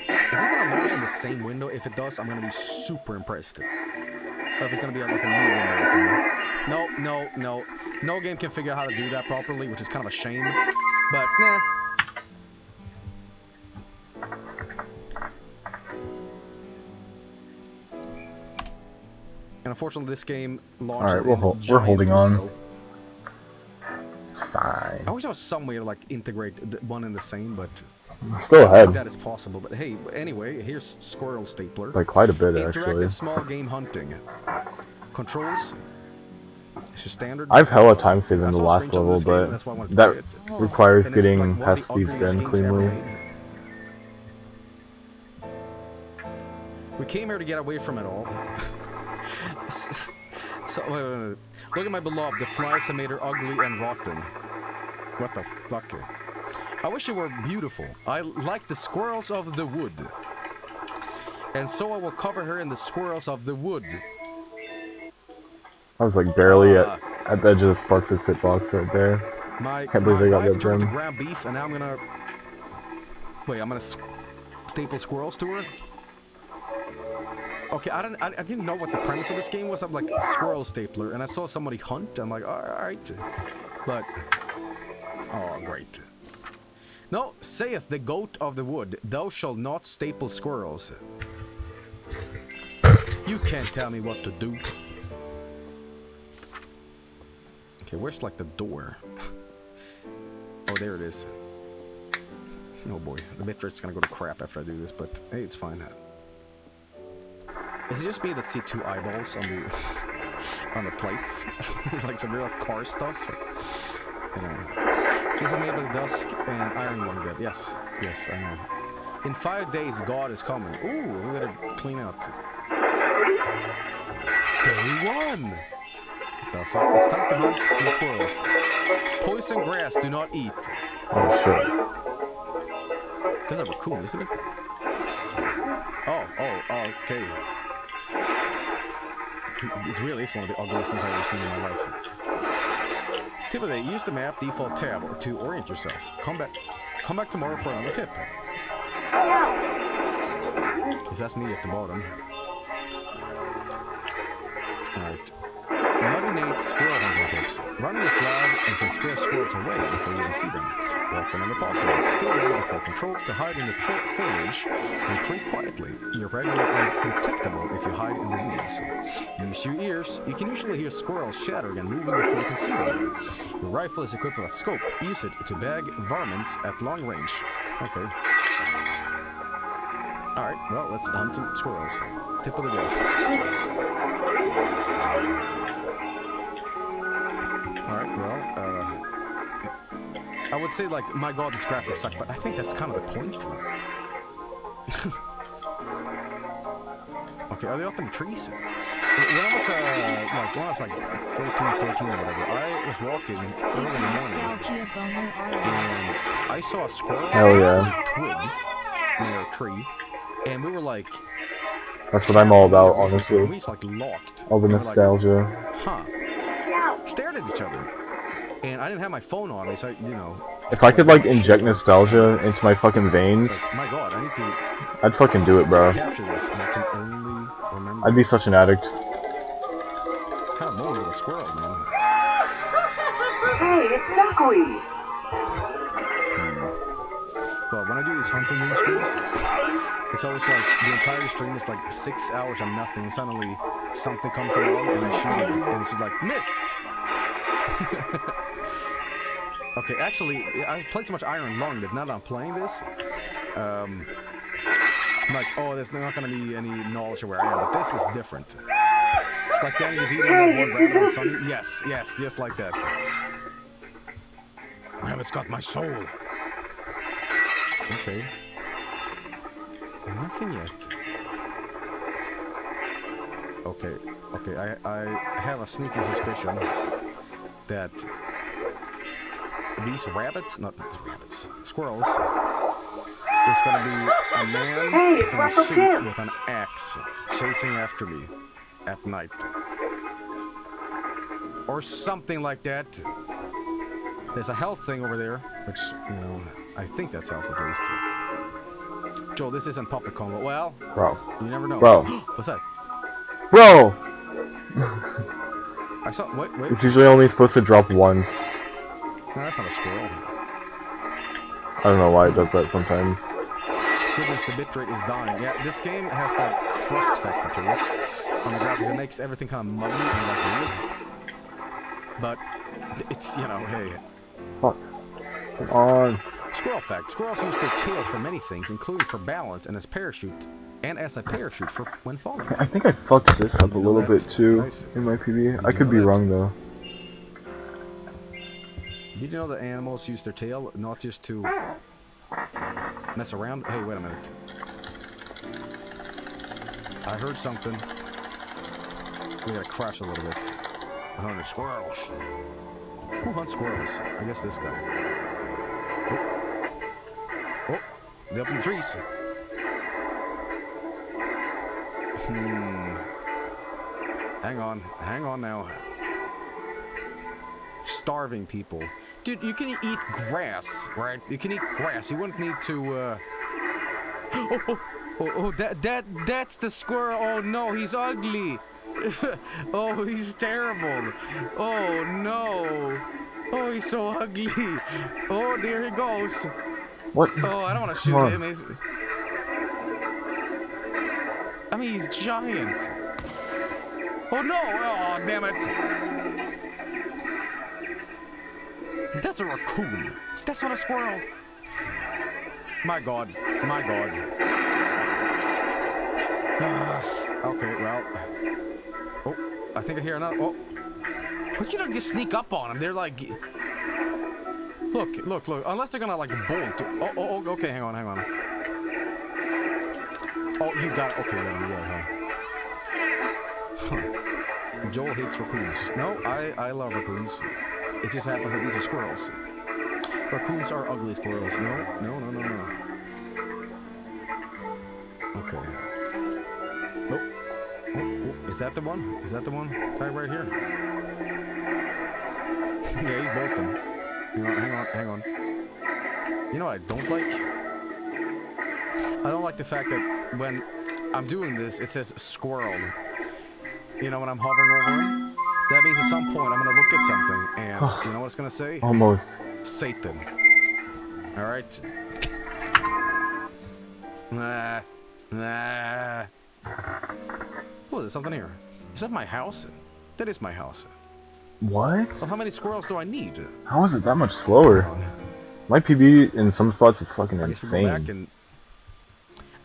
D: Is it gonna launch in the same window? If it does, I'm gonna be super impressed. Or if it's gonna be like a new window opener. No. No game can figure out how to do that properly, which is kind of a shame. But, nah. And unfortunately, this game launches.
A: Alright, we're holding on. It's fine.
D: I wish there was some way to like integrate the one and the same, but
A: Still ahead.
D: that is possible. But hey, anyway, here's Squirrel Stapler.
A: Like quite a bit
D: Interactive
A: actually.
D: small game hunting. Controls. It's just standard.
A: I've hella time saved in
D: I
A: the
D: saw a
A: last
D: screenshot of
A: level,
D: this game,
A: but
D: that's why I wanted to
A: that
D: play it.
A: requires
D: And it's
A: getting
D: like one of
A: past
D: the
A: speeds
D: ugliest
A: done
D: games ever
A: cleanly.
D: made. We came here to get away from it all. So, wait. Look at my beloved. The flies have made her ugly and rotten. What the fuck? I wish you were beautiful. I like the squirrels of the wood. And so I will cover her in the squirrels of the wood.
A: I was like barely at the edge of the Sparks' hitbox right there. Can't believe they got that
D: turned to
A: gem.
D: ground beef, and now I'm gonna... Wait, I'm gonna staple squirrels to her? Okay, I didn't know what the premise of this game was. I'm like, squirrel stapler, and I saw somebody hunt. I'm like, alright. But... Oh, great. No, saith the goat of the wood, thou shalt not staple squirrels. You can't tell me what to do. Okay, where's like the door? Oh, there it is. Oh boy, the bitrate's gonna go to crap after I do this, but hey, it's fine. Is it just me that see two eyeballs on the on the plates? Like some real car stuff? You know. This is made by the Dusk and Iron Lung Dead. Yes, I know. In 5 days, God is coming. Ooh, we better clean out. Day 1! What the fuck? It's time to hunt the squirrels. Poison grass, do not eat.
A: Oh shit.
D: That's a raccoon, isn't it? Oh, okay. It really is one of the ugliest things I've ever seen in my life. Tip of the day, use the map default tab to orient yourself. Come back tomorrow for another tip. Because that's me at the bottom. Alright. Muddy Nate's squirrel hunting tips. Running is loud and can scare squirrels away before you even see them. Walk whenever possible. Stay low before control to hide in the foliage and creep quietly. You're regularly detectable if you hide in the weeds. Use your ears. You can usually hear squirrels shattering and moving before you can see them. Your rifle is equipped with a scope. Use it to bag varmints at long range. Okay. Alright, well, let's hunt some squirrels. Tip of the day. Alright, well, I would say, like, my god, this graphics suck, but I think that's kind of the point. Okay, are they up in the trees? When I was like 14, 13 or whatever, I was walking early in the morning, and I saw a squirrel
A: Hell yeah.
D: on a twig near a tree, and we were like...
A: That's what I'm all about,
D: We
A: honestly.
D: just, like, locked.
A: All the
D: And we're like,
A: nostalgia.
D: huh. Stared at each other. And I didn't have my phone on me, so, you know...
A: If I could, like, inject nostalgia into my fucking veins,
D: It's like, my god, I need to
A: I'd fucking do it, bro.
D: capture this, and I can only remember...
A: I'd be such an addict.
D: Kind of moaning with a squirrel, man.
E: Hey, it's duckweed!
D: God, when I do these hunting game streams, it's always like, the entire stream is like 6 hours of nothing, and suddenly something comes along, and I shoot it, and it's just like, missed! Okay, actually, I played so much Iron Lung that now that I'm playing this, I'm like, oh, there's not gonna be any knowledge of where I am, but this is different. Like Danny DeVito in that one Rabbit on Sunny. Yes, yes, just like that. Rabbit's got my soul. Okay. Nothing yet. Okay, okay, I have a sneaky suspicion that these rabbits, not these rabbits, squirrels, is gonna be a man in a suit with an axe chasing after me at night. Or something like that. There's a health thing over there, which, you know, I think that's health at least. Joel, this isn't Puppet Combo. Well,
A: Bro.
D: you never know.
A: Bro.
D: What's that?
A: Bro!
D: I saw, wait.
A: It's usually only supposed to drop once.
D: No, that's not a squirrel.
A: I don't know why it does that sometimes.
D: Goodness, the bitrate is dying. Yeah, this game has that crust factor to it on the graphics. It makes everything kind of muddy and like weird. But it's, you know, hey.
A: Fuck. Come on.
D: Squirrel fact: squirrels use their tails for many things, including for balance and as a parachute for when falling.
A: I think I fucked this up a little bit too in my PB. I could be wrong though.
D: Did you know that animals use their tail not just to mess around? Hey, wait a minute. I heard something. We gotta crash a little bit. I hunted squirrels. Who hunts squirrels? I guess this guy. Oh, they're up in the trees. Hang on now. Starving people. Dude, you can eat grass, right? You can eat grass. You wouldn't need to, that's the squirrel. Oh no, he's ugly. Oh, he's terrible. Oh no. Oh, he's so ugly. Oh, there he goes.
A: What?
D: Oh, I don't want to shoot him. I mean, he's giant. Oh no! Oh, damn it. That's a raccoon. That's not a squirrel. My god. My god. Okay, well. Oh, I think I hear another. Oh. But you don't just sneak up on them. They're like. Look. Unless they're gonna like bolt. Oh, okay, hang on. Oh, you got it. Okay, you got it, huh? Joel hates raccoons. No, I love raccoons. It just happens that these are squirrels. Raccoons are ugly squirrels. No. Okay. Oh, is that the one? Is that the one? Guy right here. Yeah, he's bolting. Hang on. You know what I don't like? I don't like the fact that when I'm doing this, it says squirrel. You know, when I'm hovering over him, That means at some point I'm gonna look at something and you know what it's gonna say?
A: Almost.
D: Satan. Alright? Oh, there's something here. Is that my house? That is my house.
A: What?
D: So how many squirrels do I need?
A: How is it that much slower? My PB in some spots is fucking
D: I guess we go back
A: insane.
D: and...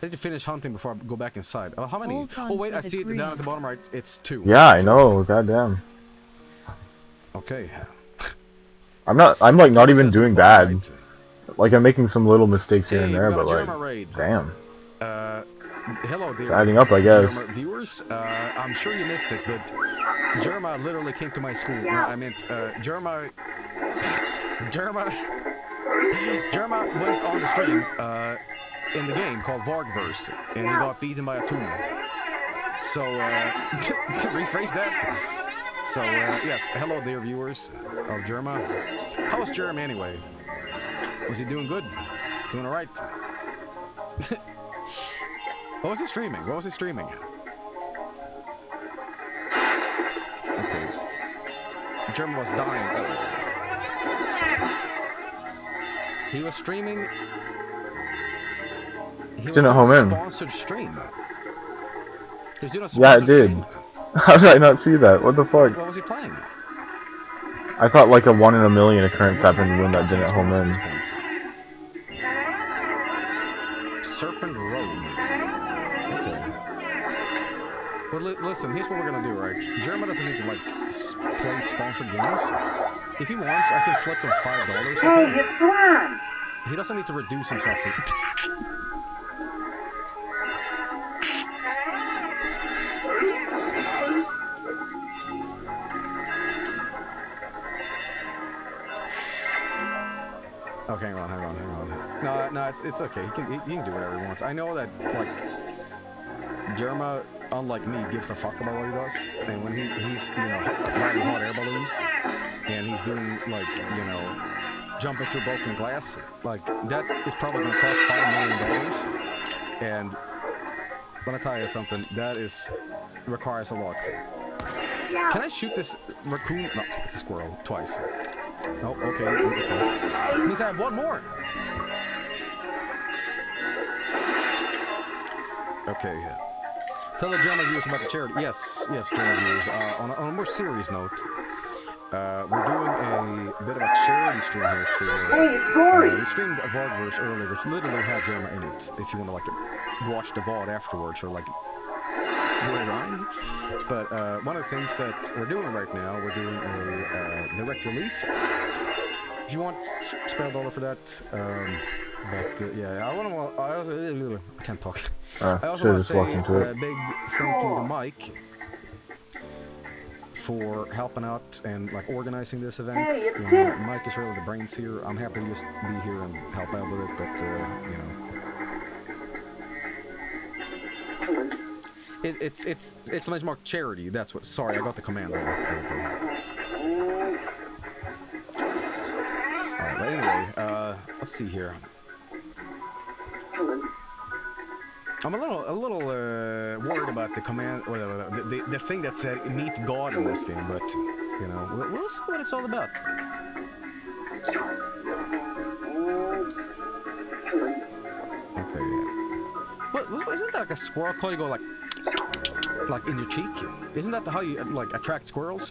D: I need to finish hunting before I go back inside. Oh, how many?
C: Hold on
D: Oh wait,
C: for
D: I
C: the
D: see it
C: green.
D: down at the bottom right. It's 2.
A: Yeah, I know. Goddamn.
D: Okay.
A: I'm like not even
D: Says at
A: doing
D: the bottom
A: bad.
D: right.
A: Like I'm making some little mistakes here
D: Hey,
A: and
D: we
A: there,
D: got a
A: but like,
D: Germa raid.
A: damn.
D: Hello, dear.
A: It's adding up, I guess.
D: Germa viewers, I'm sure you missed it, but Germa literally came to my school. No, I meant Germa went on the stream in the game called Vargverse, and he got beaten by a tuna. So to rephrase that. So yes, hello, dear viewers of Germa. How was Germa anyway? Was he doing good? Doing all right? What was he streaming? What was he streaming? Okay. German was dying. Oh. He was streaming. He was
A: Didn't
D: doing
A: home
D: a
A: in.
D: sponsored stream. He was doing a
A: Yeah, it
D: sponsored
A: did.
D: stream.
A: How did I not see that? What the fuck?
D: What was he playing?
A: I thought like a 1 in a million occurrence happened when that didn't home in.
D: Serpent Road. Okay. Well, listen, here's what we're gonna do, right? German doesn't need to, like, play sponsored games. If he wants, I can slip him $5, okay? He doesn't need to reduce himself to... Okay, hang on. No, it's okay. He can do whatever he wants. I know that, like, Germa, unlike me, gives a fuck about what he does. And when he's, you know, riding hot air balloons, and he's doing, like, you know, jumping through broken glass, like, that is probably going to cost $5 million. And let me tell you something, that requires a lot. Can I shoot this raccoon? No, it's a squirrel. Twice. Oh, okay. It means I have one more. Okay. Tell the German viewers about the charity. Yes, German viewers. On a more serious note, we're doing a bit of a charity stream here for... we streamed a Vargverse earlier, which literally had Germa in it. If you want to, like, watch the VOD afterwards or, like, go around. But one of the things that we're doing right now, we're doing a direct relief. If you want, spare $1 for that. But yeah, I can't talk. I also want to say a big thank you to Mike for helping out and, like, organizing this event. You know, Mike is really the brains here. I'm happy to just be here and help out with it, but you know. It's much more charity. That's what. Sorry, I got the command. Alright, but anyway, let's see here. I'm a little worried about the command, or the thing that said meet God in this game, but you know, we'll see what it's all about. Okay. What isn't that like a squirrel claw? You go like in your cheek? Isn't that how you, like, attract squirrels?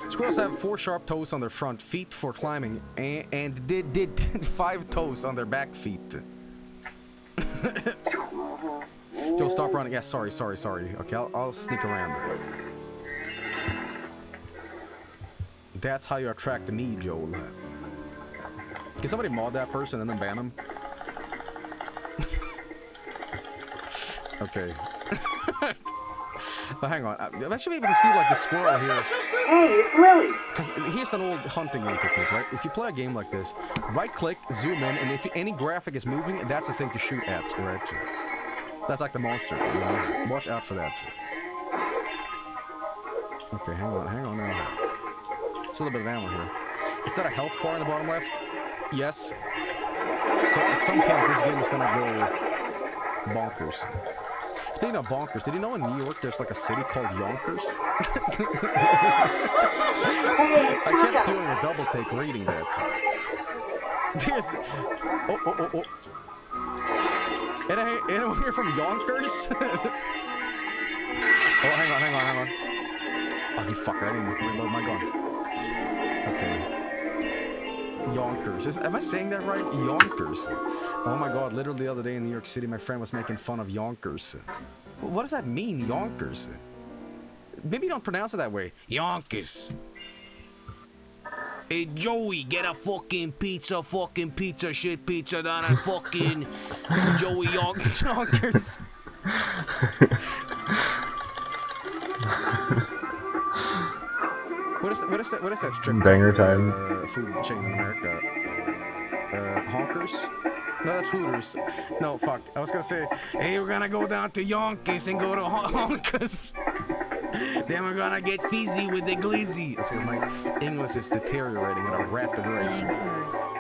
D: Squirrels have 4 sharp toes on their front feet for climbing, and did 5 toes on their back feet. Joe, stop running. Yeah, sorry. Okay, I'll sneak around. That's how you attract me, Joel. Can somebody mod that person and then ban him? Okay. But hang on, I should be able to see, like, the squirrel here.
E: Hey, it's Lily.
D: Because here's an old hunting game technique, right? If you play a game like this, right-click, zoom in, and if any graphic is moving, that's the thing to shoot at, right? That's like the monster, you know? Watch out for that. Okay, hang on now. There's a little bit of ammo here. Is that a health bar in the bottom left? Yes. So at some point, this game is gonna go bonkers. Speaking of bonkers, did you know in New York there's like a city called Yonkers? I kept doing a double take reading that. There's... Oh. Anyone here from Yonkers? Oh, hang on. Oh, you fucker, I didn't reload my gun. Okay. Yonkers. Am I saying that right? Yonkers. Oh my god, literally the other day in New York City, my friend was making fun of Yonkers. What does that mean, Yonkers? Maybe don't pronounce it that way. Yonkers. Hey, Joey, get a fucking pizza, shit pizza down at fucking Joey Yonkers. What is that strip
A: Banger
D: club,
A: time.
D: Food chain in America? Honkers? No, that's Hooters. No, fuck. I was gonna say, hey, we're gonna go down to Yonkers and go to Honkers. Then we're gonna get fizzy with the glizzy. That's because my English is deteriorating at a rapid rate.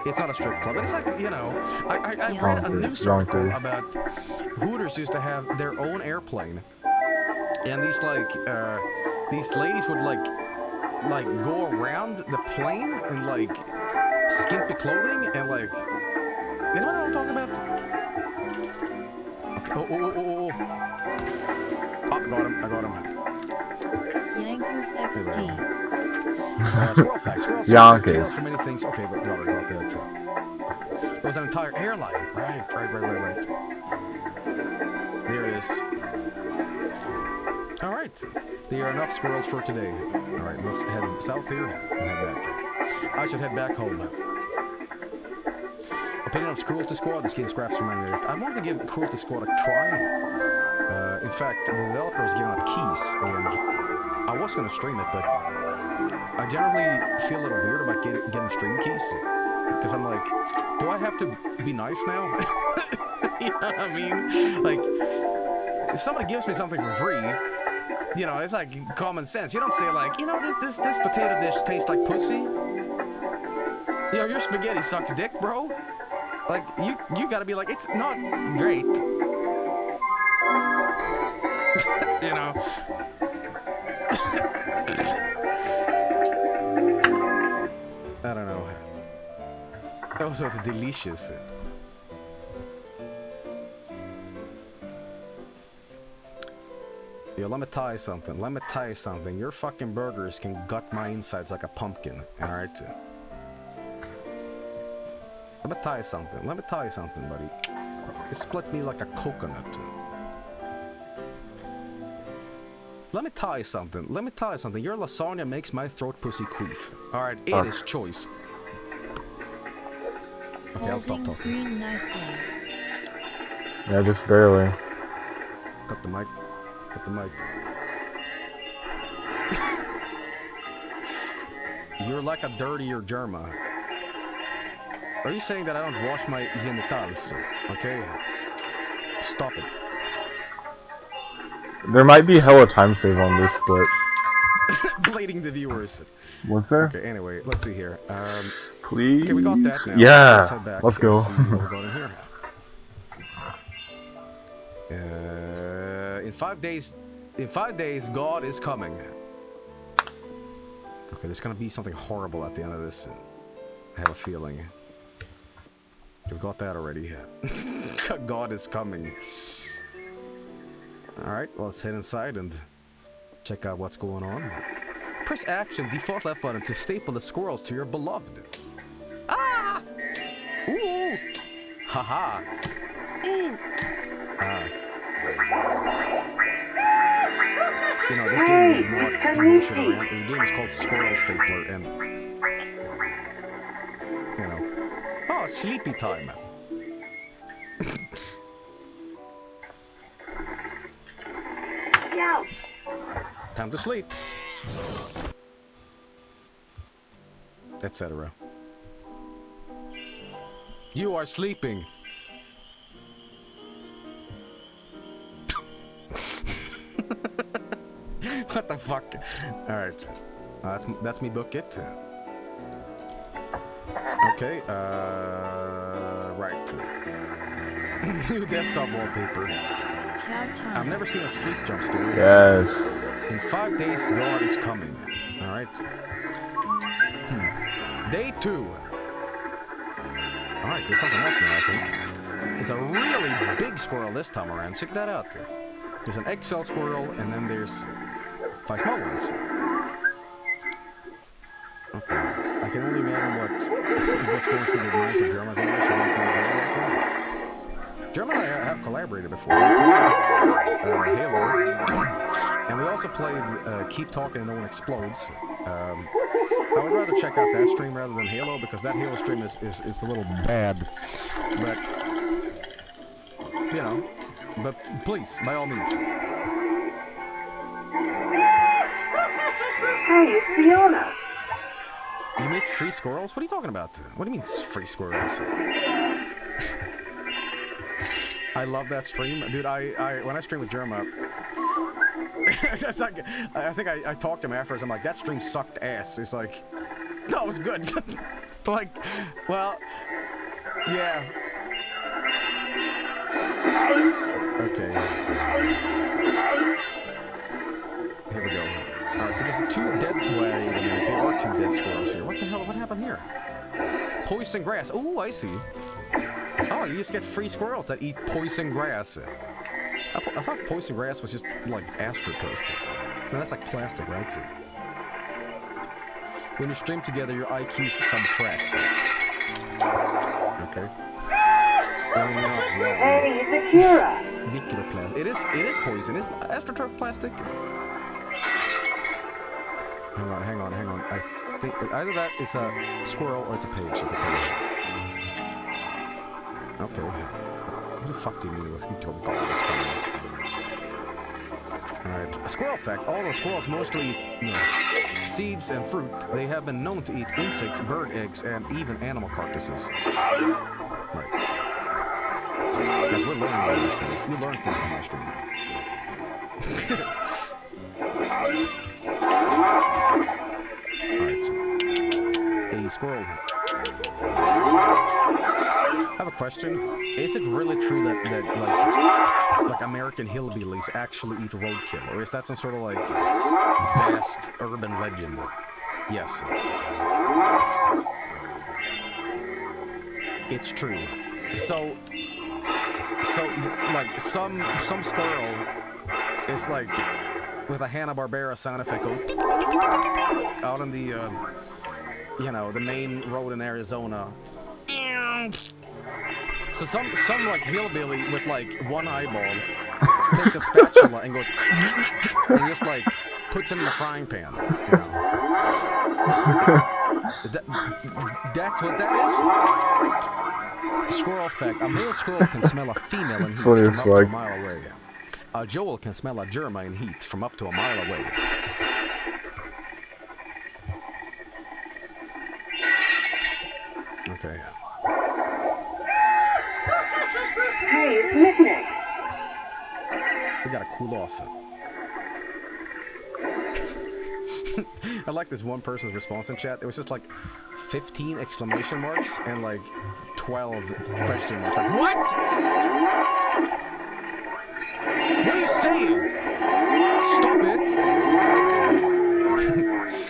D: It's not a strip club. It's like, you know, I read a news article about Hooters used to have their own airplane. And these ladies would like go around the plane in like skimpy clothing and like, you know what I'm talking about? Okay. Oh, I got him.
C: Yankers XD.
D: Squirrel facts. Squirrels
A: Yonkers.
D: for many things. Okay, but Robert got that. It was an entire airline. Right. There it is. Alright. There are enough squirrels for today. Alright, let's head south here and head back. I should head back home. Opinion of Cruelty Squad, this game scraps from my minute. I wanted to give Cruelty Squad a try. In fact, the developer is giving out keys, and I was going to stream it, but I generally feel a little weird about getting stream keys. Because I'm like, do I have to be nice now? You know what I mean? Like, if somebody gives me something for free, you know, it's like common sense. You don't say like, you know, this potato dish tastes like pussy. You know, your spaghetti sucks dick, bro. Like, you gotta be like, it's not great. You know. I don't know. Also, it's delicious. Yo, let me tell you something. Your fucking burgers can gut my insides like a pumpkin, alright? Let me tell you something, buddy. You split me like a coconut. Let me tell you something. Your lasagna makes my throat pussy queef. Alright, it is choice. Okay, I'll stop talking.
C: Green nicely.
A: Yeah, just barely.
D: Cut the mic. You're like a dirtier Germa. Are you saying that I don't wash my genitals? Okay? Stop it.
A: There might be hella time save on this, but...
D: Blading the viewers.
A: Was there?
D: Okay, anyway, let's see here.
A: Please?
D: Okay, we got that now.
A: Yeah!
D: Let's head back.
A: Let's go.
D: See what we got in here. In 5 days, God is coming. Okay, there's gonna be something horrible at the end of this. I have a feeling. We've got that already. God is coming. Alright, well, let's head inside and check out what's going on. Press action, default left button to staple the squirrels to your beloved. Ah! Ooh! Haha! Ooh! You know, this game did not bullshit around. The game is called Squirrel Stapler, and... You know... Oh, sleepy time. Time to sleep. Etc. You are sleeping. What the fuck? Alright. That's me book it. Okay, right. New desktop wallpaper.
C: About time.
D: I've never seen a sleep jump scare.
A: Yes.
D: In 5 days, God is coming. Alright. Day 2. Alright, there's something else now, I think. It's a really big squirrel this time around. Check that out. There's an XL squirrel, and then there's 5 small ones. Okay. I can only imagine what's going through the minds of German players. German and I have collaborated before. We played Halo, and we also played Keep Talking and No One Explodes. I would rather check out that stream rather than Halo, because that Halo stream is a little bad. But, you know, but please, by all means.
E: Hey, it's Fiona.
D: You missed free squirrels? What are you talking about? What do you mean free squirrels? I love that stream, dude. When I stream with Jerma, that's like, I think I talked to him afterwards. I'm like, that stream sucked ass. It's like, no, it was good. Like, well, yeah. Okay. Here we go. Alright, so there's 2 dead. Wait a minute, there are 2 dead squirrels here. What the hell? What happened here? Poison grass. Oh, I see. Oh, you just get free squirrels that eat poison grass. I thought poison grass was just like astroturf. No, that's like plastic, right? When you stream together, your IQs subtract. Okay.
E: Hey, it's Akira.
D: Microplastic. It is poison. Is astroturf plastic? Hang on. I think either that is a squirrel or it's a page. It's a page. Okay. Who the fuck do you mean with this coming? Alright. A squirrel fact. Although squirrels mostly eat nuts, seeds, and fruit, they have been known to eat insects, bird eggs, and even animal carcasses. Right. Guys, we're learning on my streams. You learn things on my stream. Alright. A squirrel. I have a question. Is it really true that like American hillbillies actually eat roadkill, or is that some sort of like vast urban legend? Yes. It's true. So like some squirrel is like with a Hanna-Barbera sound effect going out on the you know, the main road in Arizona. So some like hillbilly with like one eyeball takes a spatula and goes and just like puts it in the frying pan. You know? That's what that is. Squirrel fact: a male squirrel can smell a female in heat from up to a mile away. A Joel can smell a Germa in heat from up to a mile away. Okay.
E: Hey, it's Nick.
D: We gotta cool off. I like this one person's response in chat. It was just like 15 exclamation marks and like 12 question marks. Like, what? What are you saying? Stop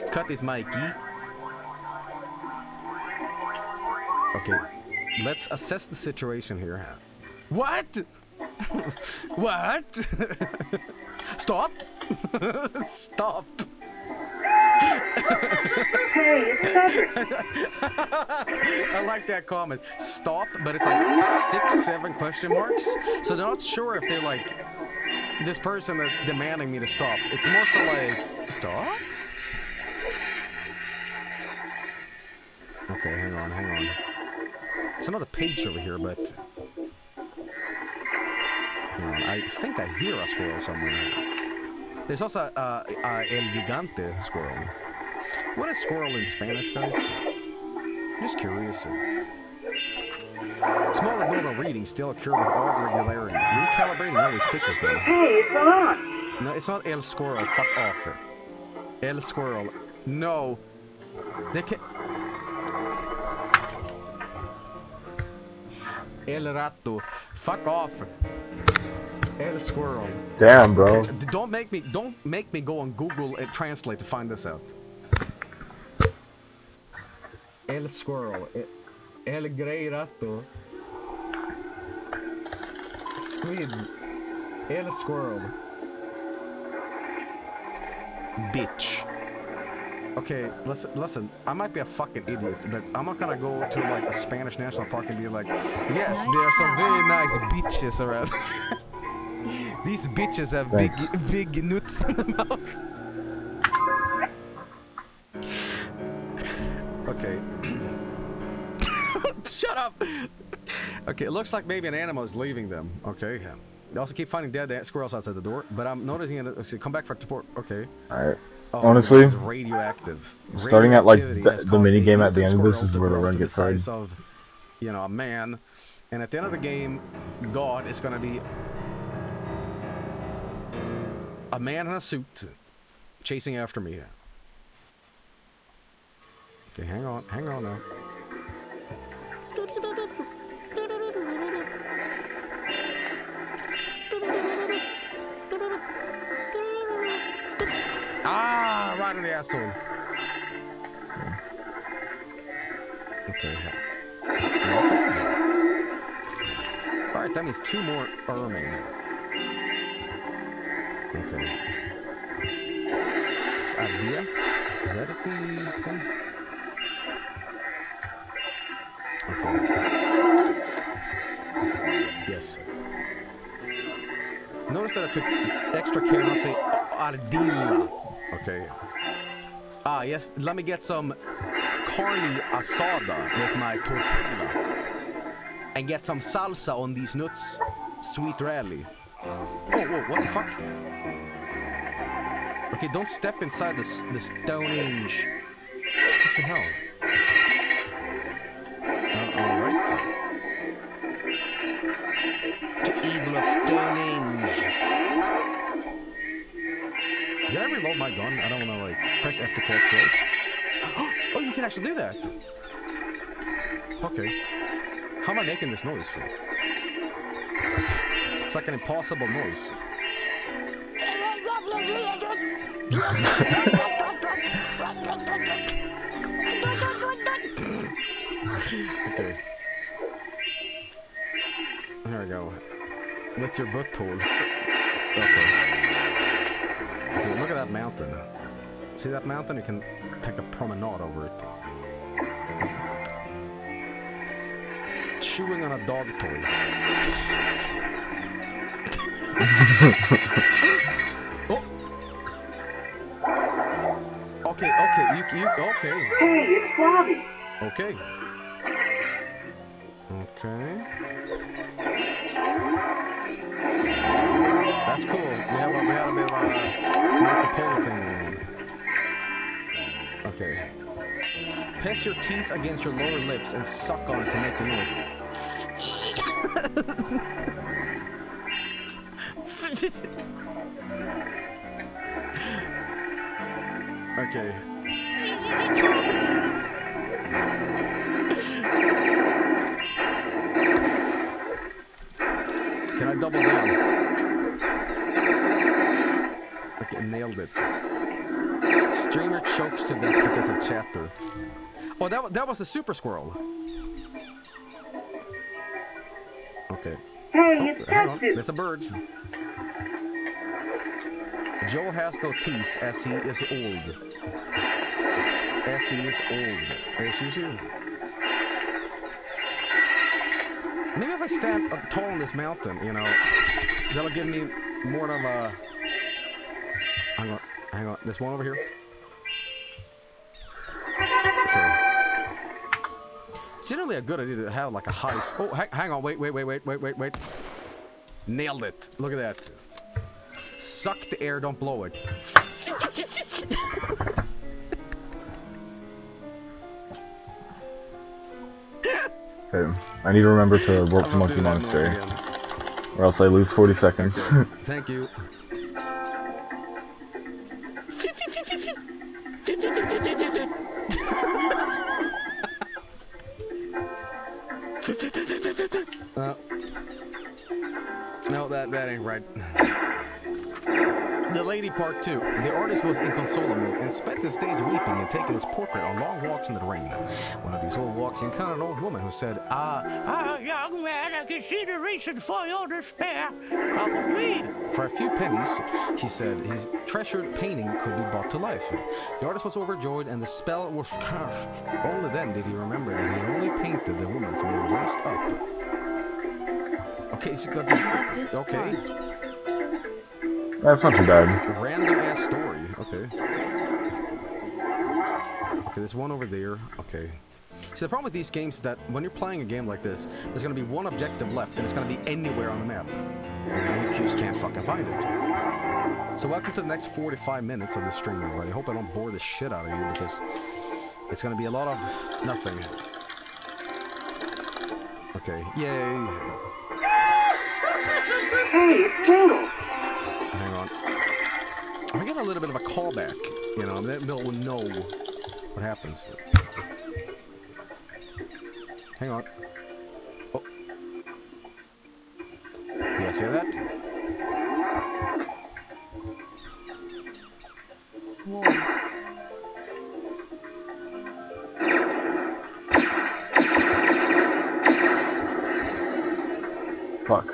D: it. Cut this, Mikey. Okay, let's assess the situation here. What? What? Stop! Stop!
E: Hey, it's Cedric.
D: I like that comment. Stop, but it's like 6, 7 question marks. So they're not sure if they're like this person that's demanding me to stop. It's more so like, stop? Okay, hang on. It's another page over here, but I think I hear a squirrel somewhere. There's also El Gigante squirrel. What is squirrel in Spanish, guys? Just curious. Small abnormal readings still occur with odd regularity. Recalibrating always fixes them.
E: Hey, it's on.
D: No, it's not El Squirrel. Fuck off. El Squirrel. No. They can... El Rato. Fuck off. El squirrel.
A: Damn, bro.
D: Don't make me go on Google and translate to find this out. El squirrel. El grey ratto. Squid. El squirrel. Bitch. Okay, listen. I might be a fucking idiot, but I'm not gonna go to like a Spanish national park and be like, yes, there are some very nice bitches around. These bitches have big nuts in the mouth. Okay. Shut up. Okay, it looks like maybe an animal is leaving them. Okay. They also keep finding dead squirrels outside the door, but I'm noticing it. Come back for support. Okay.
A: Alright.
D: Oh,
A: Honestly,
D: this is radioactive.
A: starting at like
D: Radioactivity
A: the
D: has
A: mini
D: caused
A: game
D: a
A: at the end of
D: mutant
A: this is
D: squirrel
A: where the
D: to grow
A: run
D: to
A: gets
D: the
A: hard.
D: size of, you know, a man, and at the end of the game, God is gonna be a man in a suit chasing after me. Okay, hang on now. Ah, right in the asshole. Okay. Alright, that means 2 more arming. Okay. This idea? Is that at the thing? Okay. Yes. Notice that I took extra care not to say ardilla. Okay. Ah, yes, let me get some carne asada with my tortilla. And get some salsa on these nuts. Sweet rally. Oh, whoa, what the fuck? Okay, don't step inside the Stonehenge. What the hell? Alright. The evil of Stonehenge. Did I reload my gun? I don't want to, like, press F to close. Oh, you can actually do that. Okay. How am I making this noise? It's like an impossible noise. Okay. There we go. With your buttholes. Okay. Okay, look at that mountain. See that mountain? You can take a promenade over it. Chewing on a dog toy. Oh. Okay, you okay.
E: Hey, it's Bobby.
D: Okay. Okay. That's cool. We had a bit of a Marco Polo thing going on. Okay. Press your teeth against your lower lips and suck on it to make the noise. Okay. Can I double down? Okay, nailed it. Streamer chokes to death because of chatter. Oh, that was a super squirrel. Okay.
E: Hey, it's
D: Hang on,
E: Festus.
D: it's a bird. Joel has no teeth as he is old. As he is old. As usual. Maybe if I stand up tall on this mountain, you know, that'll give me more of a... Hang on. There's one over here. Okay. It's generally a good idea to have like a high... Oh, hang on. Wait. Nailed it. Look at that. Suck the air, don't blow it.
A: Okay, I need to remember to work the monkey monastery, or else I lose 40 seconds.
D: Thank you. No, that ain't right. The lady part 2. The artist was inconsolable and spent his days weeping and taking his portrait on long walks in the rain. One of these old walks, he encountered an old woman who said, young man, I can see the reason for your despair. Come with me. For a few pennies, she said, his treasured painting could be brought to life. The artist was overjoyed and the spell was cast. Only then did he remember that he only painted the woman from the waist up. Okay, so got this. Okay.
A: That's not too bad.
D: Random ass story. Okay. Okay, there's one over there. Okay. See, the problem with these games is that when you're playing a game like this, there's gonna be one objective left, and it's gonna be anywhere on the map. And you just can't fucking find it. So welcome to the next 45 minutes of the stream, everybody. I hope I don't bore the shit out of you, because it's gonna be a lot of nothing. Okay. Yay.
E: Hey, it's Tingles.
D: Hang on. I get a little bit of a callback, you know, then we'll know what happens. Hang on. Oh. You guys hear that?
C: Whoa.
A: Fuck.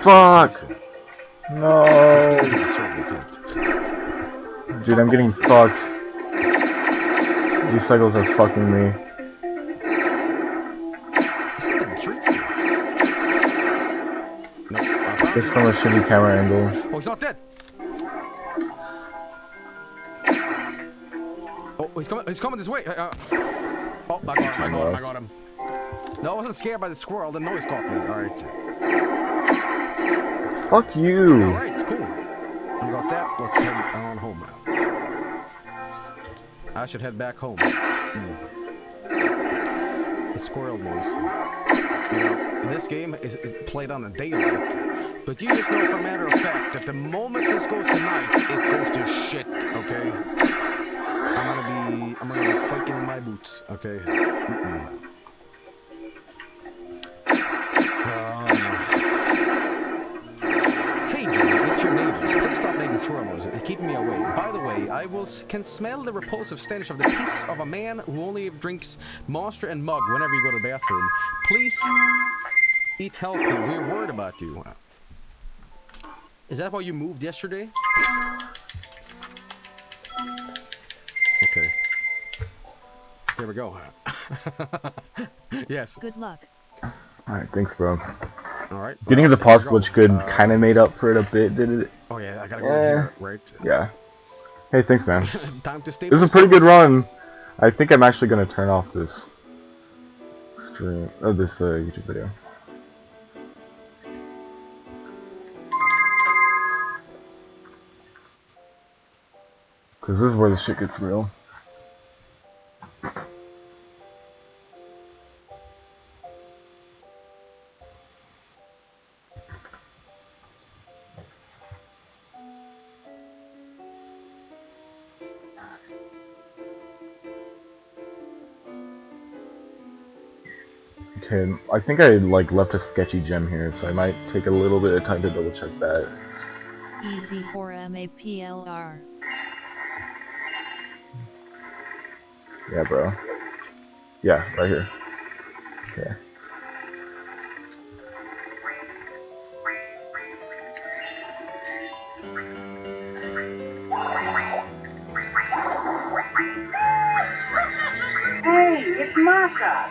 A: Fuck! No! Dude, I'm getting fucked. These cycles are fucking me. Just from a shitty camera angle.
D: Oh, he's not dead! Oh, he's coming this way! Oh, I got him. No, I wasn't scared by the squirrel, the noise caught me. Alright.
A: Fuck you!
D: Alright, cool. We got that. Let's head on home now. I should head back home. The squirrel noise. You know, this game is played on a daylight. But you just know for a matter of fact that the moment this goes to night, it goes to shit, okay? I'm gonna be quaking in my boots, okay? Hey Joe, it's your neighbors. Please stop making squirrel noises. It's keeping me away. By the way, I can smell the repulsive stench of the piss of a man who only drinks Monster and Mug whenever you go to the bathroom. Please eat healthy. We're worried about you. Is that why you moved yesterday? Okay. Here we go. Yes.
C: Good luck.
A: Alright, thanks, bro.
D: Alright.
A: Getting the pause glitch good kind of made up for it a bit, did it?
D: Oh yeah, I gotta go in here, right?
A: Yeah. Hey, thanks, man.
D: Time to stay.
A: This is a pretty good run. I think I'm actually gonna turn off this stream, this YouTube video. Cause this is where the shit gets real. Okay, I think I left a sketchy gem here, so I might take a little bit of time to double check that.
C: Easy for MAPLR.
A: Yeah, bro. Yeah, right here. Okay.
E: Hey, it's Masha.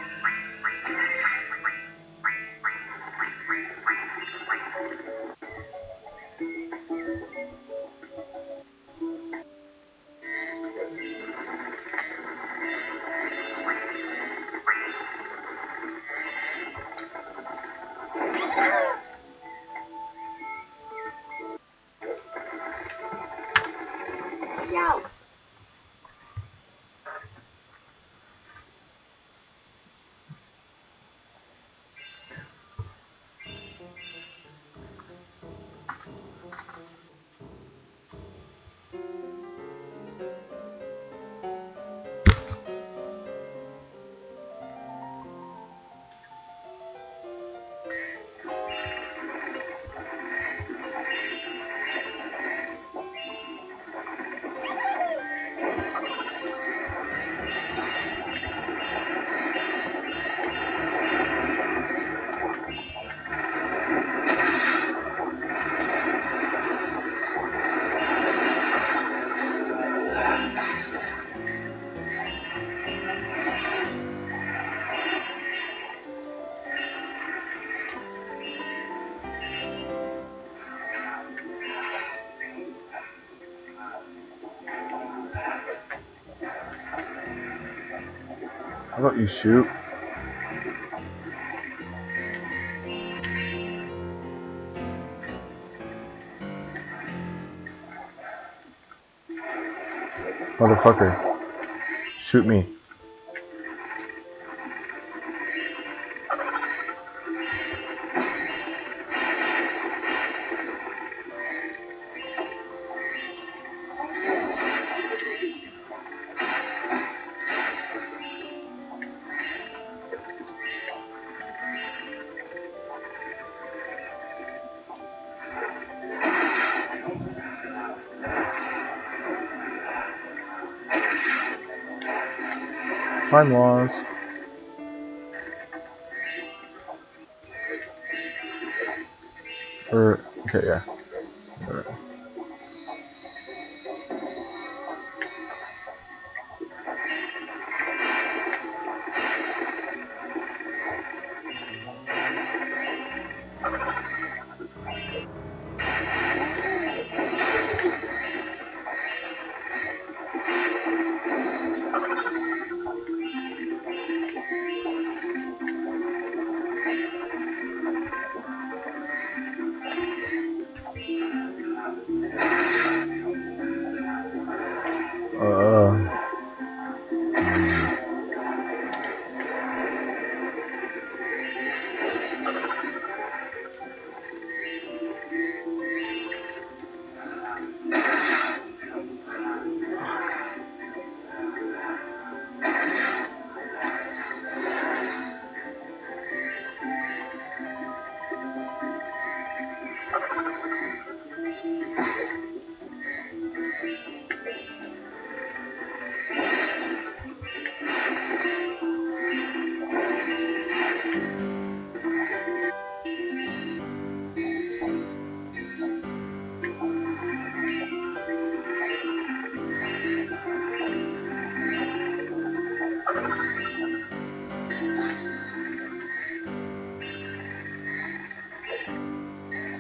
A: How about you shoot? Motherfucker. Shoot me. Time loss. Okay, yeah. Alright.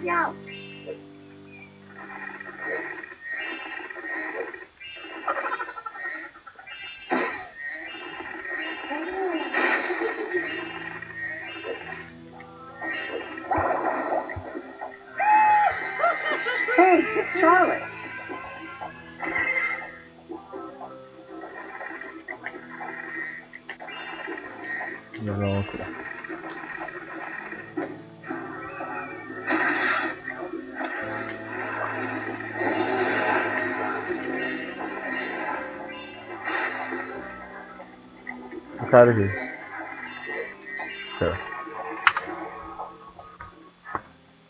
E: Yeah. Hey, it's Charlotte.
A: No, okay. Look out of here. Okay.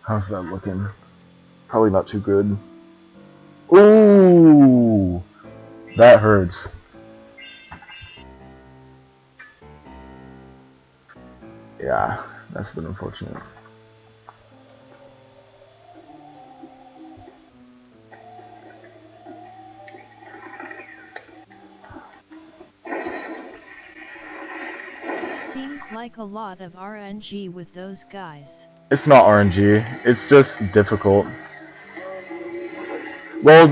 A: How's that looking? Probably not too good. Ooh! That hurts. Yeah, that's been unfortunate.
C: Seems like a lot of RNG with those guys.
A: It's not RNG, it's just difficult. Well,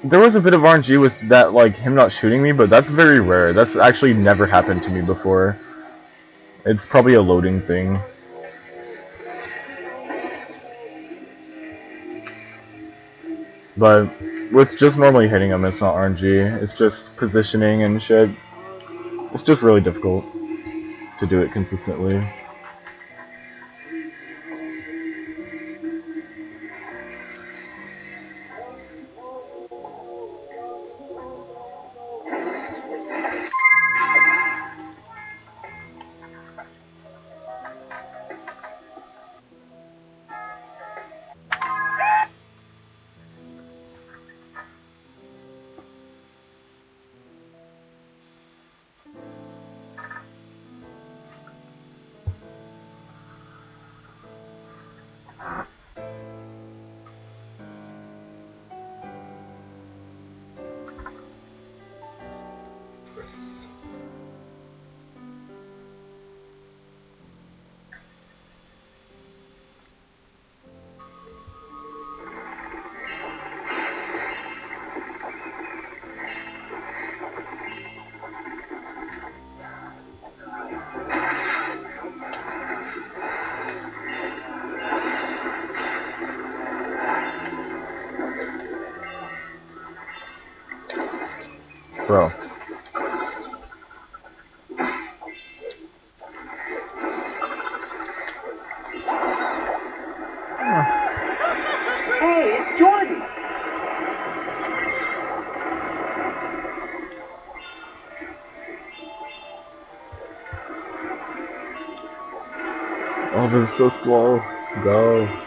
A: there was a bit of RNG with that, like, him not shooting me, but that's very rare. That's actually never happened to me before. It's probably a loading thing. But with just normally hitting him, it's not RNG. It's just positioning and shit. It's just really difficult to do it consistently. Bro.
E: Hey, it's Jordan.
A: Oh, this is so slow. Go.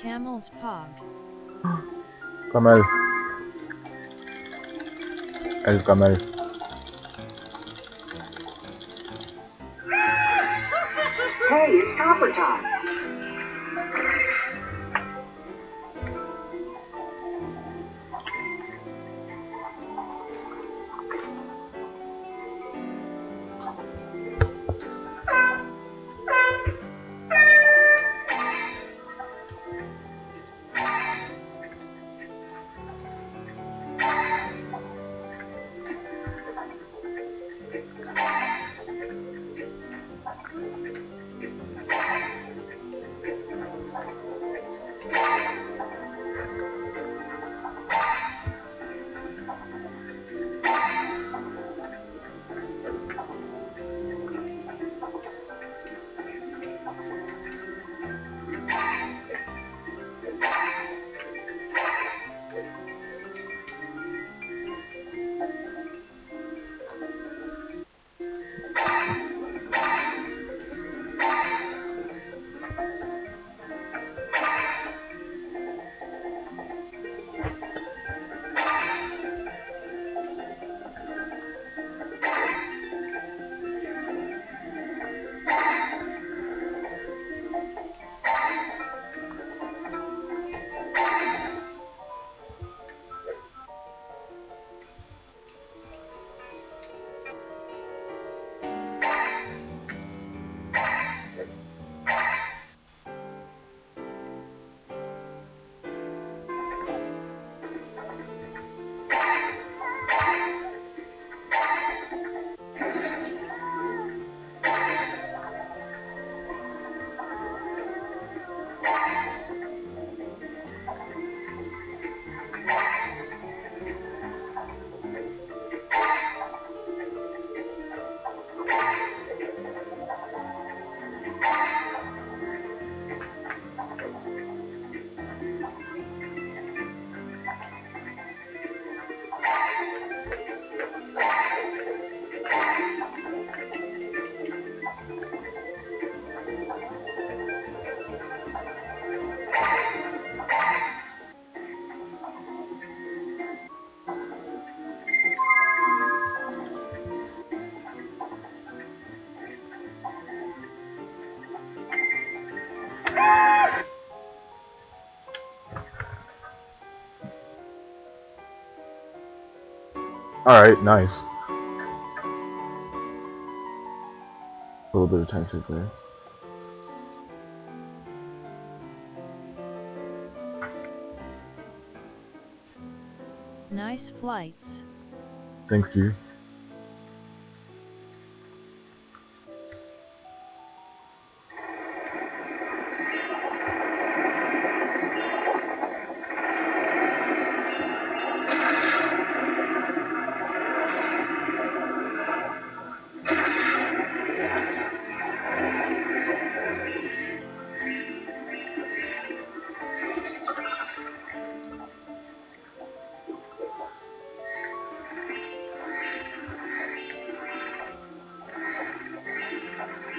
C: Camel's Pog.
A: Camel. El camel.
E: Hey, it's copper time.
A: Alright, nice. A little bit of time save there.
C: Nice flights.
A: Thanks, you.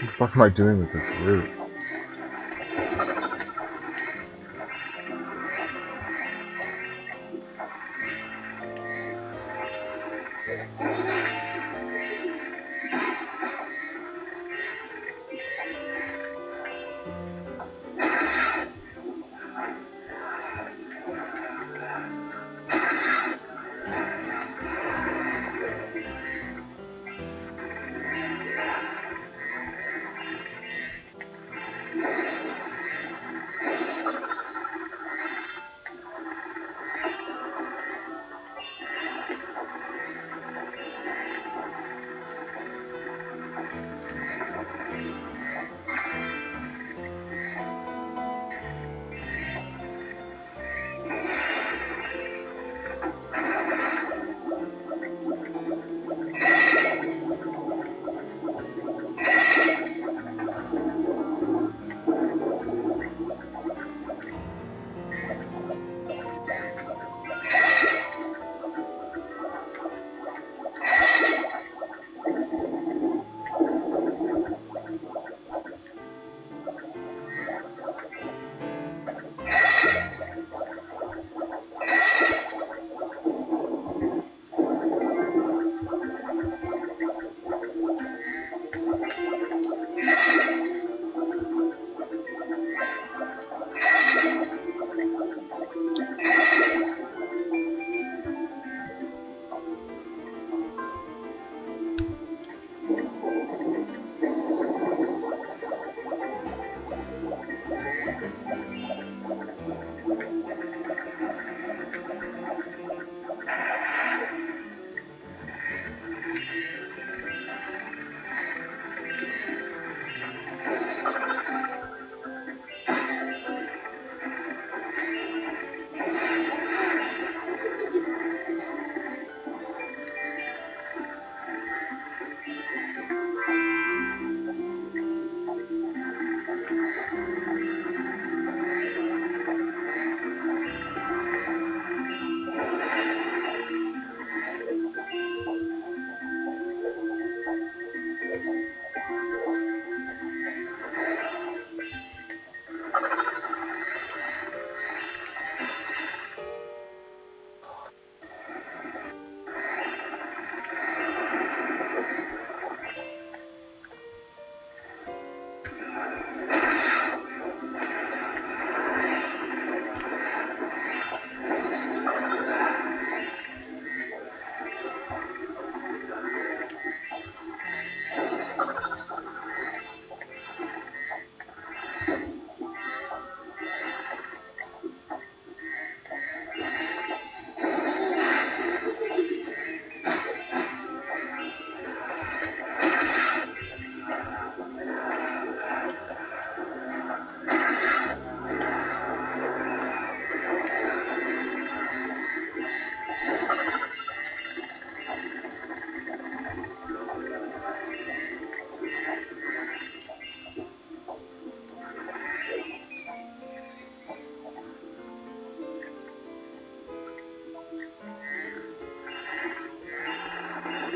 A: What the fuck am I doing with this route?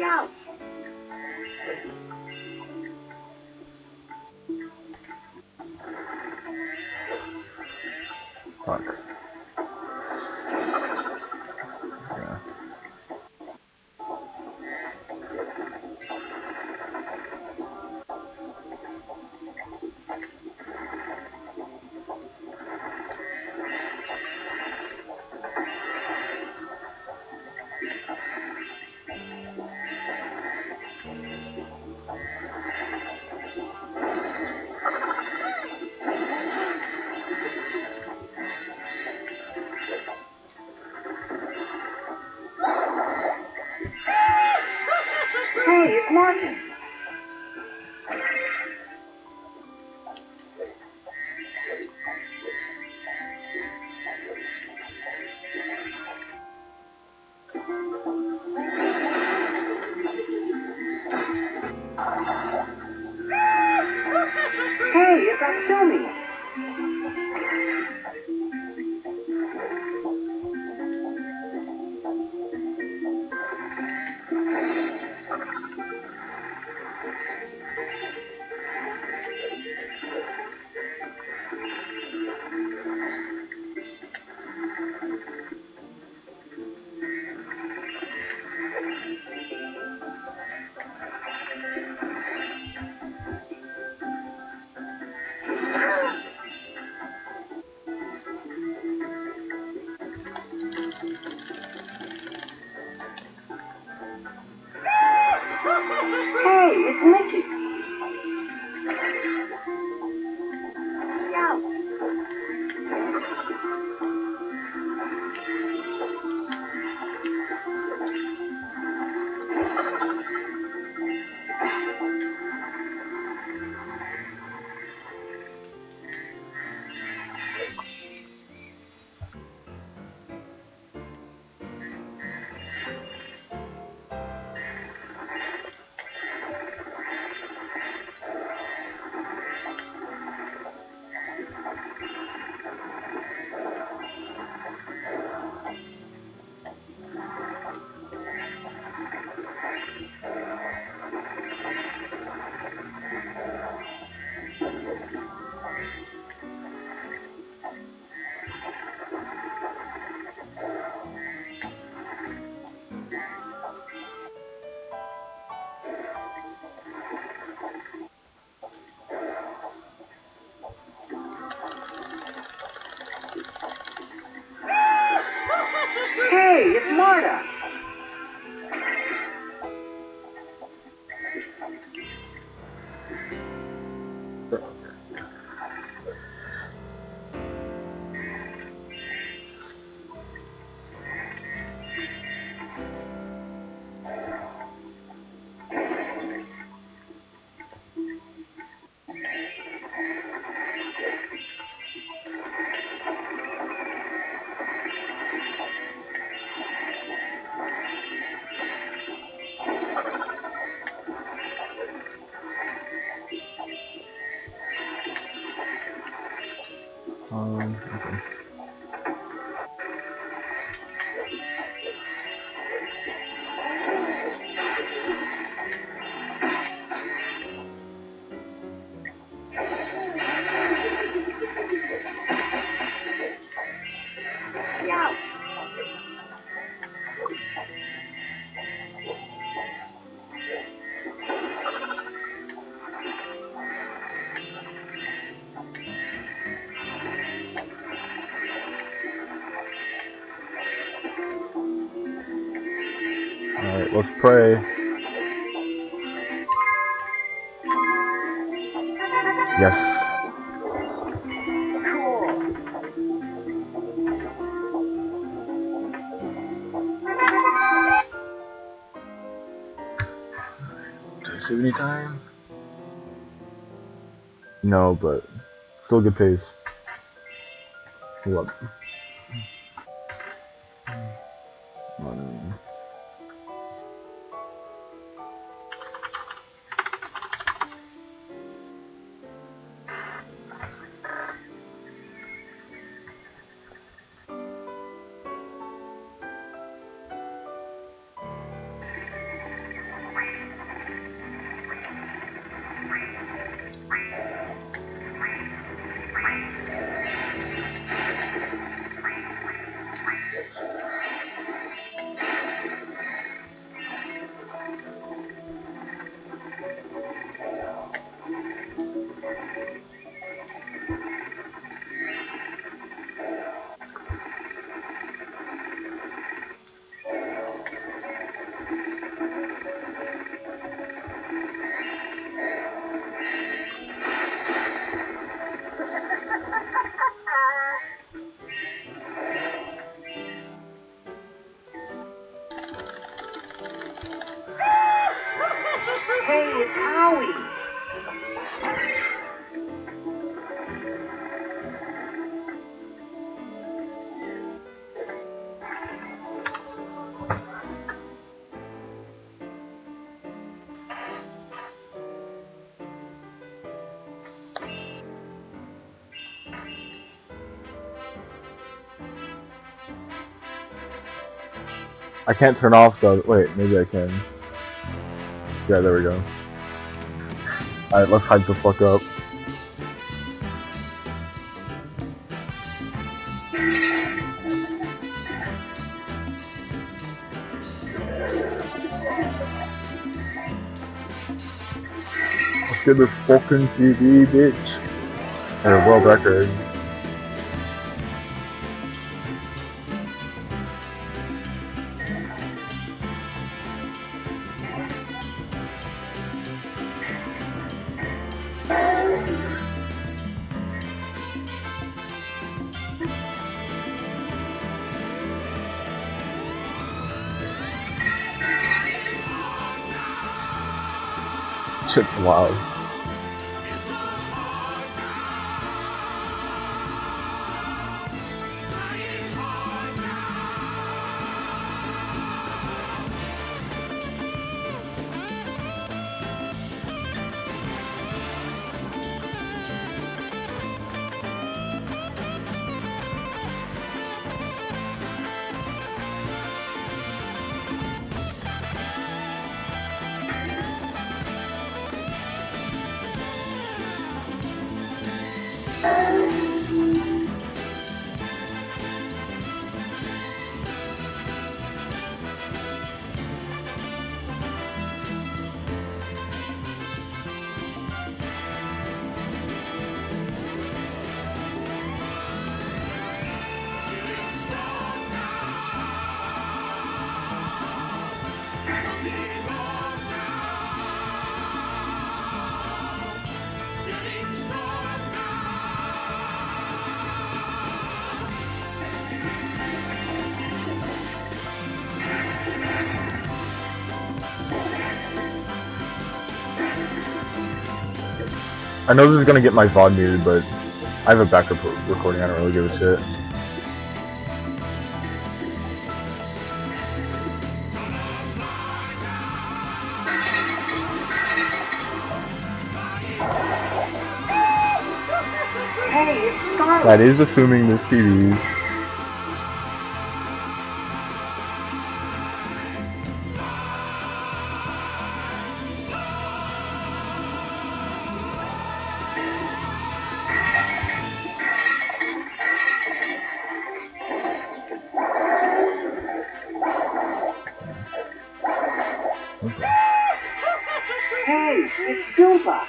E: Ouch.
A: Fuck. Yeah.
E: Hey, it's Atsumi. Hey, it's Mickey. Yeah. Hey, it's Marta.
A: Okay.
E: Yeah.
A: Alright, let's pray. Yes.
E: Cool.
A: Did I save any time? No, but still good pace. Hold up. Um, Hey, it's Howie. I can't turn off the. Wait, maybe I can. Yeah, there we go. Alright, let's hype the fuck up. Let's get this fucking TV, bitch. Or world record. Shit's loud. I know this is gonna get my VOD muted, but I have a backup recording. I don't really give a shit.
E: Hey, it's Scarlet.
A: That is assuming this TV.
E: Hey, it's Goomba.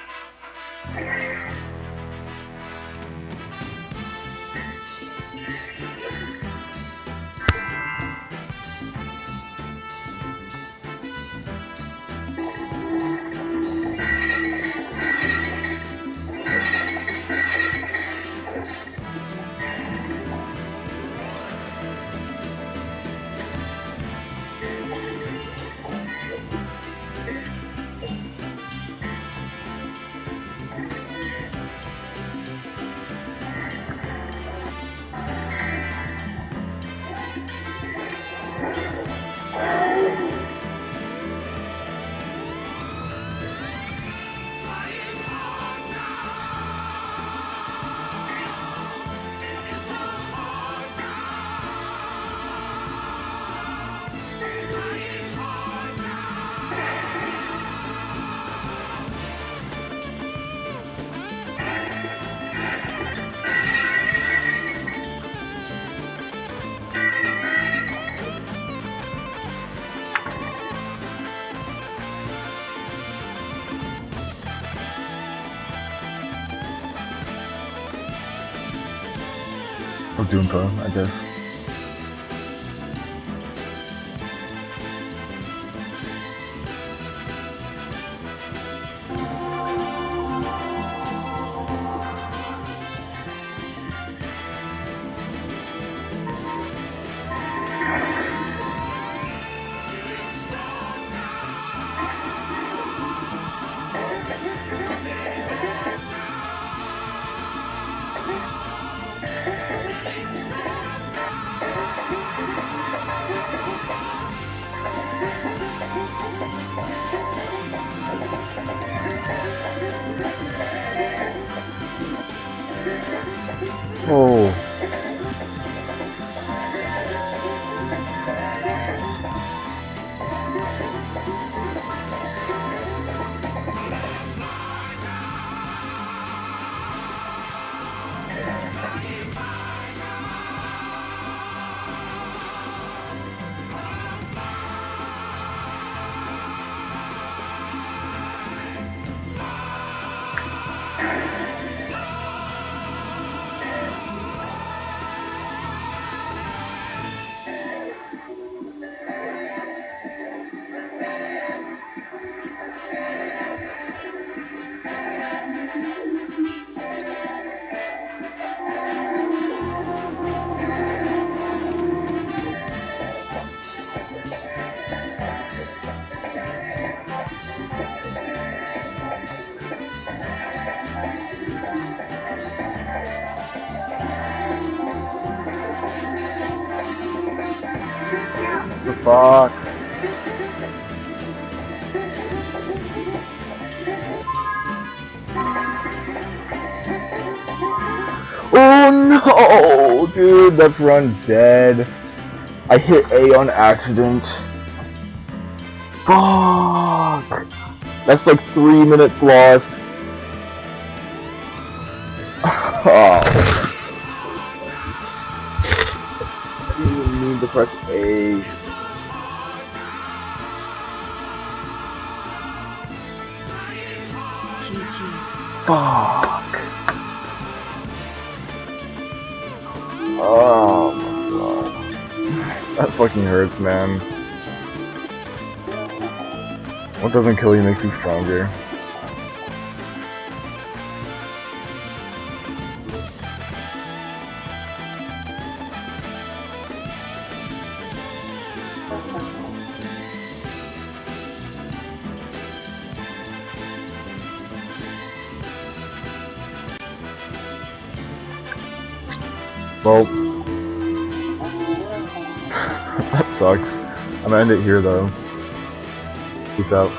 E: Or Doompa, I guess.
A: Oh. The fuck? Oh no, dude, that's run dead. I hit A on accident. Fuck. That's like 3 minutes lost. Oh. I didn't even mean to press A.
C: GG.
A: Fuck. Oh my god. That fucking hurts, man. What doesn't kill you makes you stronger. Well, that sucks. I'm gonna end it here though. Peace out.